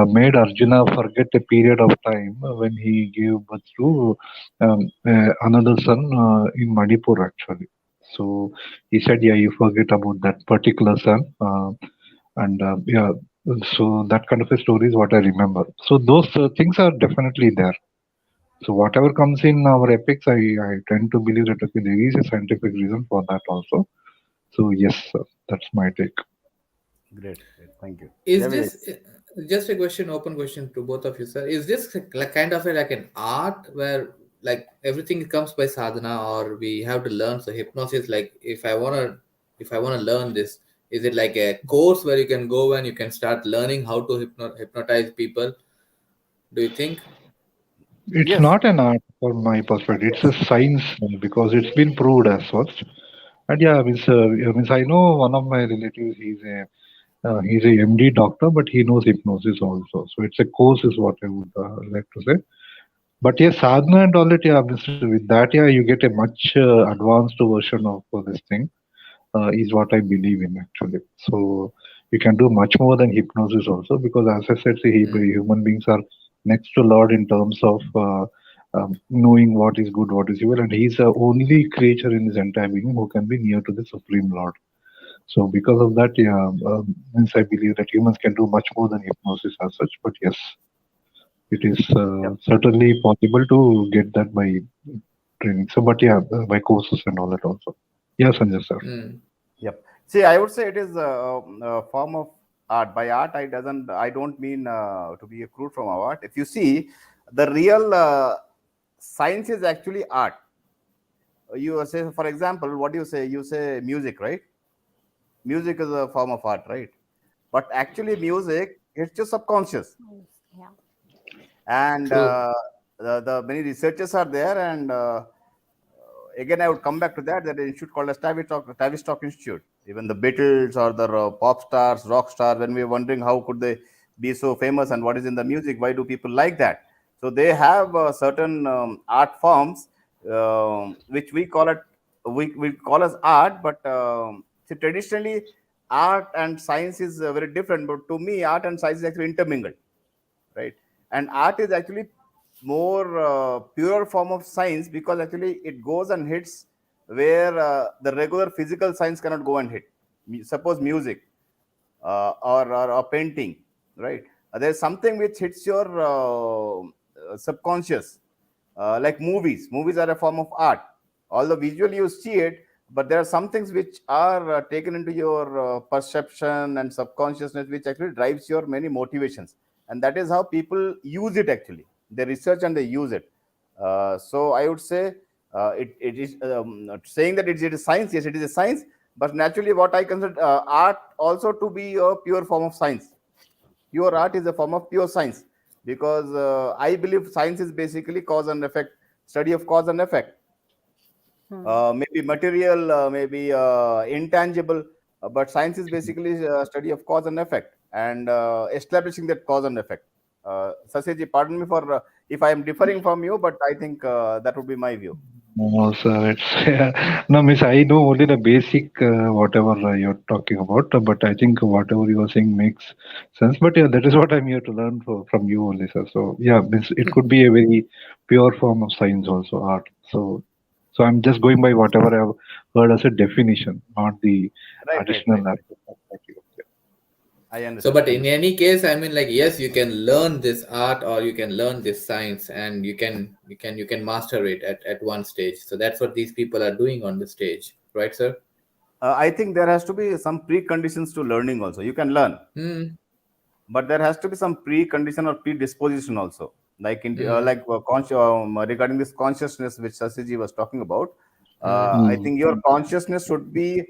made Arjuna forget a period of time when he gave birth to another son in Manipur, actually. So he said, yeah, you forget about that particular son. Yeah, so that kind of a story is what I remember. So those things are definitely there. So whatever comes in our epics, I tend to believe that, okay, there is a scientific reason for that also. So yes, that's my take. Great. Thank you. Is this just a question, open question to both of you, sir? Is this like kind of like an art where like everything comes by sadhana, or we have to learn? So hypnosis, like if I wanna learn this, is it like a course where you can go and you can start learning how to hypnotize people? Do you think? It's not an art from my perspective. It's a science because it's been proved as such. And yeah, means I know one of my relatives. He's a MD doctor, but he knows hypnosis also. So it's a course, is what I would like to say. But yeah, sadhana and all that, yeah, with that, yeah, you get a much advanced version of this thing, is what I believe in actually. So You can do much more than hypnosis also, because as I said, see, human beings are next to Lord in terms of knowing what is good, what is evil, and he's the only creature in this entire being who can be near to the Supreme Lord. So because of that, means I believe that humans can do much more than hypnosis as such. But yes, it is certainly possible to get that by training. So, but by courses and all that also. Yeah, Sanjay sir. Yep. See, I would say it is a form of art. By art, I don't mean to be crude from art. If you see, the real science is actually art. You say, for example, what do you say? You say music, right? Music is a form of art, right? But actually, music, it's just subconscious. Yeah. And the many researchers are there, and again, I would come back to that institute called as Tavistock Institute. Even the Beatles or the pop stars, rock stars, when we were wondering how could they be so famous and what is in the music, why do people like that? So they have certain art forms which we call as art, but see, traditionally art and science is very different. But to me, art and science is actually intermingled, right? And art is actually more pure form of science, because actually it goes and hits where the regular physical science cannot go and hit. Suppose music or painting, right? There's something which hits your subconscious, like movies. Movies are a form of art. Although visually you see it, but there are some things which are taken into your perception and subconsciousness, which actually drives your many motivations. And that is how people use it actually. They research and they use it. So I would say it is saying that it is science. Yes, it is a science. But naturally, what I consider art also to be a pure form of science. Pure art is a form of pure science, because I believe science is basically cause and effect, study of cause and effect. Maybe material, maybe intangible, but science is basically a study of cause and effect, and establishing that cause and effect. Sasyaji, pardon me for if I am differing from you, but I think that would be my view. No, sir, it's no, miss. I know only the basic whatever you're talking about, but I think whatever you are saying makes sense. But yeah, that is what I'm here to learn from you only, sir. So yeah, miss, it could be a very pure form of science, also art. So I'm just going by whatever I've heard as a definition, not the additional aspect of what you say. I understand. So, but in any case, I mean, like, yes, you can learn this art or you can learn this science, and you can master it at one stage. So that's what these people are doing on the stage, right, sir? I think there has to be some preconditions to learning also. You can learn, but there has to be some precondition or predisposition also. Like regarding this consciousness which Sasiji was talking about, I think your consciousness should be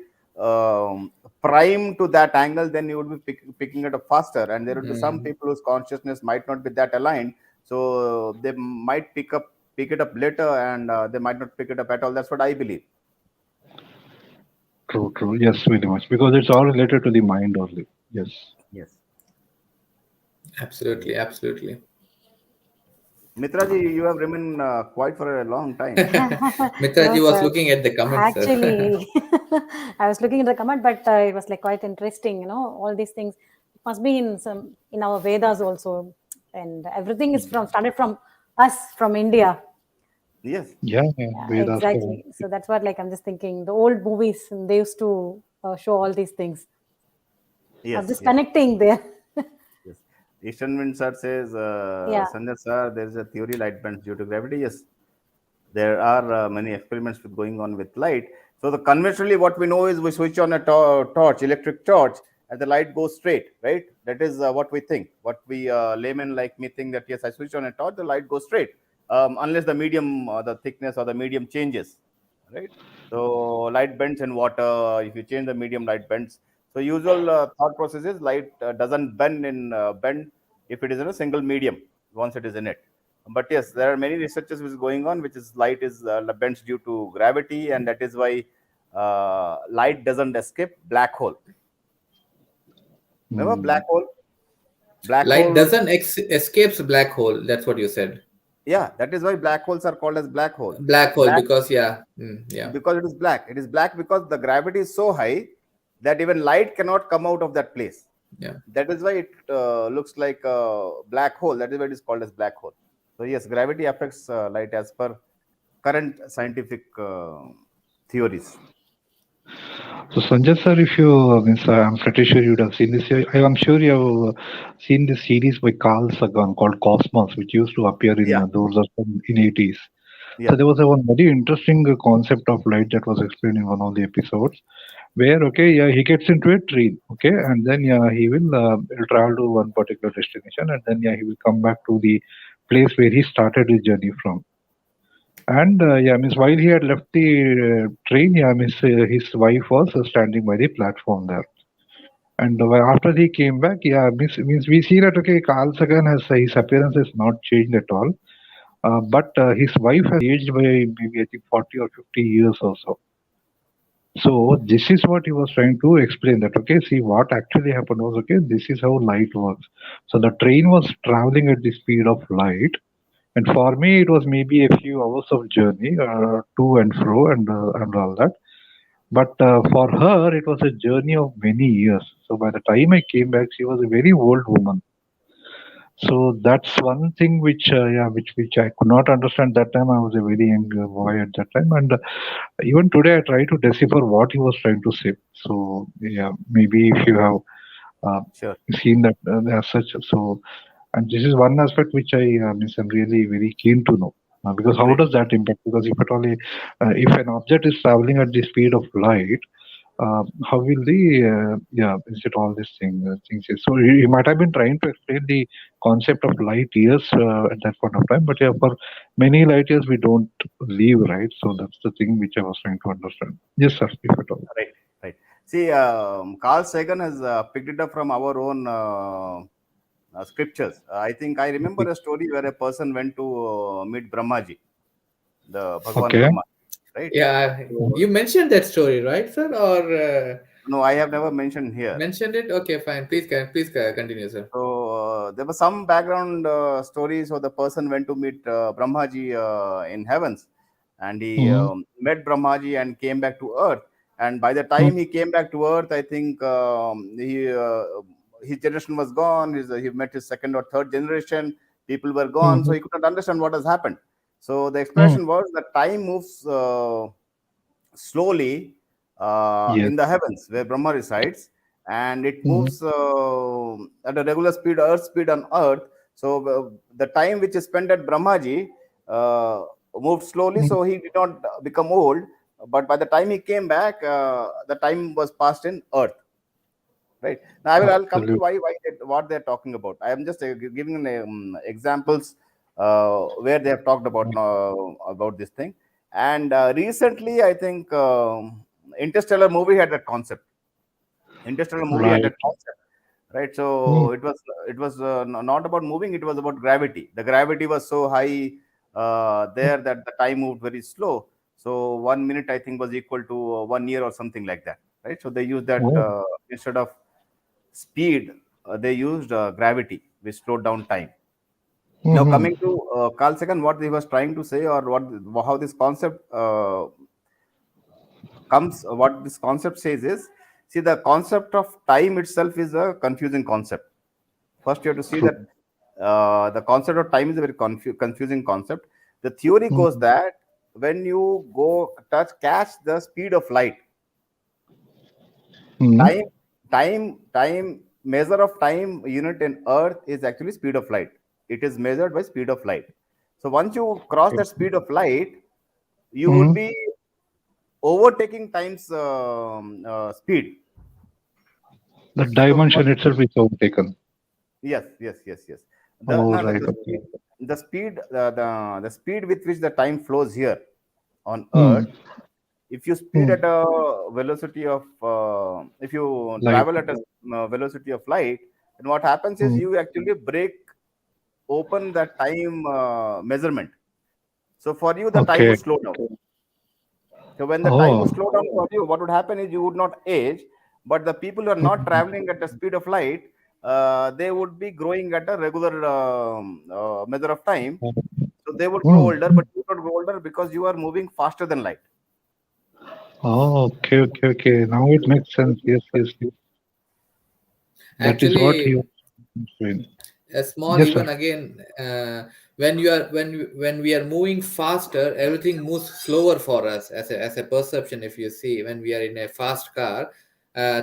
primed to that angle. Then you would be picking it up faster. And there would be some people whose consciousness might not be that aligned, so they might pick it up later, and they might not pick it up at all. That's what I believe. True. Yes, very much, because it's all related to the mind only. Yes. Absolutely. Mitraji, you have remained quiet for a long time. Mitraji was looking at the comments. Actually, I was looking at the comment, but it was like quite interesting. All these things must be in our Vedas also, and everything is started from us, from India. Yes. Yeah, exactly. So that's what, like, I'm just thinking. The old movies, they used to show all these things. Yes. I'm just connecting there. Yes. Eastern Wind sir says, Sanjay sir, there is a theory light bends due to gravity. Yes, there are many experiments going on with light. So the conventionally, what we know is we switch on a torch, electric torch, and the light goes straight, right? That is what we think. What we laymen like me think that, yes, I switch on a torch, the light goes straight, unless the medium, the thickness or the medium changes, right? So light bends in water. If you change the medium, light bends. So usual thought process is light doesn't bend if it is in a single medium once it is in it. But yes, there are many researches which is going on, which is light is bends due to gravity, and that is why light doesn't escape black hole. Remember black hole? Light doesn't escapes black hole. That's what you said. Yeah, that is why black holes are called as black hole. Because because it is black. It is black because the gravity is so high that even light cannot come out of that place. Yeah. That is why it looks like a black hole. That is why it is called as black hole. So yes, gravity affects light as per current scientific theories. So Sanjay sir, if you means I'm pretty sure you'd have seen this. I'm sure you have seen this series by Carl Sagan called Cosmos, which used to appear in Yeah. Doordarshan in 80s. Yeah. So there was one very interesting concept of light that was explained in one of the episodes, where he gets into a train, and then he will he'll travel to one particular destination, and then he will come back to the place where he started his journey from. And means while he had left the train, means his wife was standing by the platform there. And after he came back, means we see that Carl Sagan has his appearance has not changed at all, but his wife has aged by maybe I think 40 or 50 years or so. So this is what he was trying to explain, that see what actually happened was this is how light works. So the train was traveling at the speed of light, and for me it was maybe a few hours of journey to and fro and all that. But for her it was a journey of many years. So by the time I came back, she was a very old woman. So that's one thing which which I could not understand that time. I was a very young boy at that time, and even today I try to decipher what he was trying to say. So maybe if you have Sure. seen that as such, so and this is one aspect which I'm really very keen to know, because how Great. does that impact? Because if at all if an object is traveling at the speed of light, how will the is it all these things is. So he might have been trying to explain the concept of light years at that point of time, but for many light years we don't leave, right? So that's the thing which I was trying to understand. Yes sir, if at all. Right. See, Carl Sagan has picked it up from our own scriptures. I think I remember a story where a person went to meet Brahmaji, the Bhagwan Okay. Brahma, right? Yeah, you mentioned that story, right, sir? Or No, I have never mentioned here. mentioned it? Okay, fine. Please continue, sir. So there was some background story. So the person went to meet Brahmaji in heavens, and he met Brahmaji and came back to earth. And by the time he came back to earth, I think his generation was gone. He met his second or third generation. People were gone, so he could not understand what has happened. So the explanation was that time moves slowly in the heavens where Brahma resides, and it moves at a regular speed, Earth speed on Earth. So the time which is spent at Brahmaji moved slowly, so he did not become old. But by the time he came back, the time was passed in Earth. Right now, I'll come to what they're talking about. I am just giving examples where they have talked about this thing. And recently, I think Interstellar movie had that concept. Interstellar movie had that concept, right? So it was not about moving; it was about gravity. The gravity was so high there that the time moved very slow. So 1 minute, I think, was equal to 1 year or something like that, right? So they used that instead of speed, they used gravity, which slowed down time. Now, coming to Carl Sagan, what he was trying to say, or how this concept comes, what this concept says is, see, the concept of time itself is a confusing concept. First, you have to see that the concept of time is a very confusing concept. The theory goes that when you catch the speed of light, time measure of time unit in Earth is actually speed of light. It is measured by speed of light. So once you cross that speed of light, you would be overtaking time's speed. The dimension itself is overtaken. Yes. The speed with which the time flows here on Earth. If you speed at a velocity of, if you travel at a velocity of light, then what happens is you actually break open the time measurement. So for you, the time would slow down. So when the time would slow down for you, what would happen is you would not age, but the people who are not traveling at the speed of light, they would be growing at a regular measure of time. So they would grow older, but you would not grow older because you are moving faster than light. Oh, okay. Now it makes sense. Yes. That is what he Actually, was doing. a small, Yes, even sir. again, when you are when we are moving faster, everything moves slower for us as a perception. If you see, when we are in a fast car,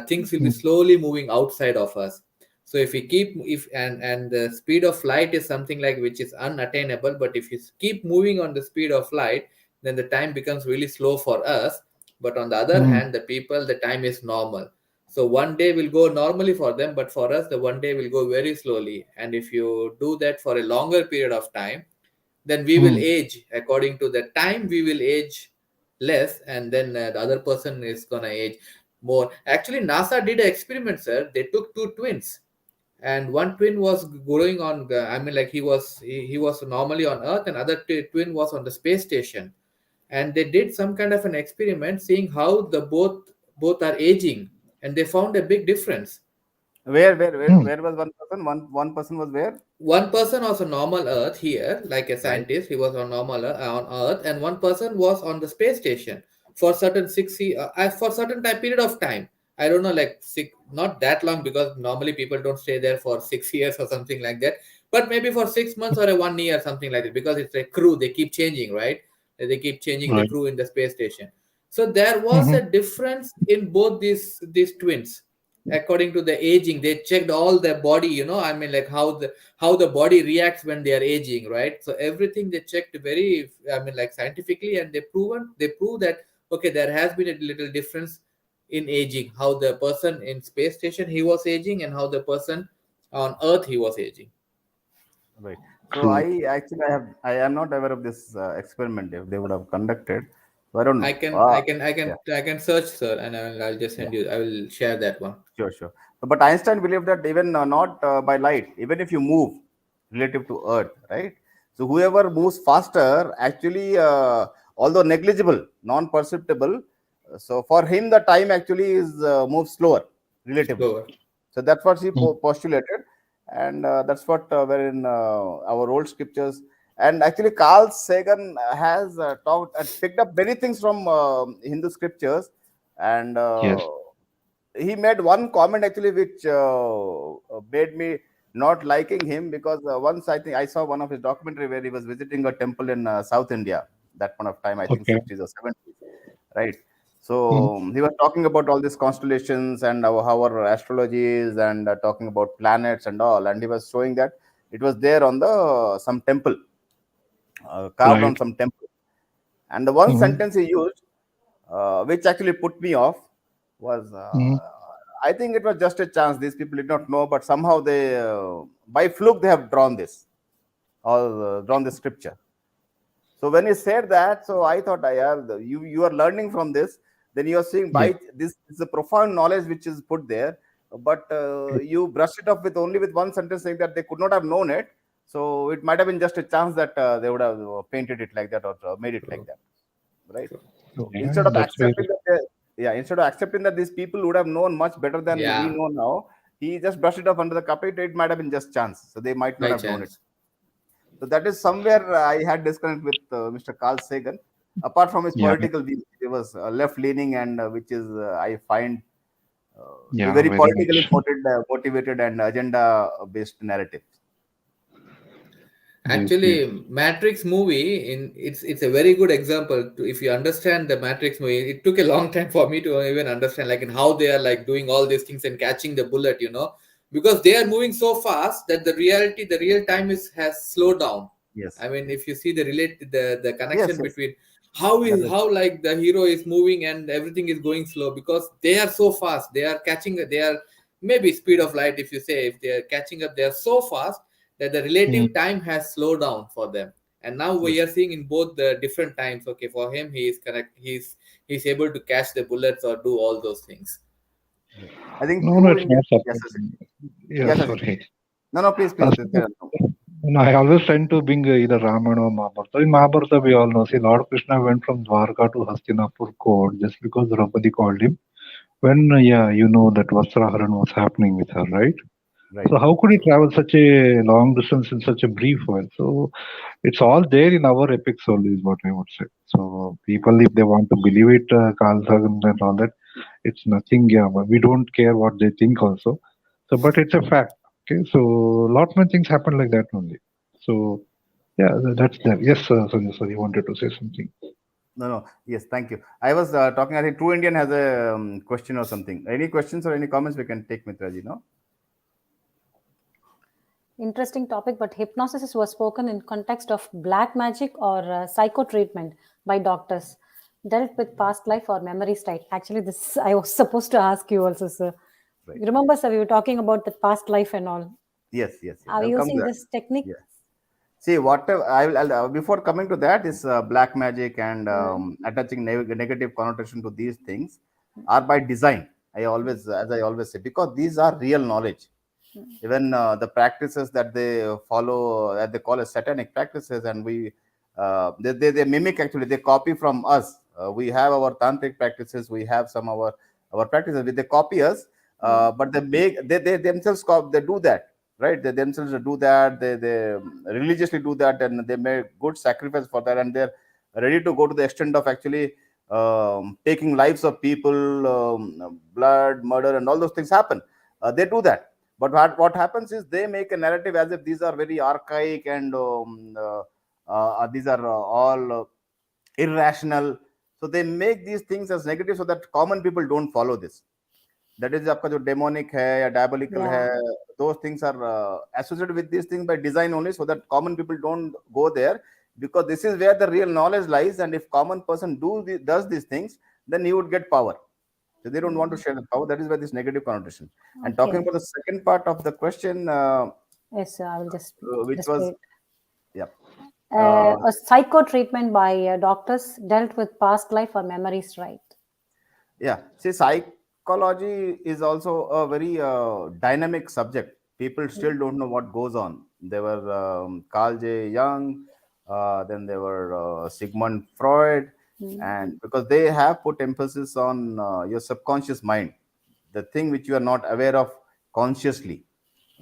things will be Mm. slowly moving outside of us. So if we keep, if and the speed of light is something like which is unattainable, but if you keep moving on the speed of light, then the time becomes really slow for us. But on the other Mm. hand, the people, the time is normal. So one day will go normally for them, but for us, the one day will go very slowly. And if you do that for a longer period of time, then we will Mm. age according to the time. We will age less, and then the other person is gonna age more. Actually, NASA did an experiment, sir. They took two twins, and one twin was going on. I mean, like he was normally on Earth, and other twin was on the space station, and they did some kind of an experiment seeing how the both are aging, and they found a big difference. Mm. Where was one person? One person was where? One person was on normal Earth here, like a Right. scientist. He was on normal on Earth, and one person was on the space station for certain for certain time period of time. I don't know, like not that long, because normally people don't stay there for 6 years or something like that. But maybe for 6 months or a 1 year, something like that, because it's a crew. They keep changing, right? They keep changing the Right. crew in the space station. So there was Mhm. a difference in both these twins according to the aging. They checked all their body, I mean, like how the body reacts when they are aging, right? So everything they checked very, I mean, like scientifically, and they prove that okay, there has been a little difference in aging, how the person in space station he was aging, and how the person on Earth he was aging. Right. So True. I am not aware of this experiment if they would have conducted. So I don't I know. can I can I Yeah. can I can search, sir, and I'll just Yeah. send you. I will share that one. Sure, sure. But Einstein believed that even not by light, even if you move relative to Earth, right? So whoever moves faster, actually, although negligible, non-perceptible, so for him the time actually is moves slower relatively. Slower. So that's what he Mm. postulated, and that's what were in our old scriptures. And actually, Carl Sagan has talked and picked up many things from Hindu scriptures, and Yes. he made one comment actually which made me not liking him, because once I think I saw one of his documentary where he was visiting a temple in South India, that point of time, I think Okay. 60s or 70s, right? Mm. So he was talking about all these constellations and how our astrology is, and talking about planets and all, and he was showing that it was there on the some temple, carved on Right. some temple. And the one Mhm. sentence he used, which actually put me off, was Mhm. I think it was just a chance. These people did not know, but somehow they, by fluke, they have drawn this, or drawn this scripture. So when he said that, so I thought, you are learning from this. Then you are seeing Yes. by this is a profound knowledge which is put there, but you brush it off with only with one sentence saying that they could not have known it. So it might have been just a chance that they would have painted it like that, or made it like True. that, right? True. So Yeah, instead of that's very. accepting that, instead of accepting that these people would have known much better than we Yeah, know now, he just brushed it off under the carpet. It might have been just chance, so they might not by have known it. chance. So that is somewhere I had disconnect with Mr. Carl Sagan. Apart from his Yeah. political views, he was left leaning, and which is I find Yeah. very Very politically much. motivated and agenda based narrative. Yes. Yes. Actually, Matrix movie in it's a very good example. If you understand the Matrix movie, it took a long time for me to even understand, like, in how they are like doing all these things and catching the bullet, because they are moving so fast that the real time is has slowed down. Yes, I mean, if you see the yes, connection yes. between That is how like the hero is moving and everything is going slow, because they are so fast. They are maybe speed of light. If you say, if they are catching up, they are so fast that the Mm. relative time has slowed down for them. And now we yes. are seeing in both the different times. Okay, for him, he is correct. He's able to catch the bullets or do all those things. I think No, no, true it's Indian. not Yes, yes, surprising. Yeah. yes, yes. Sorry. No, no, please, please, please. So, no, I always tend to bring either Ramayana or Mahabharata. In Mahabharata, we all know. See, Lord Krishna went from Dwarka to Hastinapur court just because Draupadi called him. When, yeah, you know that Vastraharan was happening with her, right? Right. So how could he travel such a long distance in such a brief while? So it's all there in our epics only, is what I would say. So people, if they want to believe it, Carl Sagan and all that, it's nothing. Yeah, but we don't care what they think also. So, but it's a fact. Okay, so lot many things happen like that only. So, yeah, that's there. Yes, Sanjay sir, you wanted to say something. No. Yes, thank you. I was talking. I think True Indian has a question or something. Any questions or any comments we can take, Mitraji? No. Interesting topic, but hypnosis was spoken in context of black magic or psycho treatment by doctors. Dealt with past life or memory state. Actually, this I was supposed to ask you also, sir. Right. You remember, sir, we were talking about the past life and all. Yes. Are we I'll come to using that. this technique? Yeah. See, whatever I'll before coming to that is black magic and attaching negative connotation to these things are by design. I always say, because these are real knowledge. Even the practices that they follow, that they call as satanic practices, and they mimic, actually they copy from us. We have our tantric practices, we have some our practices, they copy us, but they themselves they do that, right? They themselves do that, they religiously do that, and they make good sacrifice for that, and they're ready to go to the extent of actually taking lives of people, blood, murder, and all those things happen. They do that. But what happens is they make a narrative as if these are very archaic and these are all irrational. So they make these things as negative so that common people don't follow this. That is, आपका जो demonic है या diabolical है, those things are associated with these things by design only, so that common people don't go there, because this is where the real knowledge lies. And if common person does these things, then he would get power. So they don't want to share the power. That is why this negative connotation. And talking about the second part of the question, yes, sir, I will just which just was, wait. yeah, A psycho treatment by doctors dealt with past life or memories, right? yeah. See, psychology is also a very dynamic subject. People still don't know what goes on. There were Carl J. Jung, then there were Sigmund Freud, and because they have put emphasis on your subconscious mind, the thing which you are not aware of consciously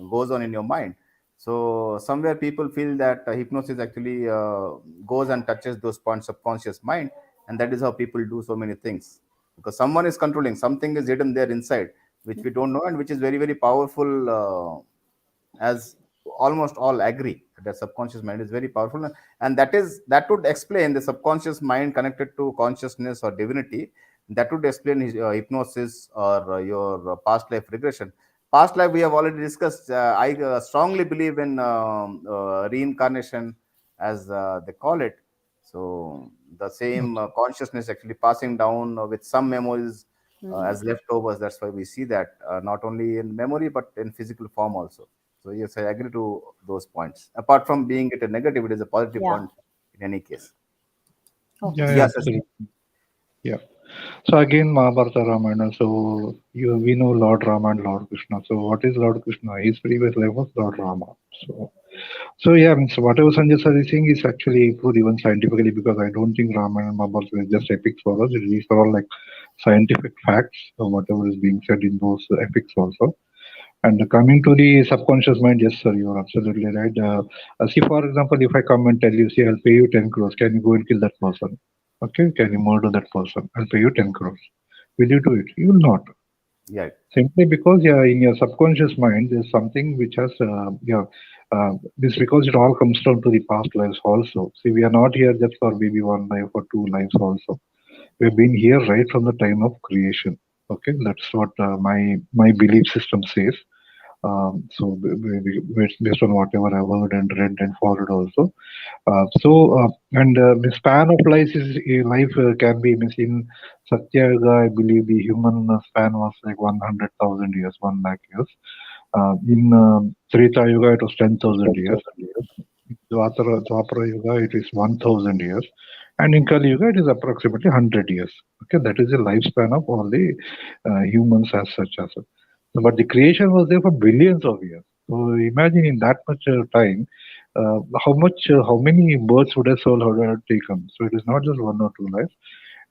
goes on in your mind. So somewhere people feel that hypnosis actually goes and touches those points of conscious mind, and that is how people do so many things, because someone is controlling, something is hidden there inside which we don't know, and which is very, very powerful, as almost all agree that subconscious mind is very powerful. And that would explain the subconscious mind connected to consciousness or divinity. That would explain hypnosis or your past life regression. Past life we have already discussed. I strongly believe in reincarnation, as they call it. So the same consciousness actually passing down with some memories as leftovers. That's why we see that not only in memory but in physical form also. So yes, I agree to those points. Apart from being it a negative, it is a positive point in any case. Okay. Yeah, Yes, absolutely. Yeah. So again, Mahabharata Ramayana. So we know Lord Rama and Lord Krishna. So what is Lord Krishna? His previous life was Lord Rama. So yeah, so whatever Sanjay sir is saying is actually proved even scientifically, because I don't think Ramayana and Mahabharata is just epics for us. These are all like scientific facts of whatever is being said in those epics also. And coming to the subconscious mind, yes, sir, you're absolutely right. See, for example, if I come and tell you, see, I'll pay you 10 crores, can you go and kill that person? Okay, can you murder that person? I'll pay you 10 crores. Will you do it? You will not. Yeah. Simply because, yeah, in your subconscious mind, there's something which has, this because it all comes down to the past lives also. See, we are not here just for maybe one life or two lives also. We've been here right from the time of creation. Okay, that's what my belief system says. So based on whatever I've heard and read and followed also. And the span of life can be in Satya Yuga. I believe the human span was like 100,000 years, 1 lakh years. In Treta Yuga, it was 10,000 years. Dwapara Yuga, it is 1,000 years. And in Kali Yuga, it is approximately 100 years. Okay, that is the lifespan of all the humans as such. But the creation was there for billions of years. So imagine in that much time, how many births would a soul have taken? So it is not just 1 or 2 lives.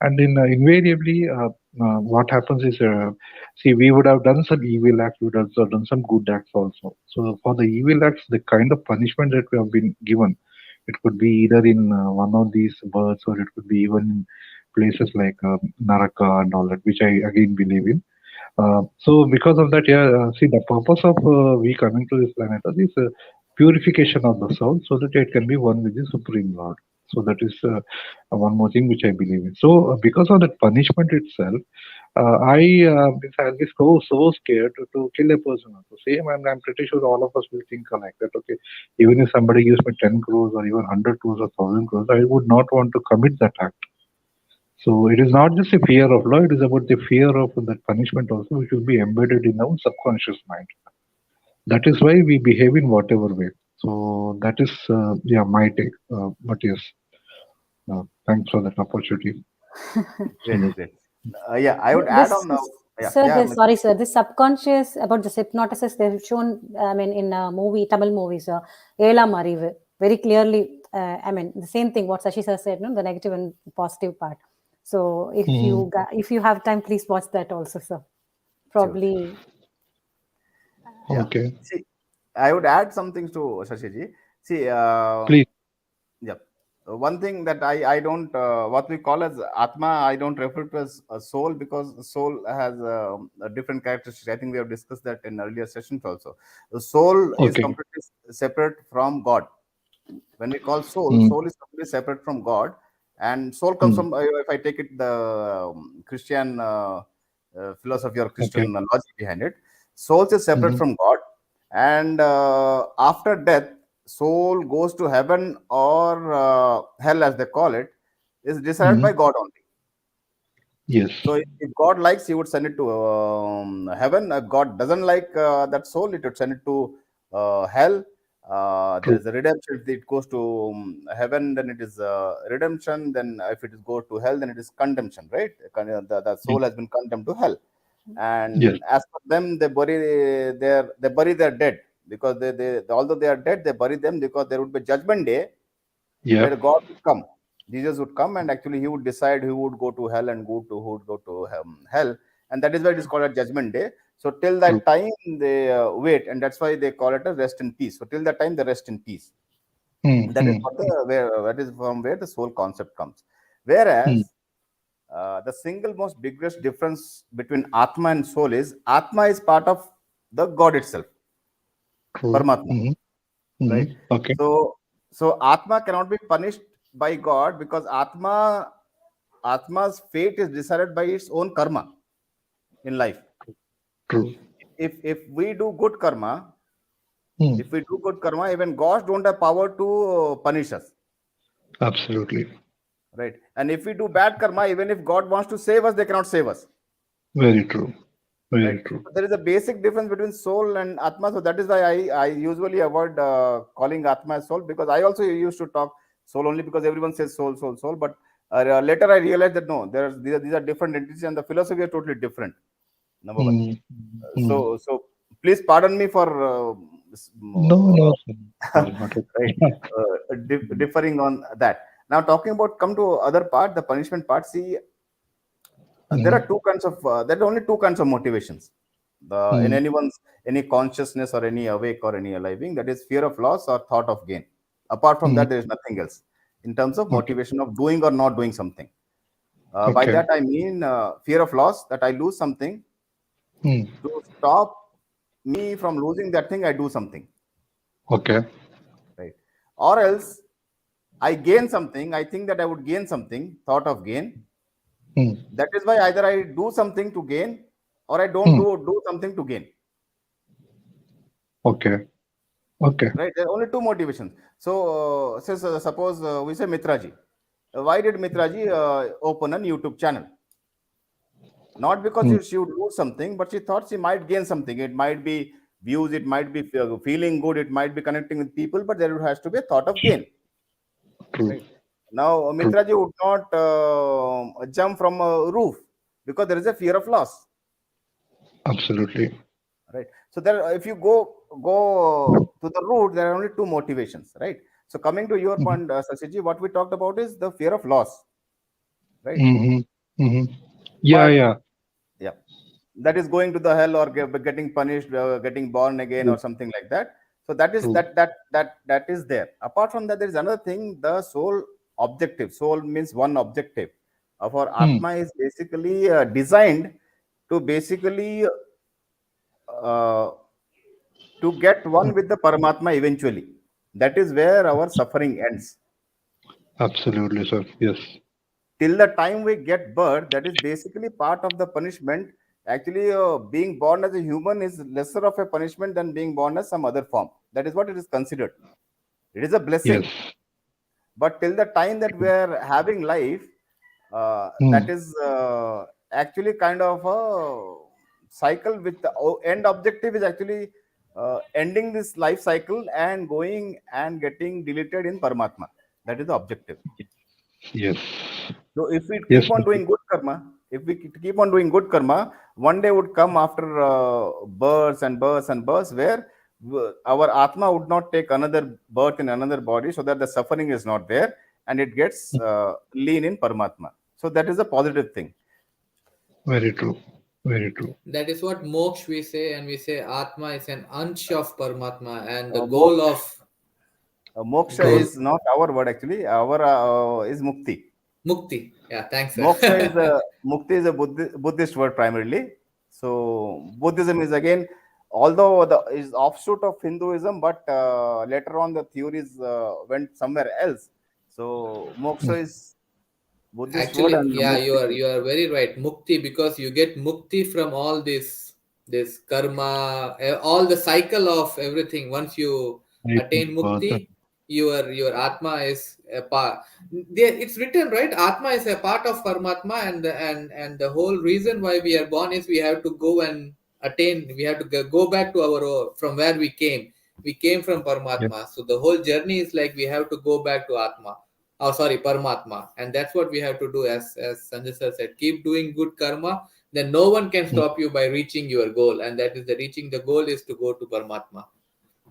And invariably, what happens is, see, we would have done some evil acts, we would have done some good acts also. So for the evil acts, the kind of punishment that we have been given, it could be either in one of these births, or it could be even in places like Naraka and all that, which I again believe in. So because of that, see, the purpose of we coming to this planet Earth is purification of the soul, so that it can be one with the Supreme Lord. So that is one more thing which I believe in. So because of that punishment itself, I'll be so scared to kill a person. So same, I'm pretty sure all of us will think like that. Okay, even if somebody gives me 10 crores or even 100 crores or 1,000 crores, I would not want to commit that act. So it is not just a fear of law; it is about the fear of that punishment also, which will be embedded in our subconscious mind. That is why we behave in whatever way. So that is my take. But yes, thanks for that opportunity. Great, great. Yeah, I would add on. Sorry, sir. This subconscious about the hypnotists, they've shown, I mean, in a movie, Tamil movies, Elam Arivu, very clearly, I mean, the same thing what Sashi sir said, no? The negative and positive part. So if you have time, please watch that also, sir. Probably. Yeah. Okay. See, I would add something to Shashiji. See, Please. Yeah. One thing that I don't, what we call as Atma, I don't refer to as a soul, because soul has a different characteristics. I think we have discussed that in earlier sessions also. The soul is Okay. completely separate from God. When we call soul, soul is completely separate from God. And soul comes from, if I take it the Christian philosophy or Christian logic behind it, soul is separate from God. And after death, soul goes to heaven or hell, as they call it, is decided by God only. Yes. So if God likes, he would send it to heaven. If God doesn't like that soul, it would send it to hell. There is a redemption. If it goes to heaven, then it is redemption. Then if it goes to hell, then it is condemnation, right? The soul has been condemned to hell. And as for them, they bury their dead, because they although they are dead, they bury them, because there would be judgment day where God would come. Jesus would come, and actually he would decide who would go to hell and who would go to hell, and that is why it is called a judgment day. So till that time they wait, and that's why they call it a rest in peace. So till that time they rest in peace. That is that is from where the soul concept comes. Whereas the single most biggest difference between Atma and soul is Atma is part of the God itself, Paramatma, right? Okay. So Atma cannot be punished by God, because Atma's fate is decided by its own karma in life. True. If we do good karma, even gods don't have power to punish us. Absolutely. Right. And if we do bad karma, even if God wants to save us, they cannot save us. Very true. Very true. So there is a basic difference between soul and Atma. So that is why I usually avoid calling Atma as soul, because I also used to talk soul only because everyone says soul. But later I realized that no, these are different entities, and the philosophy is totally different. Number one. So please pardon me for no. Differing on that. Now come to other part, the punishment part. See, there are only two kinds of motivations in any consciousness or any awake or any alive being, that is fear of loss or thought of gain. Apart from that, there is nothing else in terms of motivation of doing or not doing something. By that I mean fear of loss, that I lose something. To stop me from losing that thing, I do something. Okay. Right. Or else I gain something, I think that I would gain something, thought of gain. That is why either I do something to gain, or I don't do something to gain. Okay. Right. There are only two motivations. So suppose we say Mitraji. Why did Mitraji open a YouTube channel? Not because she would lose something, but she thought she might gain something. It might be views, it might be feeling good, it might be connecting with people, but there has to be a thought of gain. Right. Now, Mitraji would not jump from a roof because there is a fear of loss. Absolutely. Right. So there, if you go to the root, there are only two motivations. Right. So coming to your point, Sasiji, what we talked about is the fear of loss. Right. Yeah. That is going to the hell or getting punished, getting born again, or something like that. So that is that is there. Apart from that, there is another thing. The soul objective. Soul means one objective of our Atma is basically designed to basically to get one with the Paramatma eventually. That is where our suffering ends. Absolutely, sir. Yes. Till the time we get birth, that is basically part of the punishment. Actually, being born as a human is lesser of a punishment than being born as some other form. That is what it is considered. It is a Yes. blessing. But till the time that we are having life, that is actually kind of a cycle with the end objective is actually ending this life cycle and going and getting deleted in Paramatma. That is the objective. Yes. So if we Yes. keep on doing good karma, if we keep on doing good karma, one day would come after births and births and births where our Atma would not take another birth in another body, so that the suffering is not there and it gets lean in Paramatma. So that is a positive thing. Very true. Very true. That is what moksha we say, and we say Atma is an ansh of Paramatma, and the Uh, goal moksha, of moksha goal is not our word actually. Our is mukti. mukti. Yeah, thanks, sir. Moksha is a mukti is a Buddhist word primarily. So Buddhism is again, although the is offshoot of Hinduism, but later on the theories went somewhere else. So moksha is Buddhist word, Actually, and yeah, mukti is you are very right. Mukti, because you get mukti from all this karma, all the cycle of everything. Once you attain mukti, your atma is a part. It's written, right? Atma is a part of Paramatma, and the whole reason why we are born is we have to go and attain. We have to go back to our from where we came. We came from Yes. Paramatma, so the whole journey is like we have to go back to Atma. Oh, sorry, Paramatma. And that's what we have to do, as Sanjay sir said. Keep doing good karma, then no one can stop you by reaching your goal. And that is the reaching the goal is to go to Paramatma.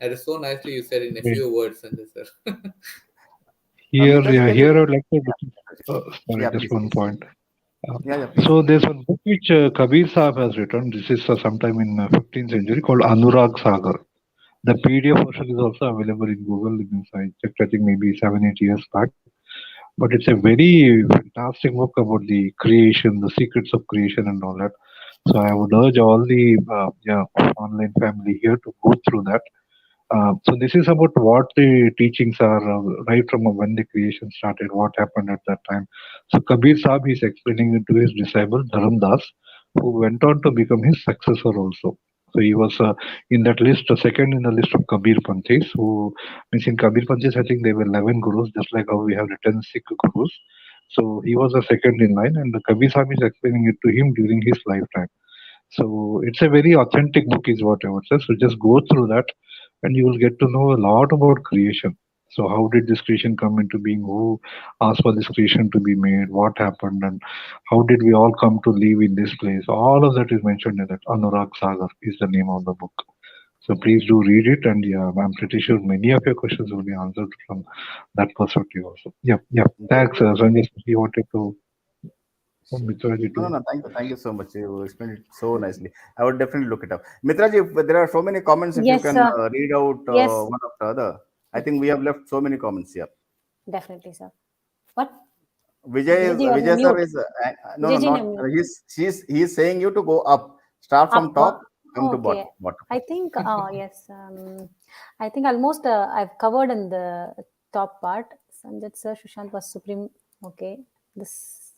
That is so nicely you said in a Great. few words, Sanjay sir. Here, Mitraji, yeah, can you? here I would like to, sorry, Yeah, just please, one please. point. Yeah, please. So there's one book which Kabir Sahib has written. This is sometime in 15th century called Anurag Sagar. The PDF version is also available in Google. I checked, I think maybe 7-8 years back. But it's a very fantastic book about the creation, the secrets of creation, and all that. So I would urge all the online family here to go through that. So this is about what the teachings are right from when the creation started, what happened at that time. So Kabir Sahib is explaining it to his disciple Dharam Das, who went on to become his successor also. So he was in that list, second in the list of Kabir Panthis, who means in Kabir Panthis, I think there were 11 gurus, just like how we have written Sikh gurus. So he was the second in line, and the Kabir Sahib is explaining it to him during his lifetime. So it's a very authentic book, is what I would say. So just go through that, and you will get to know a lot about creation. So how did this creation come into being? Who asked for this creation to be made? What happened? And how did we all come to live in this place? All of that is mentioned in that. Anurag Sagar is the name of the book. So please do read it, and yeah, I'm pretty sure many of your questions will be answered from that perspective also. Yeah. Thanks, Sanjay. You wanted to Mitraji No, too. no, no. Thank you so much. You explained it so nicely. I would definitely look it up. Mitraji, if there are so many comments, if you Yes, can sir. read out Yes, one after other. I think we have left so many comments here. definitely, sir. What? Vijay Vijay, you're in Vijay sir mute. is no, Vijay, not you're mute. he's saying you to go up, start from Up. top, come to Okay. bottom. I think, yes. I think almost I've covered in the top part. Sanjay sir, Sushant was supreme. Okay. This.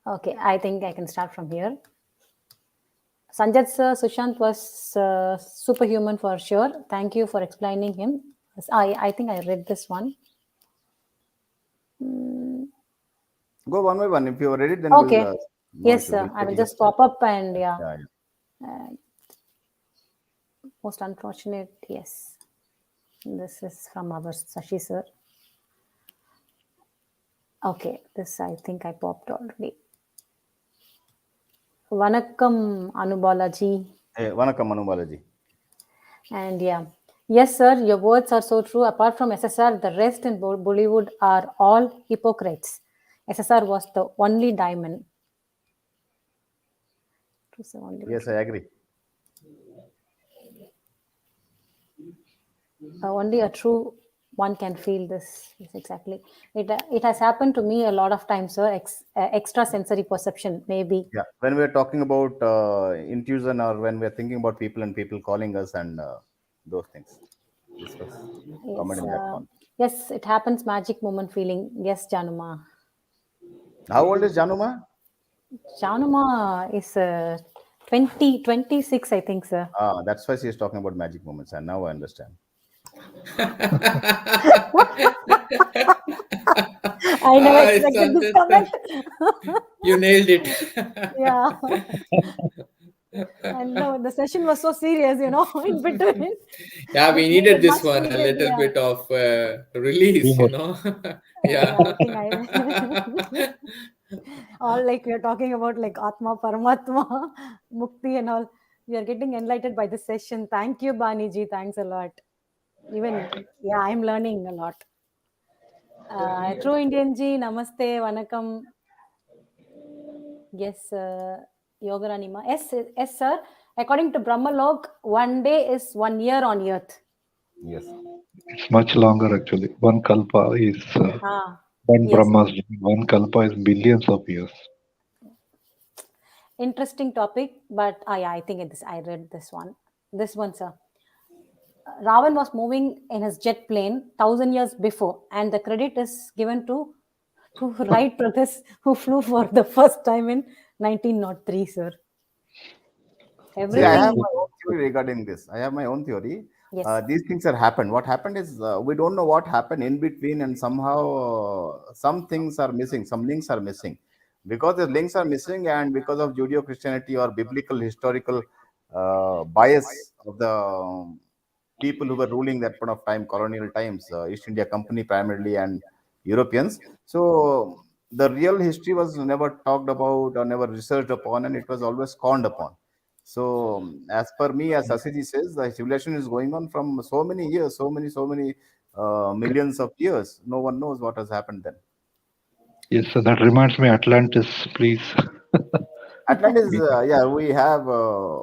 Okay. I think I can start from here. Sanjay sir, Sushant was superhuman for sure. Thank you for explaining him. I think I read this one. Go one by one. If you read it, then Okay. we'll no Yes, issues. sir. We'll I take will it up. just pop up and yeah. Yeah. Most unfortunate. Yes. This is from our Sashi sir. Okay. This I think I popped already. Vanakkam Anubalaji. Hey, Vanakkam Anubalaji. And yeah. Yes, sir. Your words are so true. Apart from SSR, the rest in Bollywood are all hypocrites. SSR was the only diamond. It was the only Yes, I agree. only a true one can feel this. Yes, exactly. It has happened to me a lot of times, sir. Extra sensory perception, maybe. Yeah, when we're talking about intuition, or when we're thinking about people and people calling us and those things, this was common Yes, in that context. yes, it happens. Magic moment feeling. Yes, Januma. How old is Januma? Januma is 26, I think, sir. Ah, that's why she is talking about magic moments, and now I understand. I never Ah, expected this Sanjay comment. sir, you nailed it. Yeah. And no, the session was so serious, in between. Yeah, we It made needed it this much one, a needed. little Yeah. bit of release, Humor. Yeah. I think all like we are talking about like Atma, Paramatma, Mukti and all. We are getting enlightened by this session. Thank you, Baniji. Thanks a lot. Even, yeah, I'm learning a lot. True Indian ji, namaste, vanakkam. Yes, Yogaranima. Yes, sir. According to Brahmalok, one day is 1 year on earth. Yes. It's much longer actually. One kalpa is one Yes. Brahma's journey. One kalpa is billions of years. Interesting topic, but yeah, I think I read this one. This one, sir. Ravan was moving in his jet plane 1,000 years before, and the credit is given to Wright brothers, who flew for the first time in 1903, sir. See, I Everything. have my own theory regarding this. I have my own theory. Yes. These things have happened. What happened is we don't know what happened in between, and somehow some things are missing, some links are missing. Because the links are missing, and because of Judeo Christianity or biblical historical bias of the people who were ruling that point of time, colonial times, East India Company primarily, and Europeans. So the real history was never talked about or never researched upon, and it was always conned upon. So, as per me, as Asiji says, the civilization is going on from so many years, so many millions of years. No one knows what has happened then. Yes, so that reminds me, Atlantis, please. Atlantis, yeah, we have,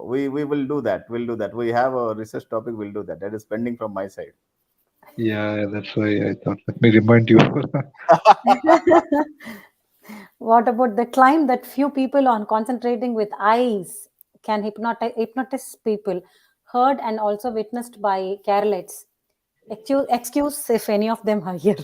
we will do that. We'll do that. We have a research topic. We'll do that. That is pending from my side. Yeah, that's why I thought, let me remind you. What about the climb that few people on concentrating with eyes can hypnotize people, heard and also witnessed by Carolites? Excuse if any of them are here.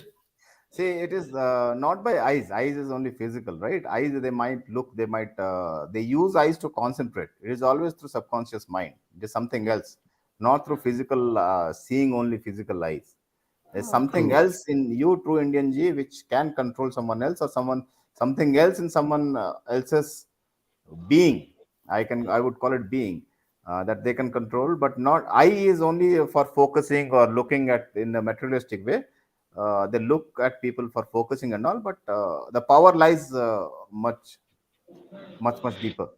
See, it is not by eyes. Eyes is only physical, right? Eyes, they might look, they use eyes to concentrate. It is always through subconscious mind. It is something else, not through physical, seeing only physical eyes. There's something else in you, true Indian G, which can control someone else, or something else in someone else's being. I would call it being, that they can control, but not eye is only for focusing or looking at in a materialistic way. They look at people for focusing and all, but the power lies much deeper.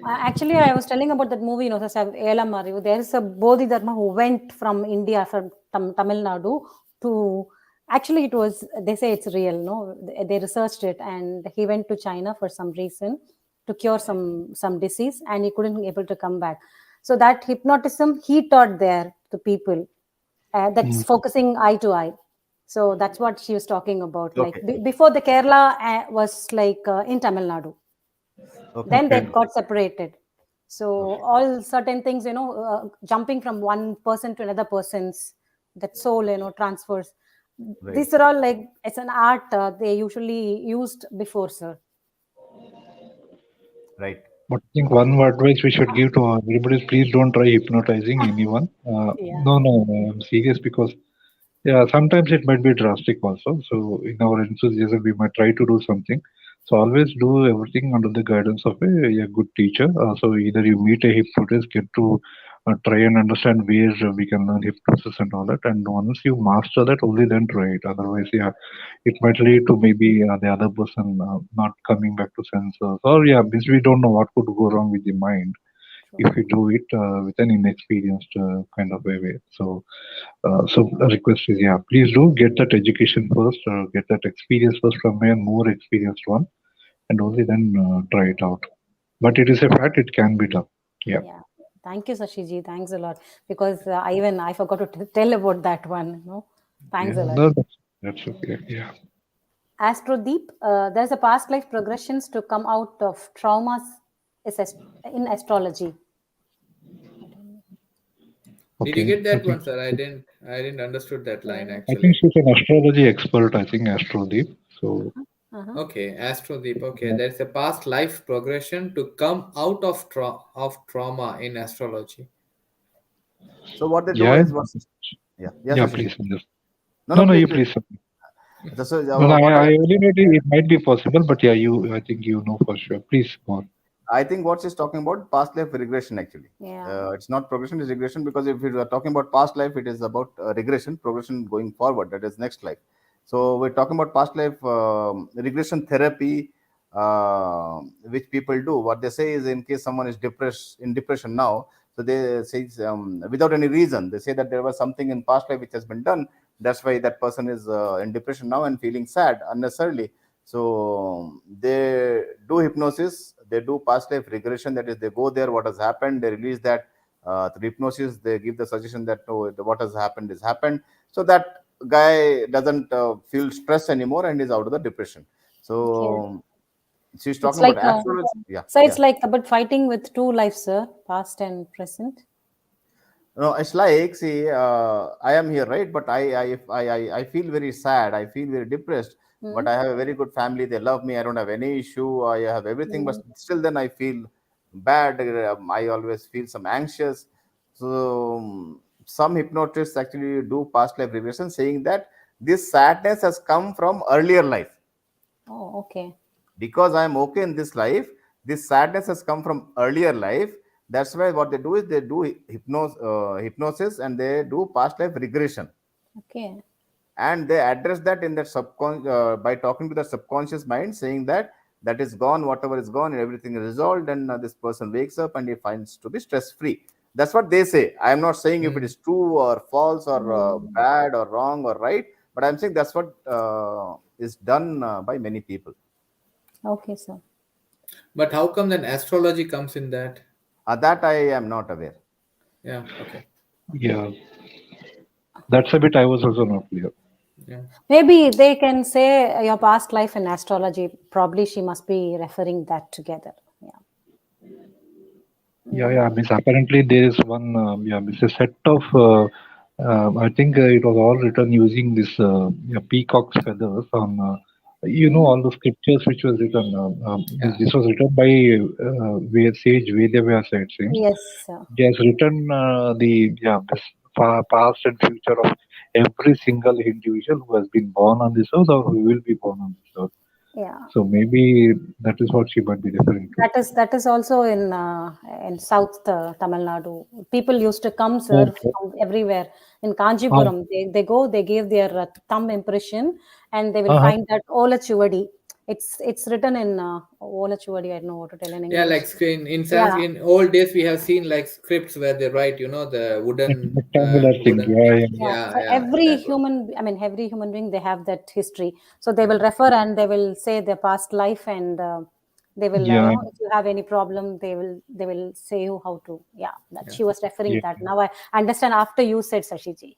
Actually, I was telling about that movie, Elamarivu. There is a Bodhidharma who went from India, from Tamil Nadu to. Actually, it was. They say it's real. No, they researched it, and he went to China for some reason to cure some disease, and he couldn't be able to come back. So that hypnotism he taught there to people. That's focusing eye to eye. So that's what she was talking about. Like Okay. before the Kerala was like in Tamil Nadu. Okay. Then they got separated. So all certain things, jumping from one person to another person's, that soul, transfers. Right. These are all like, it's an art they usually used before, sir. Right. But I think one advice we should give to everybody is please don't try hypnotizing anyone. Yeah. No, I'm serious because yeah, sometimes it might be drastic also. So in our enthusiasm, we might try to do something. So always do everything under the guidance of a good teacher. So either you meet a hypnotist, get to try and understand where we can learn hypnosis and all that. And once you master that, only then try it. Otherwise, yeah, it might lead to maybe the other person not coming back to senses. Or yeah, because we don't know what could go wrong with the mind if you do it with an inexperienced kind of a way. So the request is, yeah, please do get that education first, get that experience first from a more experienced one, and only then try it out. But it is a fact; it can be done. Yeah. Thank you, Sashiji. Thanks a lot. Because I forgot to tell about that one. Thanks Yeah, a lot. no, that's okay. Yeah. Astrodeep, there's a past life progressions to come out of traumas in astrology. Did you Okay. get I that think one, sir? I didn't understood that line I think actually. she's an astrology expert. I think Astrodeep. So Uh-huh. Okay, Astrodeep. Okay, yeah, there's a past life progression to come out of trauma in astrology. So what they do yeah, is what? Yeah. Yes, yeah. Ashish. Please, yes. No, No, no, no. please, You please. please. So, No, no, what I only know it might be possible, but yeah, you. I think you know for sure. Please go on. I think what she's talking about past life regression actually. Yeah. It's not progression, it's regression, because if we are talking about past life, it is about regression, progression going forward. That is next life. So we're talking about past life regression therapy, which people do. What they say is, in case someone is depressed in depression now, so they say without any reason, they say that there was something in past life which has been done. That's why that person is in depression now and feeling sad unnecessarily. So they do hypnosis, they do past life regression. That is, they go there, what has happened, they release that through hypnosis. They give the suggestion that, oh, what has happened is happened. So that guy doesn't feel stress anymore and is out of the depression. Okay. So she's It's talking like about astrology. Yeah, so yeah. it's like about fighting with two lives, sir, past and present. No, it's like, see, I am here, right? But I feel very sad. I feel very depressed. But Hmm? I have a very good family. They love me. I don't have any issue. I have everything. But Hmm. still, then I feel bad. I always feel some anxious. So some hypnotists actually do past life regression, saying that this sadness has come from earlier life. Oh, okay. Because I am okay in this life, this sadness has come from earlier life. That's why what they do is they do hypnosis, and they do past life regression, Okay. and they address that in that subconscious, by talking to the subconscious mind, saying that that is gone, whatever is gone, and everything is resolved, and this person wakes up and he finds to be stress free. That's what they say. I am not saying if it Hmm. is true or false or Hmm. bad or wrong or right, but I'm saying that's what is done by many people. Okay, sir. But how come then astrology comes in that? That I am not aware. Yeah. Okay. Yeah, that's a bit I was also not clear. Yeah. Maybe they can say your past life in astrology. Probably she must be referring that together. Yeah. Yeah, yeah. Means apparently there is one. Yeah, it's a set of. I think it was all written using this yeah, peacock's feathers on. Hmm. All the scriptures which was written. Yeah. This was written by sage Vedavyasa, it seems. Yes, sir. He has written the this past and future of every single individual who has been born on this earth or who will be born on this earth. Yeah. So maybe that is what she might be referring to. That is also in South Tamil Nadu. People used to come, sir, Okay. from everywhere. In Kanjipuram, they go, they give their thumb impression, and they will Uh-huh. find that Ola Chuvadi. It's written in Ola Chuvadi. I don't know what to tell in Yeah, English. like in Yeah, Sanskrit, in old days we have seen like scripts where they write, the Rectangular thing. wooden Yeah, things. yeah. yeah. Yeah, So yeah, that one. every human being, they have that history. So they will refer and they will say their past life, and they will, Yeah, if you have any problem, they will say you how to. Yeah, that Yeah. she was referring yeah. that. Now I understand after you said, Sashiji.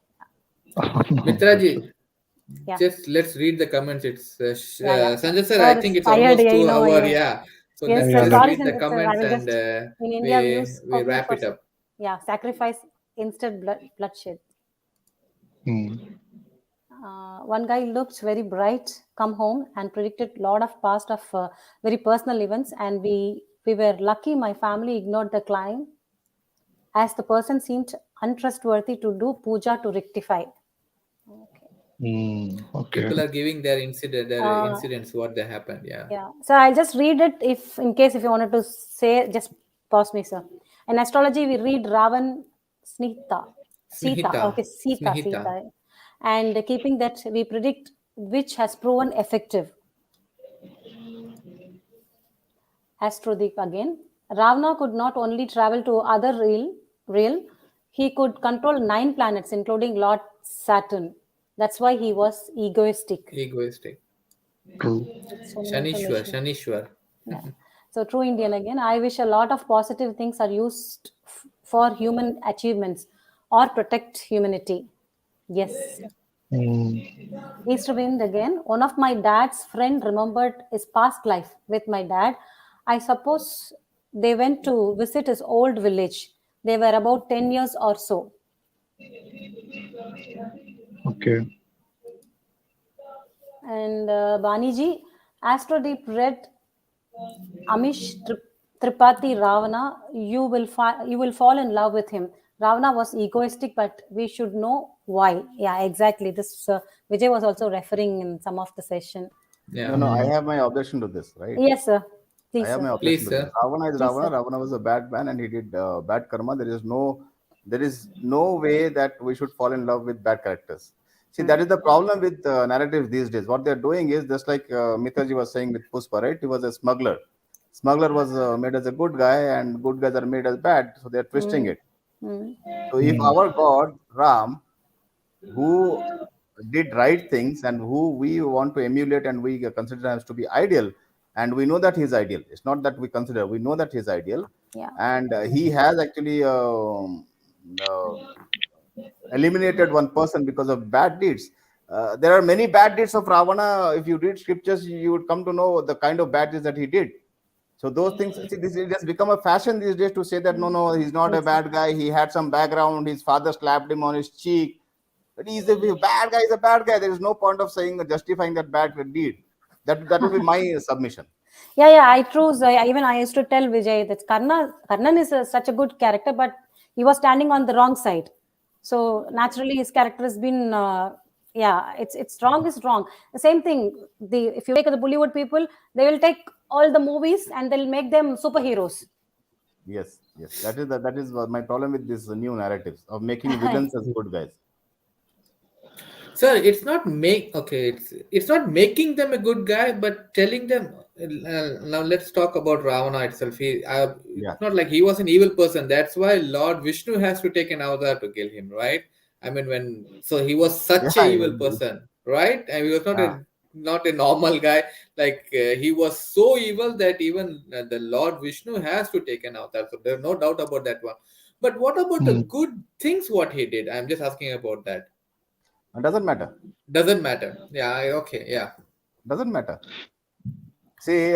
No, that's Mitraji, Yeah, just let's read the comments. It's yeah, yeah. Sanjay sir. I Sir think is it's tired. almost Yeah, two hour. yeah. Yeah. So Yes, let's sir. yeah. just Let's. Sorry, read the Sanjay sir. I comments will and just in India we we use we cooking wrap for it up. sacrifice instead bloodshed. Hmm. One guy looked very bright, come home and predicted lot of past of very personal events, and we were lucky. My family ignored the claim as the person seemed untrustworthy to do puja to rectify. Okay. Okay. People are giving their Uh, incidents, what they happened. Yeah. yeah. So I'll just read it if in case if you wanted to say, just pause me, sir. In astrology, we read Ravan Snita. Sita. Snihita. Okay, Sita, Snihita. Sita. And keeping that, we predict which has proven effective. Astrodeep again. Ravana could not only travel to other realm, he could control 9 planets, including Lord Saturn. That's why he was egoistic. Egoistic. True. That's so many Shanishwar. information. Shanishwar. Yeah. So true Indian again. I wish a lot of positive things are used for human achievements or protect humanity. Yes. East wind again. One of my dad's friend remembered his past life with my dad. I suppose they went to visit his old village. They were about 10 years or so. Okay. And Baniji, Astrodeep read Amish Tripathi Ravana. You will fall in love with him. Ravana was egoistic, but we should know why. Yeah, exactly. This Vijay was also referring in some of the session. Yeah. No, I have my objection to this, right? Yes, sir. Please, I have sir. my objection Please, to this. sir. Ravana is Please, Ravana. sir. Ravana was a bad man and he did bad karma. There is no way that we should fall in love with bad characters. See, that is the problem with narratives these days. What they're doing is just like Mitaji was saying with Puspa, right? He was a smuggler. Smuggler was made as a good guy, and good guys are made as bad. So they're twisting it. So if our God Ram, who did right things and who we want to emulate and we consider as to be ideal, and we know that he's ideal. It's not that we consider; we know that he's ideal, Yeah. and he has actually eliminated one person because of bad deeds. There are many bad deeds of Ravana. If you read scriptures, you would come to know the kind of bad deeds that he did. So those things, see, this it has become a fashion these days to say that no, he's not a bad guy. He had some background. His father slapped him on his cheek. But he's a bad guy. He's a bad guy. There is no point of saying justifying that bad deed. That would be my submission. Yeah. I choose. Even I used to tell Vijay that Karnan is such a good character, but he was standing on the wrong side. So naturally, his character has been. It's wrong is wrong. The same thing. If you take the Bollywood people, they will take all the movies and they'll make them superheroes. Yes. That is my problem with these new narratives of making villains as good guys. Sir, it's not it's not making them a good guy, but telling them. Now let's talk about Ravana itself. Yeah. It's not like he was an evil person. That's why Lord Vishnu has to take an avatar to kill him, right? I mean, so he was such a evil person, right? And he was not a normal guy. Like he was so evil that even the Lord Vishnu has to take an avatar. So there's no doubt about that one. But what about the good things? What he did? I'm just asking about that. It doesn't matter. Doesn't matter. Yeah. Okay. Yeah. Doesn't matter. See,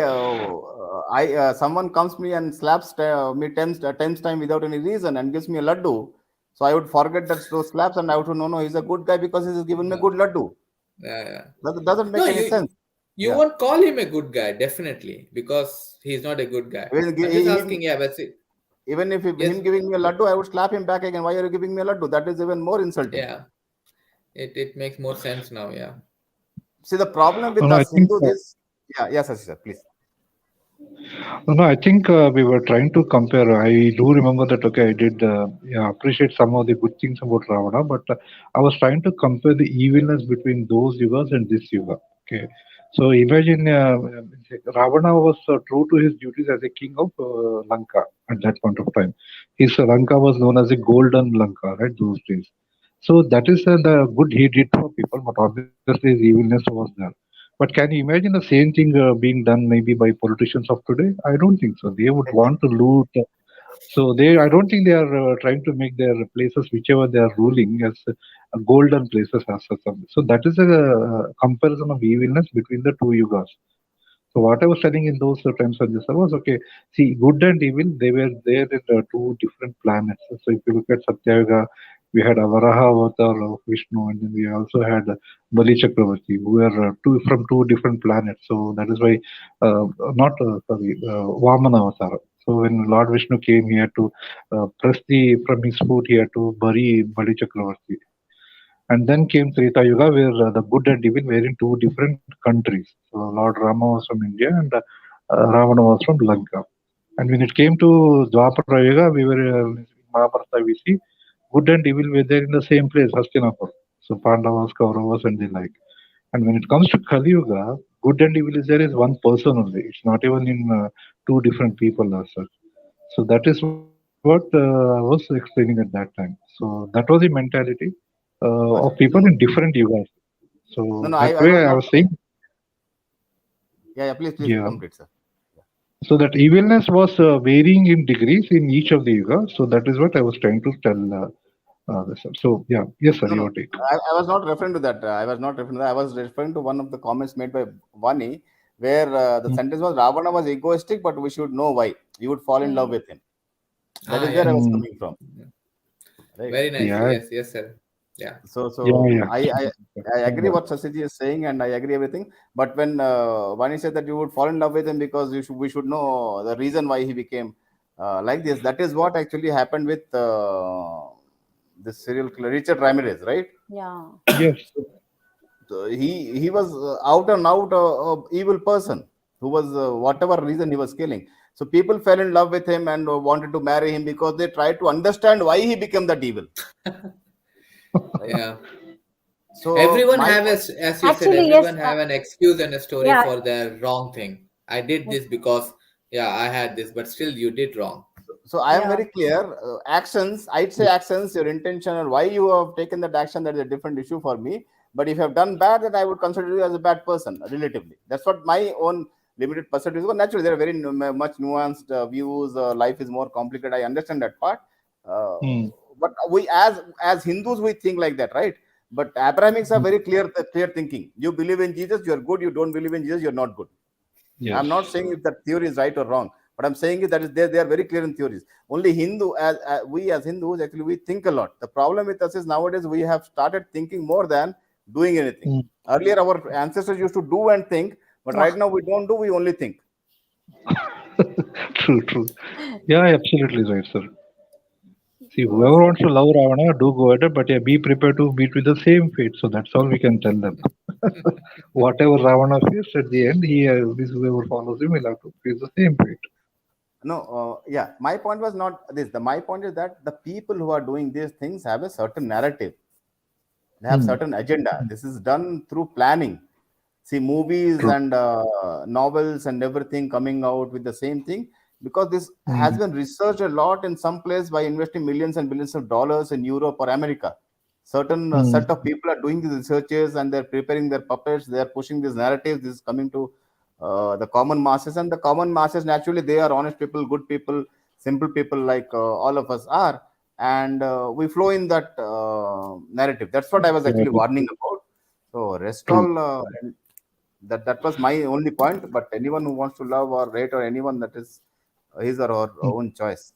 someone comes to me and slaps me 10 times without any reason and gives me a laddu. So I would forget those slaps and I would know, he's a good guy because he's given me a good laddu. Yeah. That doesn't make any sense. You won't call him a good guy, definitely, because he's not a good guy. I'm just asking, that's it. Even if him giving me a laddu, I would slap him back again. Why are you giving me a laddu? That is even more insulting. Yeah. It makes more sense now, yeah. See, the problem with us Hindus is... Yes, sir, please. No, I think we were trying to compare. I do remember that, I did appreciate some of the good things about Ravana, but I was trying to compare the evilness between those yugas and this yuga. Okay. So imagine Ravana was true to his duties as a king of Lanka at that point of time. His Lanka was known as a golden Lanka, right, those days. So that is the good he did for people, but obviously his evilness was there. But can you imagine the same thing being done maybe by politicians of today? I don't think so. They would want to loot. So I don't think they are trying to make their places, whichever they are ruling, as golden places as such. So that is a comparison of evilness between the two yugas. So what I was telling in those times was, see, good and evil, they were there in two different planets. So if you look at Satyayuga, we had Avaraha avatar of Vishnu, and then we also had Bali Chakravarti, who were from two different planets. So that is why, Vamana avatar. So when Lord Vishnu came, he had to press from his foot, he had to bury Bali Chakravarti. And then came Treta Yuga, where the good and evil were in two different countries. So Lord Rama was from India and Ravana was from Lanka. And when it came to Dwapara Yuga, we were in Mahabharata, we see good and evil were there in the same place, Hastinapur. So Pandavas, Kauravas, and the like. And when it comes to Kali Yuga, good and evil is there is one person only. It's not even in two different people as such. So that is what I was explaining at that time. So that was the mentality of people in different yugas. So that way I was saying. Please complete, sir. So that evilness was varying in degrees in each of the yugas. So that is what I was trying to tell So yeah, yes, sir, No, no. your take. I was not referring to that. I was not referring to that. I was referring to one of the comments made by Vani, where the sentence was Ravana was egoistic, but we should know why. You would fall in love with him. That is where I Yeah. was Hmm. coming from. Right. Very nice. Yeah, Yes, sir. Yeah. yeah. I agree what Sasiji is saying, and I agree everything. But when Vani said that you would fall in love with him because we should know the reason why he became like this. That is what actually happened with this serial killer Richard Ramirez, right? Yeah. Yes. So he was out and out evil person who was whatever reason he was killing. So people fell in love with him and wanted to marry him because they tried to understand why he became that evil. Yeah. So Everyone my have, as you said, Actually, yes. everyone have an excuse and a story Yeah. for their wrong thing. I did this because, yeah, I had this, but still you did wrong. So I am Yeah. very clear. Actions, I'd say actions, your intention and why you have taken that action, that is a different issue for me. But if you have done bad, then I would consider you as a bad person, relatively. That's what my own limited perspective is. But naturally, there are very much nuanced views. Life is more complicated. I understand that part. Uh, Hmm. but we, as Hindus, we think like that, right? But Abrahamics are very clear thinking. You believe in Jesus, you are good. You don't believe in Jesus, you're not good. Yes. I'm not saying if that theory is right or wrong, but I'm saying is that is they are very clear in theories. Only Hindu, as we as Hindus, actually we think a lot. The problem with us is nowadays we have started thinking more than doing anything. Hmm. Earlier, our ancestors used to do and think, but right now we don't do, we only think. True. Yeah, absolutely right, sir. See, whoever wants to love Ravana, do go at it, but yeah, be prepared to meet with the same fate. So that's all we can tell them. Whatever Ravana faced at the end, this whoever follows him will have to face the same fate. No, yeah, my point was not this. My point is that the people who are doing these things have a certain narrative. They have Hmm. certain agenda. This is done through planning. See, movies True. and novels and everything coming out with the same thing, because this Hmm. has been researched a lot in some place by investing millions and billions of dollars in Europe or America. Certain Hmm. set of people are doing these researches and they're preparing their puppets. They're pushing these narratives. This is coming to the common masses, and the common masses naturally they are honest people, good people, simple people like all of us are, and we flow in that narrative. That's what I was Yeah, actually warning about. So rest true. all that was my only point. But anyone who wants to love or hate or anyone, that is his or her Hmm. own choice.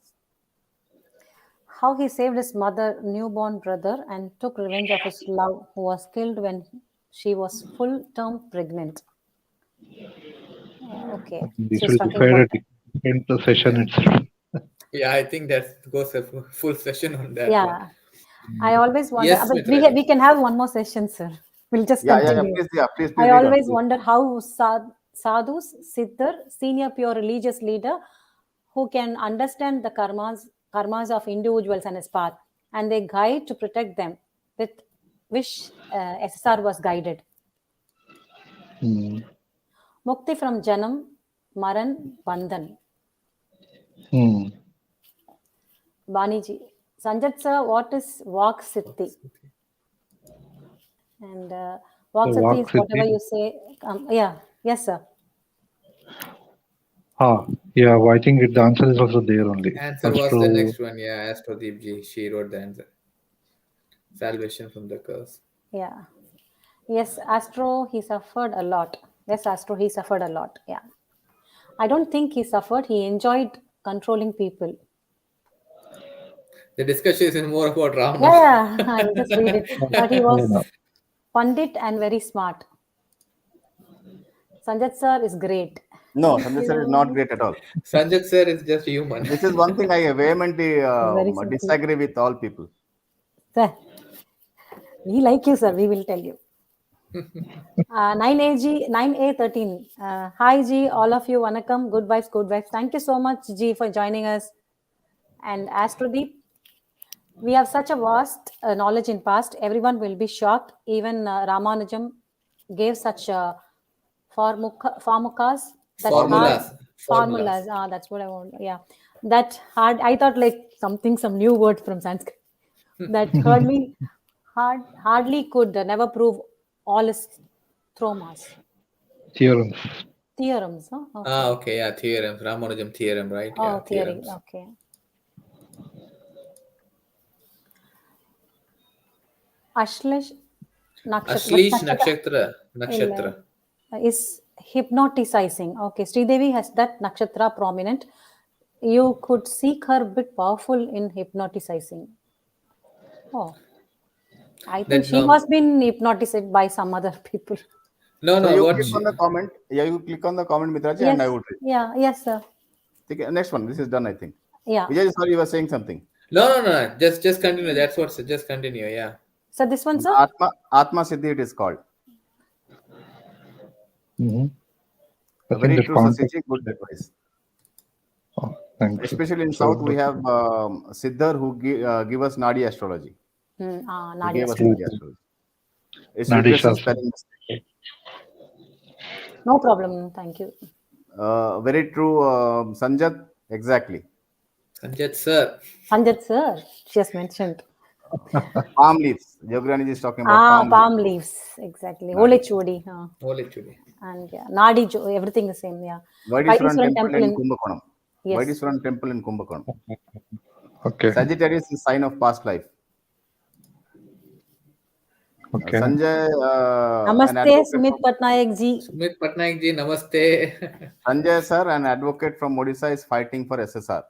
How he saved his mother, newborn brother, and took revenge of his love, who was killed when she was full term pregnant. Okay. This So he's will talking decide about. a different session Yeah. itself. Yeah, I think that goes a full session on that one. Yeah. I always wonder, Yes, but Mitraji. we can have one more session, sir. We'll just continue. Please I lead on, always please. wonder how sadhus, siddhar, senior pure religious leader, who can understand the karmas of individuals and his path, and they guide to protect them, with which SSR was guided. Hmm. Mukti from Janam, Maran, Bandhan. Hmm. Baniji. Sanjat sir, what is Vak Siddhi? And So Vak Siddhi Vak is whatever Siddhi. you say. Yeah, yes, sir. Yeah, I think the answer is also there only. Answer was the Astro. next one. Yeah, Astrodeep ji. She wrote the answer. Salvation from the curse. Yeah. Yes, Astro, he suffered a lot. Yes, Astro, he suffered a lot. Yeah. I don't think he suffered. He enjoyed controlling people. The discussion is more about Yeah, Ravana. yeah, I'll just read it. But he No. was pundit and very smart. Sanjat sir is great. No, Thank Sanjay sir is not you. great at all. Sanjat sir is just human. This is one thing I vehemently Very simple. disagree with all people. Sir, we like you, sir. We will tell you. 9AG, 9A13. Hi, G, all of you. Vanakkam. Good vibes, good vibes. Thank you so much, G, for joining us. And Astrodeep, we have such a vast knowledge in past. Everyone will be shocked. Even Ramanujam gave such formulas that hard formulas. That's what I want. Yeah, that hard. I thought like some new word from Sanskrit that hardly could never prove all his theorems. Theorems. Theorems, huh? Okay. Okay, yeah, theorems. Ramanujam theorem, right? Oh, Yeah, theory. theorems. Okay. Ashlesh Nakshatra. Ashlesh Nakshatra. Is hypnotizing. Okay, Sridevi has that nakshatra prominent. You could seek her a bit powerful in hypnotizing. Oh, I think That she no, has been hypnotized by some other people. no, So no. you What? click on the comment. Yeah, you click on the comment, Mitraji, and I Yes, would read. yeah, yes, sir. Okay, next one. This is done, I think. Yeah. Vijay, sorry, you were saying something. No. Just continue. That's what. Just continue. Yeah. So this one, sir? Atma Siddhi, it is called. Mm-hmm. I think Very that true, context. Sasichi. Good advice. Oh, thanks. Especially in So South, we have Siddhar who give us Nadi astrology. He Nadi gave us astrology. Nadi astrology. It's Nadi regression Shastra. spelling mistake. No problem. Thank you. Very true, Sanjat. Exactly. Sanjay sir. Sanjat, sir, she has mentioned. Palm leaves. Yoganiji is talking about palm Palm leaves. leaves. Exactly. Nadi. Ole Chudi. Holy today. And yeah, Nadi, everything the same. Yeah. Vaidiswaran Vaidiswaran temple temple in in. Kumbakonam. Yes. Vaidiswaran temple in Kumbakonam. Okay. Sagittarius is sign of past life. Okay. Sanjay, an Namaste, advocate Sumit from, Patnaik ji. Sumit Patnaik ji, namaste. Sanjay sir, an advocate from Odisha, is fighting for SSR.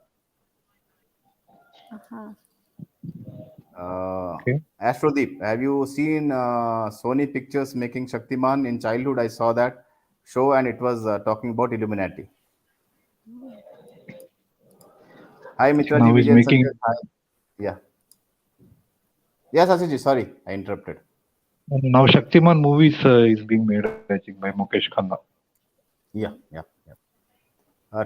Okay. Astrodeep, have you seen Sony Pictures making Shaktiman in childhood? I saw that show and it was talking about Illuminati. Hi, Mitraji, Now he's Vijay, and making. Sanjay. Hi. Yeah. Yes, Asiji, sorry, I interrupted. Now Shaktiman movies is being made, I think, by Mukesh Khanna. Yeah.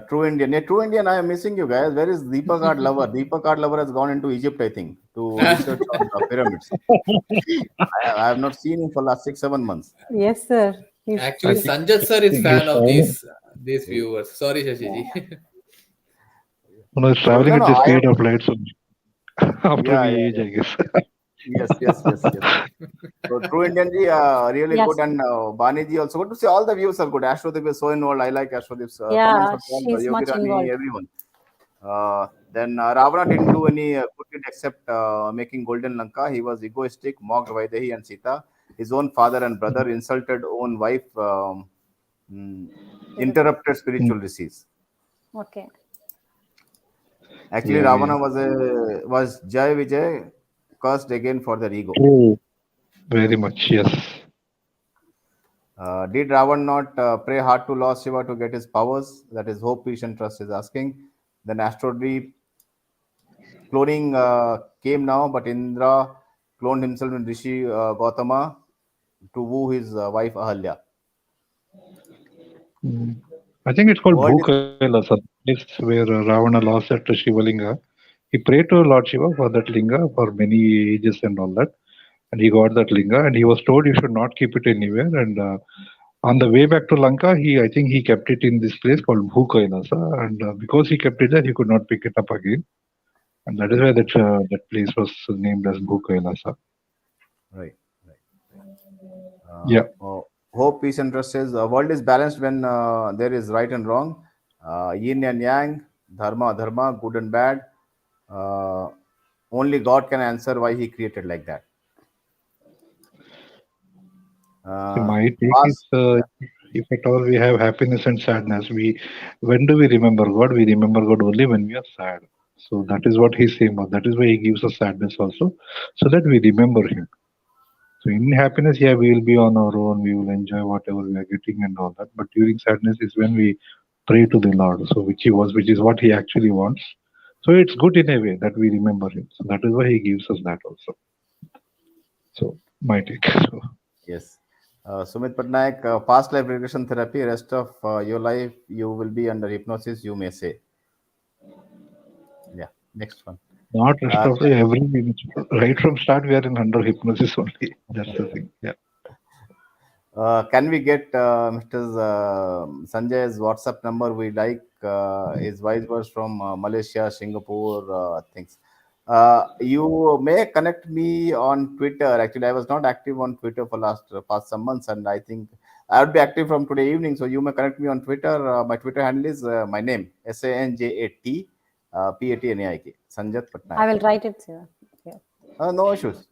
True Indian. Yeah, True Indian, I am missing you guys. Where is Deepak Art Lover? Deepak Art Lover has gone into Egypt, I think, to research on the pyramids. I have not seen him for last 6-7 months. Yes, sir. Actually, I think Sanjay sir is he's fan of traveling. these viewers. Sorry, Shashi ji. No, he's So, traveling no, at no, the I speed am. of light. So after Yeah, we age, I guess. Yes. So True Indian ji, really Yes. good, and Bani ji also good. To see all the views are good. Ashwadeep is so involved. I like Ashwadeep's comments Yeah, are all she's Yogi much Rani, involved. everyone. Then Ravana didn't do any good deed except making Golden Lanka. He was egoistic, mocked Vaidehi and Sita. His own father and brother insulted own wife, interrupted spiritual receipts. Okay. Actually, Yeah. Ravana was Jai Vijay, cursed again for their ego. True. Very much, yes. Did Ravan not pray hard to Lord Shiva to get his powers? That is hope, peace, and trust is asking. Then Astrodeep cloning came now, but Indra cloned himself in Rishi Gautama to woo his wife Ahalya. I think it's called World is, Bhukailasa, place where Ravana lost that Shivalinga. He prayed to Lord Shiva for that linga for many ages and all that. And he got that linga and he was told you should not keep it anywhere. And on the way back to Lanka, I think he kept it in this place called Bhukailasa. And because he kept it there, he could not pick it up again. And that is why that place was named as Bhukailasa. right. Yeah. Hope, peace, and trust says world is balanced when there is right and wrong, yin and yang, dharma, good and bad. Only God can answer why He created like that. My take is, if at all we have happiness and sadness, when do we remember God? We remember God only when we are sad. So that is what he's saying about. That is why he gives us sadness also, so that we remember him. So in happiness, yeah, we will be on our own. We will enjoy whatever we are getting and all that. But during sadness is when we pray to the Lord. So which is what he actually wants. So it's good in a way that we remember him. So that is why he gives us that also. So my take. So. Yes. Sumit Patnaik, past life regression therapy, rest of your life you will be under hypnosis, you may say. Yeah, next one. Not rest of the every minute. Right from start, we are in under hypnosis only. That's the thing. Yeah. Can we get Mr. Sanjay's WhatsApp number? We like his wise words from Malaysia, Singapore, things. You may connect me on Twitter. Actually, I was not active on Twitter for past some months, and I think I would be active from today evening. So you may connect me on Twitter. My Twitter handle is my name SANJAT PATNAIK Sanjat Patnaik. I will write it, sir. Yeah. No issues.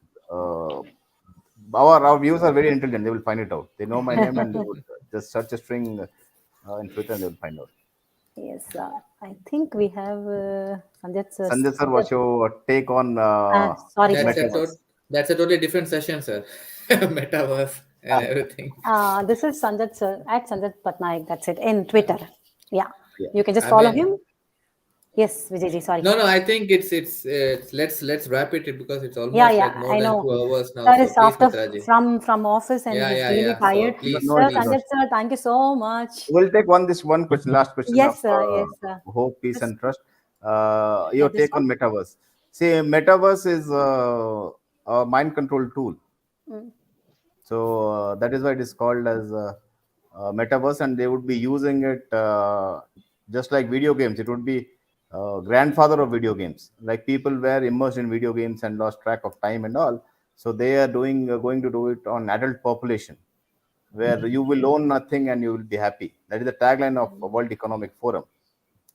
Our viewers are very intelligent. They will find it out. They know my name and they would just search a string in Twitter and they will find out. Yes, I think we have Sanjay sir. Sanjay sir, what's your take on sorry, that's a totally different session, sir. Metaverse and everything. This is Sanjay sir at Sanjay Patnaik. That's it in Twitter. Yeah. You can just I follow mean- him. Yes, Vijayji, sorry. No, I think it's let's wrap it because it's almost Yeah, like more I than know. 2 hours now. That So is please, after Mitraji. from office and he's really So tired. please, No, Sir, please, Sanjay sir, thank you so much. We'll take one question, last question Yes, of sir. Yes, sir. hope, peace, This- and trust. Your this take on metaverse. See, metaverse is a mind control tool. Mm. So that is why it is called as metaverse, and they would be using it just like video games. It would be grandfather of video games. Like people were immersed in video games and lost track of time and all. So they are going to do it on adult population, where you will own nothing and you will be happy. That is the tagline of World Economic Forum.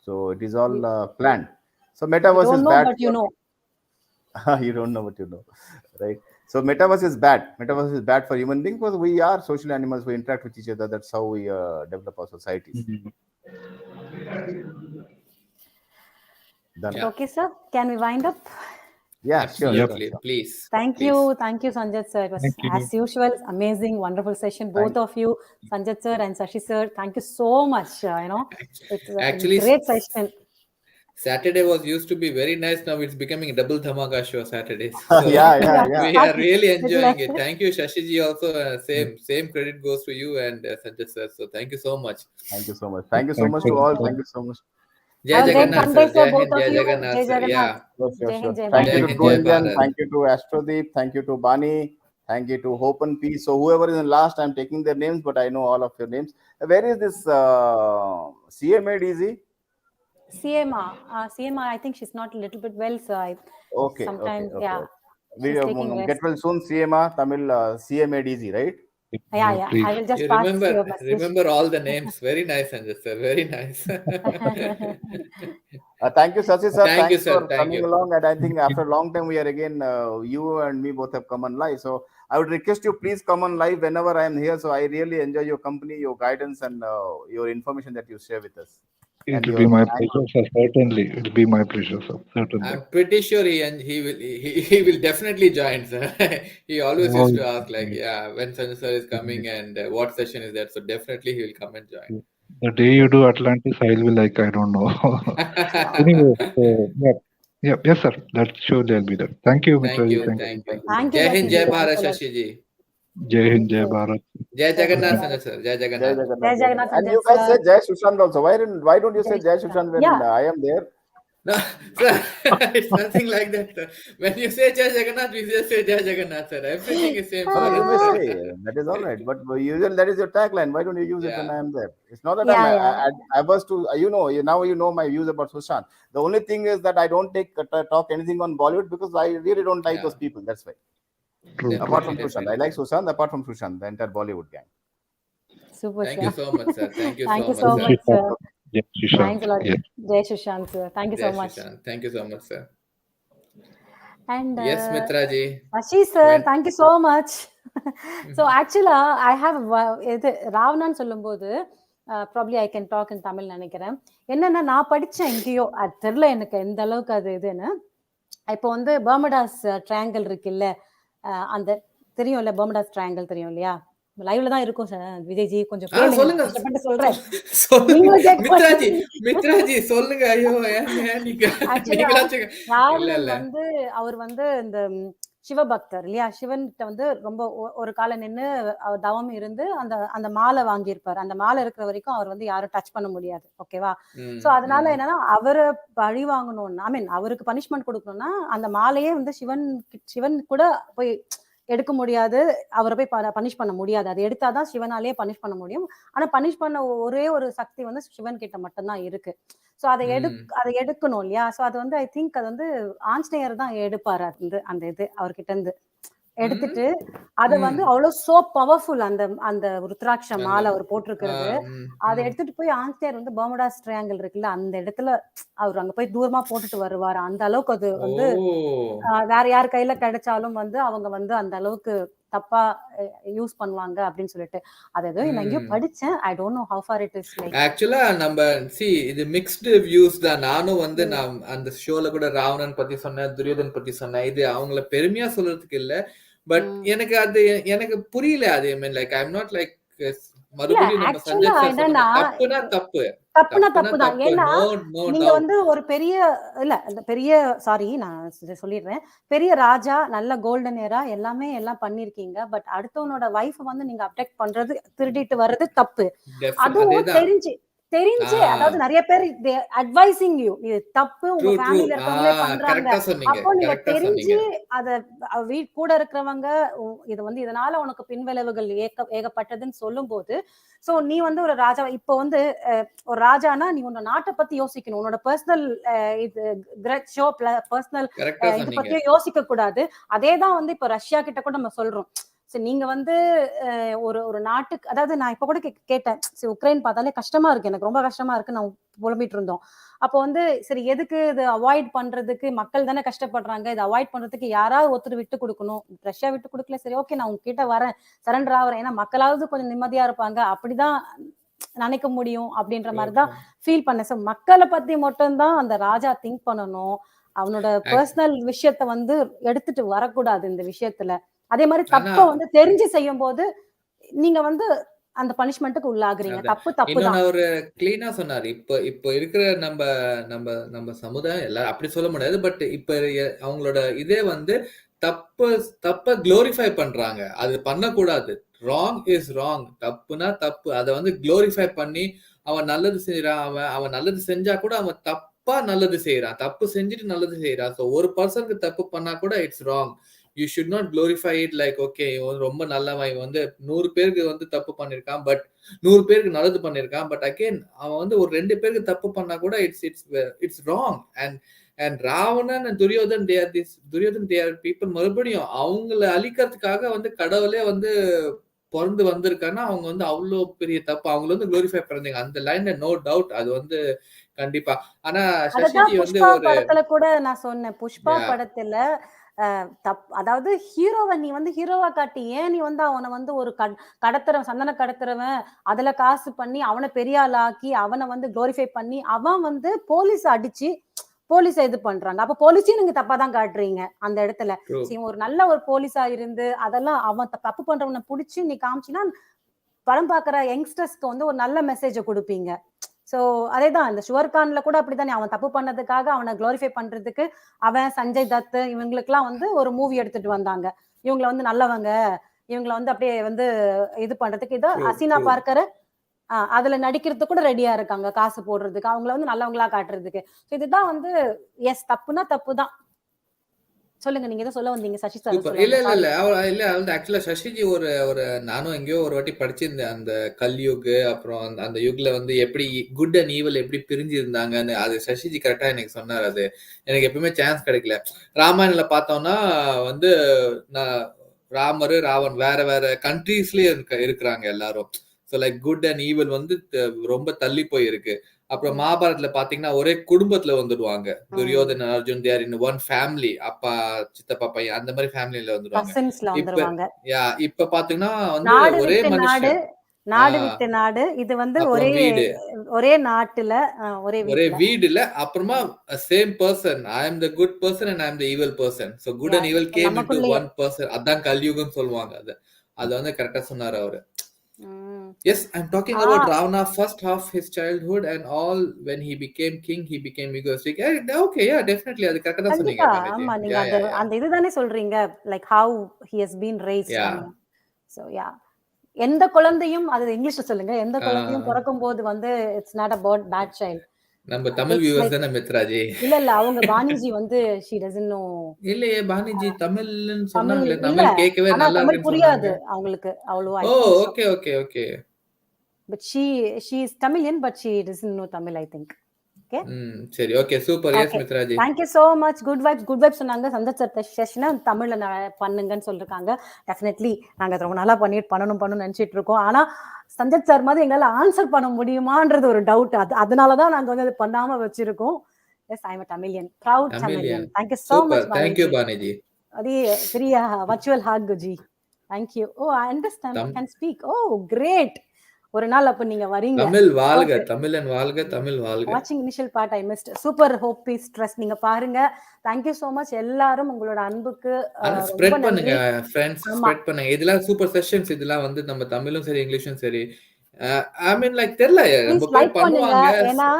So it is all planned. So You metaverse don't is know, bad. but you know. You don't know what you know, right? So metaverse is bad. Metaverse is bad for human beings because we are social animals. We interact with each other. That's how we develop our societies. Done. Yeah. Okay, sir. Can we wind up? Yeah, sure. Absolutely. Please. Thank please. you, Sanjay sir. It was Thank you. as usual, amazing, wonderful session. Both of you, Sanjay sir and Sashi sir. Thank you so much. It's a Actually, great session. Saturday was used to be very nice. Now it's becoming a double dhamaka show Saturdays. Yeah. We are really enjoying Like- it. Thank you, Shashiji. Also, same credit goes to you and Sanjay sir. So thank you so much. Thank you so much. Thank you so much to all. Thank you so much. Jai Have a great Jagannath Sunday, sir. sir, Jai both Hind, of Jai you. Jagannath Jai sir. Jagannath. Yeah. Sure. Jai Hind, Jai Thank Bharat. you Jai to Hind, True Jai Indian. Bharat. Thank you to Astrodeep. Thank you to Bani. Thank you to Hope and Peace. So whoever is in last, I'm taking their names, but I know all of your names. Where is this CMA DZ? CMA, I think she's not a little bit well, sir. Okay. Sometimes, Okay. yeah. We She's taking get rest. well soon. CMA Tamil CMA DZ, right? Yeah. Please. I will just You pass your message. remember all the names. Very nice, Sanjay sir. Very nice. Thank you, Sachi sir. Thank you, Thanks sir. for Thank coming you. along. And I think after a long time, we are again, you and me both have come on live. So I would request you, please come on live whenever I am here. So I really enjoy your company, your guidance, and your information that you share with us. It will be my pleasure, sir. Certainly, it will be my pleasure, sir. Certainly. I'm pretty sure he will definitely join, sir. He always used to ask like, when Sanjay sir is coming and what session is that. So definitely he will come and join. The day you do Atlantis, I'll be like, I don't know. Anyway, so, yes, sir. That surely I'll be there. Thank you, Thank Mitraji. you. Thank you. Thank you, Jai Hind, Sashi Jai ji. Bharat, Thanks a lot. Shashi ji. Jai Hind, Jai Bharat. Jai Jagannath, Sanjay sir. Jai Jai Jagannath. Jai Jagannath, And Sanjay you guys sir. said Jai Sushant also. Why don't you say Jai Sushant when Yeah. I am there? No, sir, it's nothing like that, sir. When you say Jai Jagannath, we just say Jai Jagannath, sir. Everything is same for You may us. say that is all right, but usually that is your tagline. Why don't you use it when Yeah. I am there? It's not that Yeah. I was to now you know my views about Sushant. The only thing is that I don't talk anything on Bollywood because I really don't like Yeah. those people. That's why. True. Apart from Definitely, Sushant, I like Sushant. Apart from Sushant, the entire Bollywood gang. Super, Thank sir. you so much, sir. Thank you Thank you so so much, much, sir. sir. Yes, Thanks a lot. Yes. Jai Sushant, sir. Thank you so Jai much. Shishant. Thank you so much, sir. And Yes, Mitraji. Sashi sir, When- thank you so much. So actually, I have இது ராவணான்னு சொல்லும்போது probably I can talk in Tamil நினைக்கிறேன். என்னன்னா நான் படிச்சேன் எங்கேயோ அது தெரியல எனக்கு எந்த அளவுக்கு அது இதுன்னு. இப்போ வந்து பர்முடாஸ் ட்ரையாங்கிள் இருக்குல்ல, அந்த தெரியும்ல, பர்முடாஸ் ட்ரையாங்கிள் தெரியும் இல்லையா? லைவ்ல தான் இருக்கும் சார். விஜய்ஜி கொஞ்சம் கேளுங்க, சொல்லுங்க. கஷ்டப்பட்டு சொல்றேன். சொல்லுங்க. நீங்களும் கேட்க மித்ராஜி சொல்லுங்க. ஐயோ நீங்க Actually, நீங்களாச்சும் இல்ல ராவணன் இல்ல வந்து அவர் வந்து இந்த சிவபக்தர் இல்லையா? சிவன் கிட்ட வந்து ரொம்ப ஒரு காலம் நின்னு அவர் தவம் இருந்து அந்த அந்த மாலை வாங்கியிருப்பாரு. அந்த மாலை இருக்கிற வரைக்கும் அவர் வந்து யாரும் டச் பண்ண முடியாது. ஓகேவா? சோ அதனால என்னன்னா அவரை பழி வாங்கணும்னா, ஐ மீன் அவருக்கு பனிஷ்மெண்ட் கொடுக்கணும்னா அந்த மாலையே வந்து சிவன் கூட போய் எடுக்க முடியாது, அவரை போய் பனிஷ் பண்ண முடியாது. அது எடுத்தாதான் சிவனாலேயே பனிஷ் பண்ண முடியும். ஆனா பனிஷ் பண்ண ஒரே ஒரு சக்தி வந்து சிவன் கிட்ட மட்டும்தான் இருக்கு. சோ அதை எடுக்கணும் இல்லையா? சோ அது வந்து ஐ திங்க் அது வந்து ஆஞ்சநேயர் தான் எடுப்பாரு அந்த இது அவர்கிட்ட இருந்து எடுத்துட்டு அதை வந்து அவ்வளவு சோ பவர்ஃபுல் அந்த ருத்ராட்ச மாலை அவர் போட்டிருக்கிறது. அதை எடுத்துட்டு போய் ஆஞ்சநேயர் வந்து பர்முடாஸ் ட்ரையாங்கிள் இருக்குல்ல, அந்த இடத்துல அவர் அங்க போய் தூரமா போட்டுட்டு வருவாரு. அந்த அளவுக்கு அது வந்து வேற யார் கையில கிடைச்சாலும் வந்து அவங்க வந்து அந்த அளவுக்கு தப்பா யூஸ் பண்ணுவாங்க அப்படின்னு சொல்லிட்டு. அது ஏதோ நான் எங்கேயோ படிச்சேன். I don't know how for it is like. ஆக்சுவலா நம்ம இது மிக்ஸ்டு வியூஸ் தான். நானும் வந்து நான் அந்த ஷோல கூட ராவணன் பத்தி சொன்னேன், துரியோதன் பத்தி சொன்னேன். இது அவங்கள பெருமையா சொல்றதுக்கு இல்ல, பட் எனக்கு அது எனக்கு புரியல. அது I mean like I am not like மறுபடியும் நம்ம ஆக்சுவலா சஞ்சய் சார் என்னன்னா தப்புனா தப்பு, தப்புனா தப்பு தான். ஏன்னா நோ நோ நீங்க டவுட். வந்து ஒரு பெரிய இல்ல அந்த பெரிய சாரி நான் சொல்லிடுறேன், பெரிய ராஜா நல்ல கோல்டன் ஏரா எல்லாமே எல்லாம் பண்ணிருக்கீங்க. பட் அடுத்தவனோட வைஃப் வந்து நீங்க அப்டெக்ட் பண்றது, திருடிட்டு வர்றது தப்பு. அதுவும் அதேதான். தெரிஞ்சு அதாவது நிறைய பேர் அட்வைசிங் யூ இது தப்பு, உங்க ஃபேமிலில இருக்கவங்களே பண்றாங்க. கரெக்டா சொன்னீங்க, அப்போ நீங்க கரெக்டா தெரிஞ்சு சொன்னீங்க. அத கூட இருக்கிறவங்க இது வந்து இதனால உனக்கு பின்விளைவுகள் ஏகப்பட்டதுன்னு சொல்லும் போது, சோ நீ வந்து ஒரு ராஜா இப்போ வந்து ஒரு ராஜானா நீ உன்னோட நாட்டை பத்தி யோசிக்கணும். உன்னோட பர்சனல் இது கிரெட் ஷோ பர்சனல் கரெக்டா இது சொன்னீங்க. பத்தியும் யோசிக்க கூடாது. அதேதான் வந்து இப்ப ரஷ்யா கிட்ட கூட நம்ம சொல்றோம். சரி நீங்க வந்து ஒரு நாட்டுக்கு அதாவது நான் இப்ப கூட கேட்டேன். சரி உக்ரைன் பார்த்தாலே கஷ்டமா இருக்கு, எனக்கு ரொம்ப கஷ்டமா இருக்கு, நான் புலம்பிட்டு இருந்தோம். அப்போ வந்து சரி எதுக்கு இது அவாய்ட் பண்றதுக்கு, மக்கள் தானே கஷ்டப்படுறாங்க, இதை அவாய்ட் பண்றதுக்கு யாராவது ஒருத்தர் விட்டு கொடுக்கணும். ரஷ்யா விட்டு கொடுக்கல, சரி ஓகே நான் உங்ககிட்ட வரேன், சரண்டர் ஆகிறேன், ஏன்னா மக்களாவது கொஞ்சம் நிம்மதியா இருப்பாங்க, அப்படிதான் நினைக்க முடியும் அப்படின்ற மாதிரிதான் ஃபீல் பண்ண. சோ மக்களை பத்தி மட்டும்தான் அந்த ராஜா திங்க் பண்ணணும். அவனோட பர்சனல் விஷயத்த வந்து எடுத்துட்டு வரக்கூடாது இந்த விஷயத்துல. அதே மாதிரி தப்ப வந்து தெரிஞ்சு செய்யும் போது நீங்க வந்து அந்த பனிஷ்மெண்ட்டுக்கு உள்ளாகுறீங்க. தப்பு தான். ஒரு கிளீனா சொன்னாரு. இப்ப இருக்கிற நம்ம நம்ம நம்ம சமுதாயம் எல்லாரும் அப்படி சொல்ல முடியாது. பட் இப்ப அவங்களோட இதே வந்து தப்ப குளோரிஃபை பண்றாங்க. அது பண்ணக்கூடாது. Wrong is wrong. தப்புனா தப்பு. அதை வந்து குளோரிஃபை பண்ணி அவன் நல்லது செய்யறான், அவன் நல்லது செஞ்சா கூட அவன் தப்பா நல்லது செய்யறான், தப்பு செஞ்சுட்டு நல்லது செய்யறான். ஸோ ஒரு பர்சனுக்கு தப்பு பண்ணா கூட it's wrong. You should not glorify it like okay ரொம்ப நல்லவன், இவன் வந்து 100 பேருக்கு வந்து தப்பு பண்ணிருக்கான், பட் 100 பேருக்கு நல்லது பண்ணிருக்கான். பட் அகெயின் அவன் வந்து ஒரு 2 பேருக்கு தப்பு பண்ணா கூட it's wrong. And Ravanan and Duryodhan they are people. மறுபடியும் அவங்கள அழிக்கிறதுக்காக வந்து கடவுளே வந்து பிறந்து வந்திருக்காங்கன்னா அவங்க வந்து அவ்வளவு பெரிய தப்பு. அவங்கள வந்து குளோரிஃபை பண்றீங்க அந்த லைன்ல, நோ டவுட். அது வந்து கண்டிப்பா. ஆனா சசிஜி வந்து ஒரு படத்துல கூட நான் சொன்னேன், புஷ்பா படத்துல அதாவது ஹீரோவை நீ வந்து ஹீரோவா காட்டி ஏன் நீ வந்து அவனை வந்து ஒரு சந்தன கடத்துறவன் அதுல காசு பண்ணி அவனை பெரிய ஆளாக்கி அவனை வந்து குளோரிஃபை பண்ணி அவன் வந்து போலீஸ் அடிச்சு போலீஸ இது பண்றாங்க. அப்ப போலீஸையும் நீங்க தப்பா தான் காட்டுறீங்க அந்த இடத்துல. ஒரு நல்ல ஒரு போலீஸா இருந்து அதெல்லாம் அவன் தப்பு பண்றவனை புடிச்சு நீ காமிச்சினா படம் பாக்குற யங்ஸ்டர்ஸ்க்கு வந்து ஒரு நல்ல மெசேஜை கொடுப்பீங்க. சோ அதேதான் இந்த ஷுவர்கான்ல கூட அப்படித்தானே, அவன் தப்பு பண்ணதுக்காக அவனை குளோரிஃபை பண்றதுக்கு அவன் சஞ்சய் தத் இவங்களுக்கு எல்லாம் வந்து ஒரு மூவி எடுத்துட்டு வந்தாங்க. இவங்களை வந்து நல்லவங்க, இவங்களை வந்து அப்படியே வந்து இது பண்றதுக்கு. இதோ அசீனா பார்க்கர் அதுல நடிக்கிறதுக்கு கூட ரெடியா இருக்காங்க, காசு போடுறதுக்கு, அவங்கள வந்து நல்லவங்களா காட்டுறதுக்கு. இதுதான் வந்து எஸ் தப்புனா தப்பு தான். சொல்லுங்க, நீங்க ஏதோ சொல்ல வந்தீங்க சசி சார். இல்ல ஆக்சுவலா சசிஜி ஒரு நானும் எங்கேயோ ஒரு வாட்டி படிச்சிருந்தேன். அந்த கல்யுக் அப்புறம் அந்த யுக்ல வந்து எப்படி குட் அண்ட் ஈவல் எப்படி பிரிஞ்சு இருந்தாங்கன்னு அது சசிஜி கரெக்டா எனக்கு சொன்னார். அது எனக்கு எப்பவுமே சான்ஸ் கிடைக்கல. ராமாயணத்துல பார்த்தோம்னா வந்து ராமரு ராவன் வேற கண்ட்ரீஸ்லயே இருக்கிறாங்க எல்லாரும். So like good and evil வந்து ரொம்ப தள்ளி போயிருக்கு. அப்புறம் மகாபாரத்ல பாத்தீங்கன்னா ஒரே குடும்பத்துல வந்துடுவாங்க. துரியோதன அர்ஜுன் தேர் இன் ஒன் ஃபேமிலி. அப்பா சித்தப்பா பையன் அந்த மாதிரி ஃபேமிலில வந்துடுவாங்க. இப்ப பாத்தீங்கன்னா வந்து ஒரே மனுஷன், நாடு விட்டு நாடு, இது வந்து ஒரே நாட்டுல ஒரே வீடுல அப்புறமா same person. I am the good person and I am the evil person. So good and evil came into one person. அதான் கலியுகம்னு சொல்லுவாங்க. அது வந்து கரெக்டா சொன்னாரு அவரு. Yes, I'm talking about Ravana first half his childhood and all. When he became king, he became egoistic. Okay, yeah, definitely. அது கரெக்ட்டா தான் சொன்னீங்க. ஆமா, நீங்க அந்த இதுதானே சொல்றீங்க, like how he has been raised. So yeah, எந்த குழந்தையும் அது இங்கிலீஷ்ல சொல்லுங்க, எந்த குழந்தையும் பிறக்கும் போது வந்து it's not about bad child. நம்ம தமிழ் வியூவர்ஸ் தான மித்ராஜி. இல்ல அவங்க பானிஜி வந்து she doesn't know. இல்லையே பானிஜி தமிழ்னு சொன்னாங்களே, தமிழ் கேட்கவே நல்லா இருக்குன்னு புரியாது அவங்களுக்கு அவ்வளவா. Okay. But she is Tamilian, but she doesn't know Tamil, I think. Okay. சரி, okay, super. Yes Mitraji, thank you so much. good vibes சொன்னாங்க. சந்தத் சார் செஷனை தமிழ்ல பண்ணுங்கன்னு சொல்லிருக்காங்க. டெஃபினெட்லி நாங்க ரொம்ப நல்லா பண்ணணும்னு நினைச்சிட்டு இருக்கோம். ஆனா சந்தத் சார் மாதிரி எங்களால ஆன்சர் பண்ண முடியுமான்றது ஒரு டவுட். அதனாலதான் நாங்க வந்து அது பண்ணாம வச்சிருக்கோம். Yes, I am a Tamilian, proud Tamilian. Thank you so much. Thank you பானிஜி. அது பெரிய virtual hug ji. Thank you. Oh, I understand, I can speak. Oh great. ஒரு நாள் அப்ப நீங்க வரீங்க. தமிழ் வாழ்க, தமிழன் வாழ்க, தமிழ் வாழ்க. வாட்சிங் initial part I missed. Super, hope peace trust. நீங்க பாருங்க. தேங்க்யூ சோ மச் எல்லாரும். உங்களோட அன்புக்கு ஸ்ப்ரெட் பண்ணுங்க ஃப்ரெண்ட்ஸ், ஸ்ப்ரெட் பண்ணுங்க. இதெல்லாம் சூப்பர் செஷன்ஸ். இதெல்லாம் வந்து நம்ம தமிழும் சரி இங்கிலீஷும் சரி ஐ மீன் லைக் தெரியல நம்ம போய் பண்ணுவாங்க.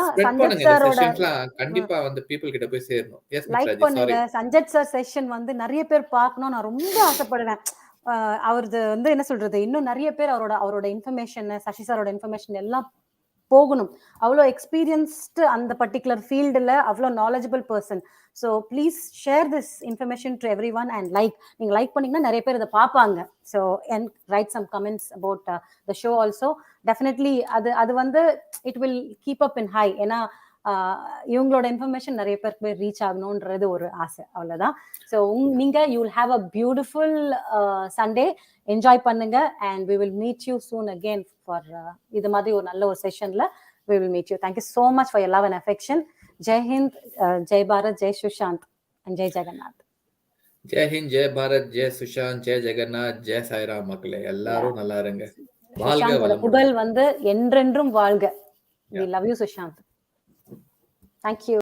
ஸ்ப்ரெட் பண்ணுங்க இந்த செஷன்ஸ்லாம். கண்டிப்பா வந்து பீப்பிள் கிட்ட போய் சேரணும். எஸ் லைக் மித்ராஜி, பண்ணுங்க. சாரி. சஞ்சத் சார் செஷன் வந்து நிறைய பேர் பார்க்கணும். நான் ரொம்ப ஆசைப்படுவேன். அவரது வந்து என்ன சொல்றது, இன்னும் நிறைய பேர் அவரோட இன்ஃபர்மேஷன், சசி சாரோட இன்ஃபர்மேஷன் எல்லாம் போகணும். அவ்வளோ எக்ஸ்பீரியன்ஸ்டு அந்த பர்டிகுலர் ஃபீல்டில், அவ்வளோ knowledgeable person. So please share this information to every one and like. நீங்கள் லைக் பண்ணிங்கன்னா நிறைய பேர் இதை பார்ப்பாங்க. So and write some comments about the show also. Definitely அது வந்து it will keep up in high. ஏன்னா இவங்களோட இன்ஃபர்மேஷன் நிறைய பேருக்கு போய் ரீச் ஆகணுன்றது ஒரு ஆசை, அவ்வளோதான். ஸோ நீங்க you will have a beautiful Sunday. Enjoy பண்ணுங்க and we will meet you soon again for இது மாதிரி ஒரு நல்ல ஒரு செஷன்ல. We will meet you. Thank you so much for your love and affection. ஜெய் ஹிந்த், ஜெய் பாரத், ஜெய் சுஷாந்த் அண்ட் ஜெய் ஜெகநாத். ஜெய் ஹிந்த், ஜெய் பாரத், ஜெய் சுஷாந்த், ஜெய் ஜெகநாத், ஜெய் சாய்ராம். மக்களே எல்லாரும் நல்லா இருங்க. வாழ்க வளமுடன். புகழ் வந்து என்றென்றும் வாழ்க. We love you, Sushant. Thank you.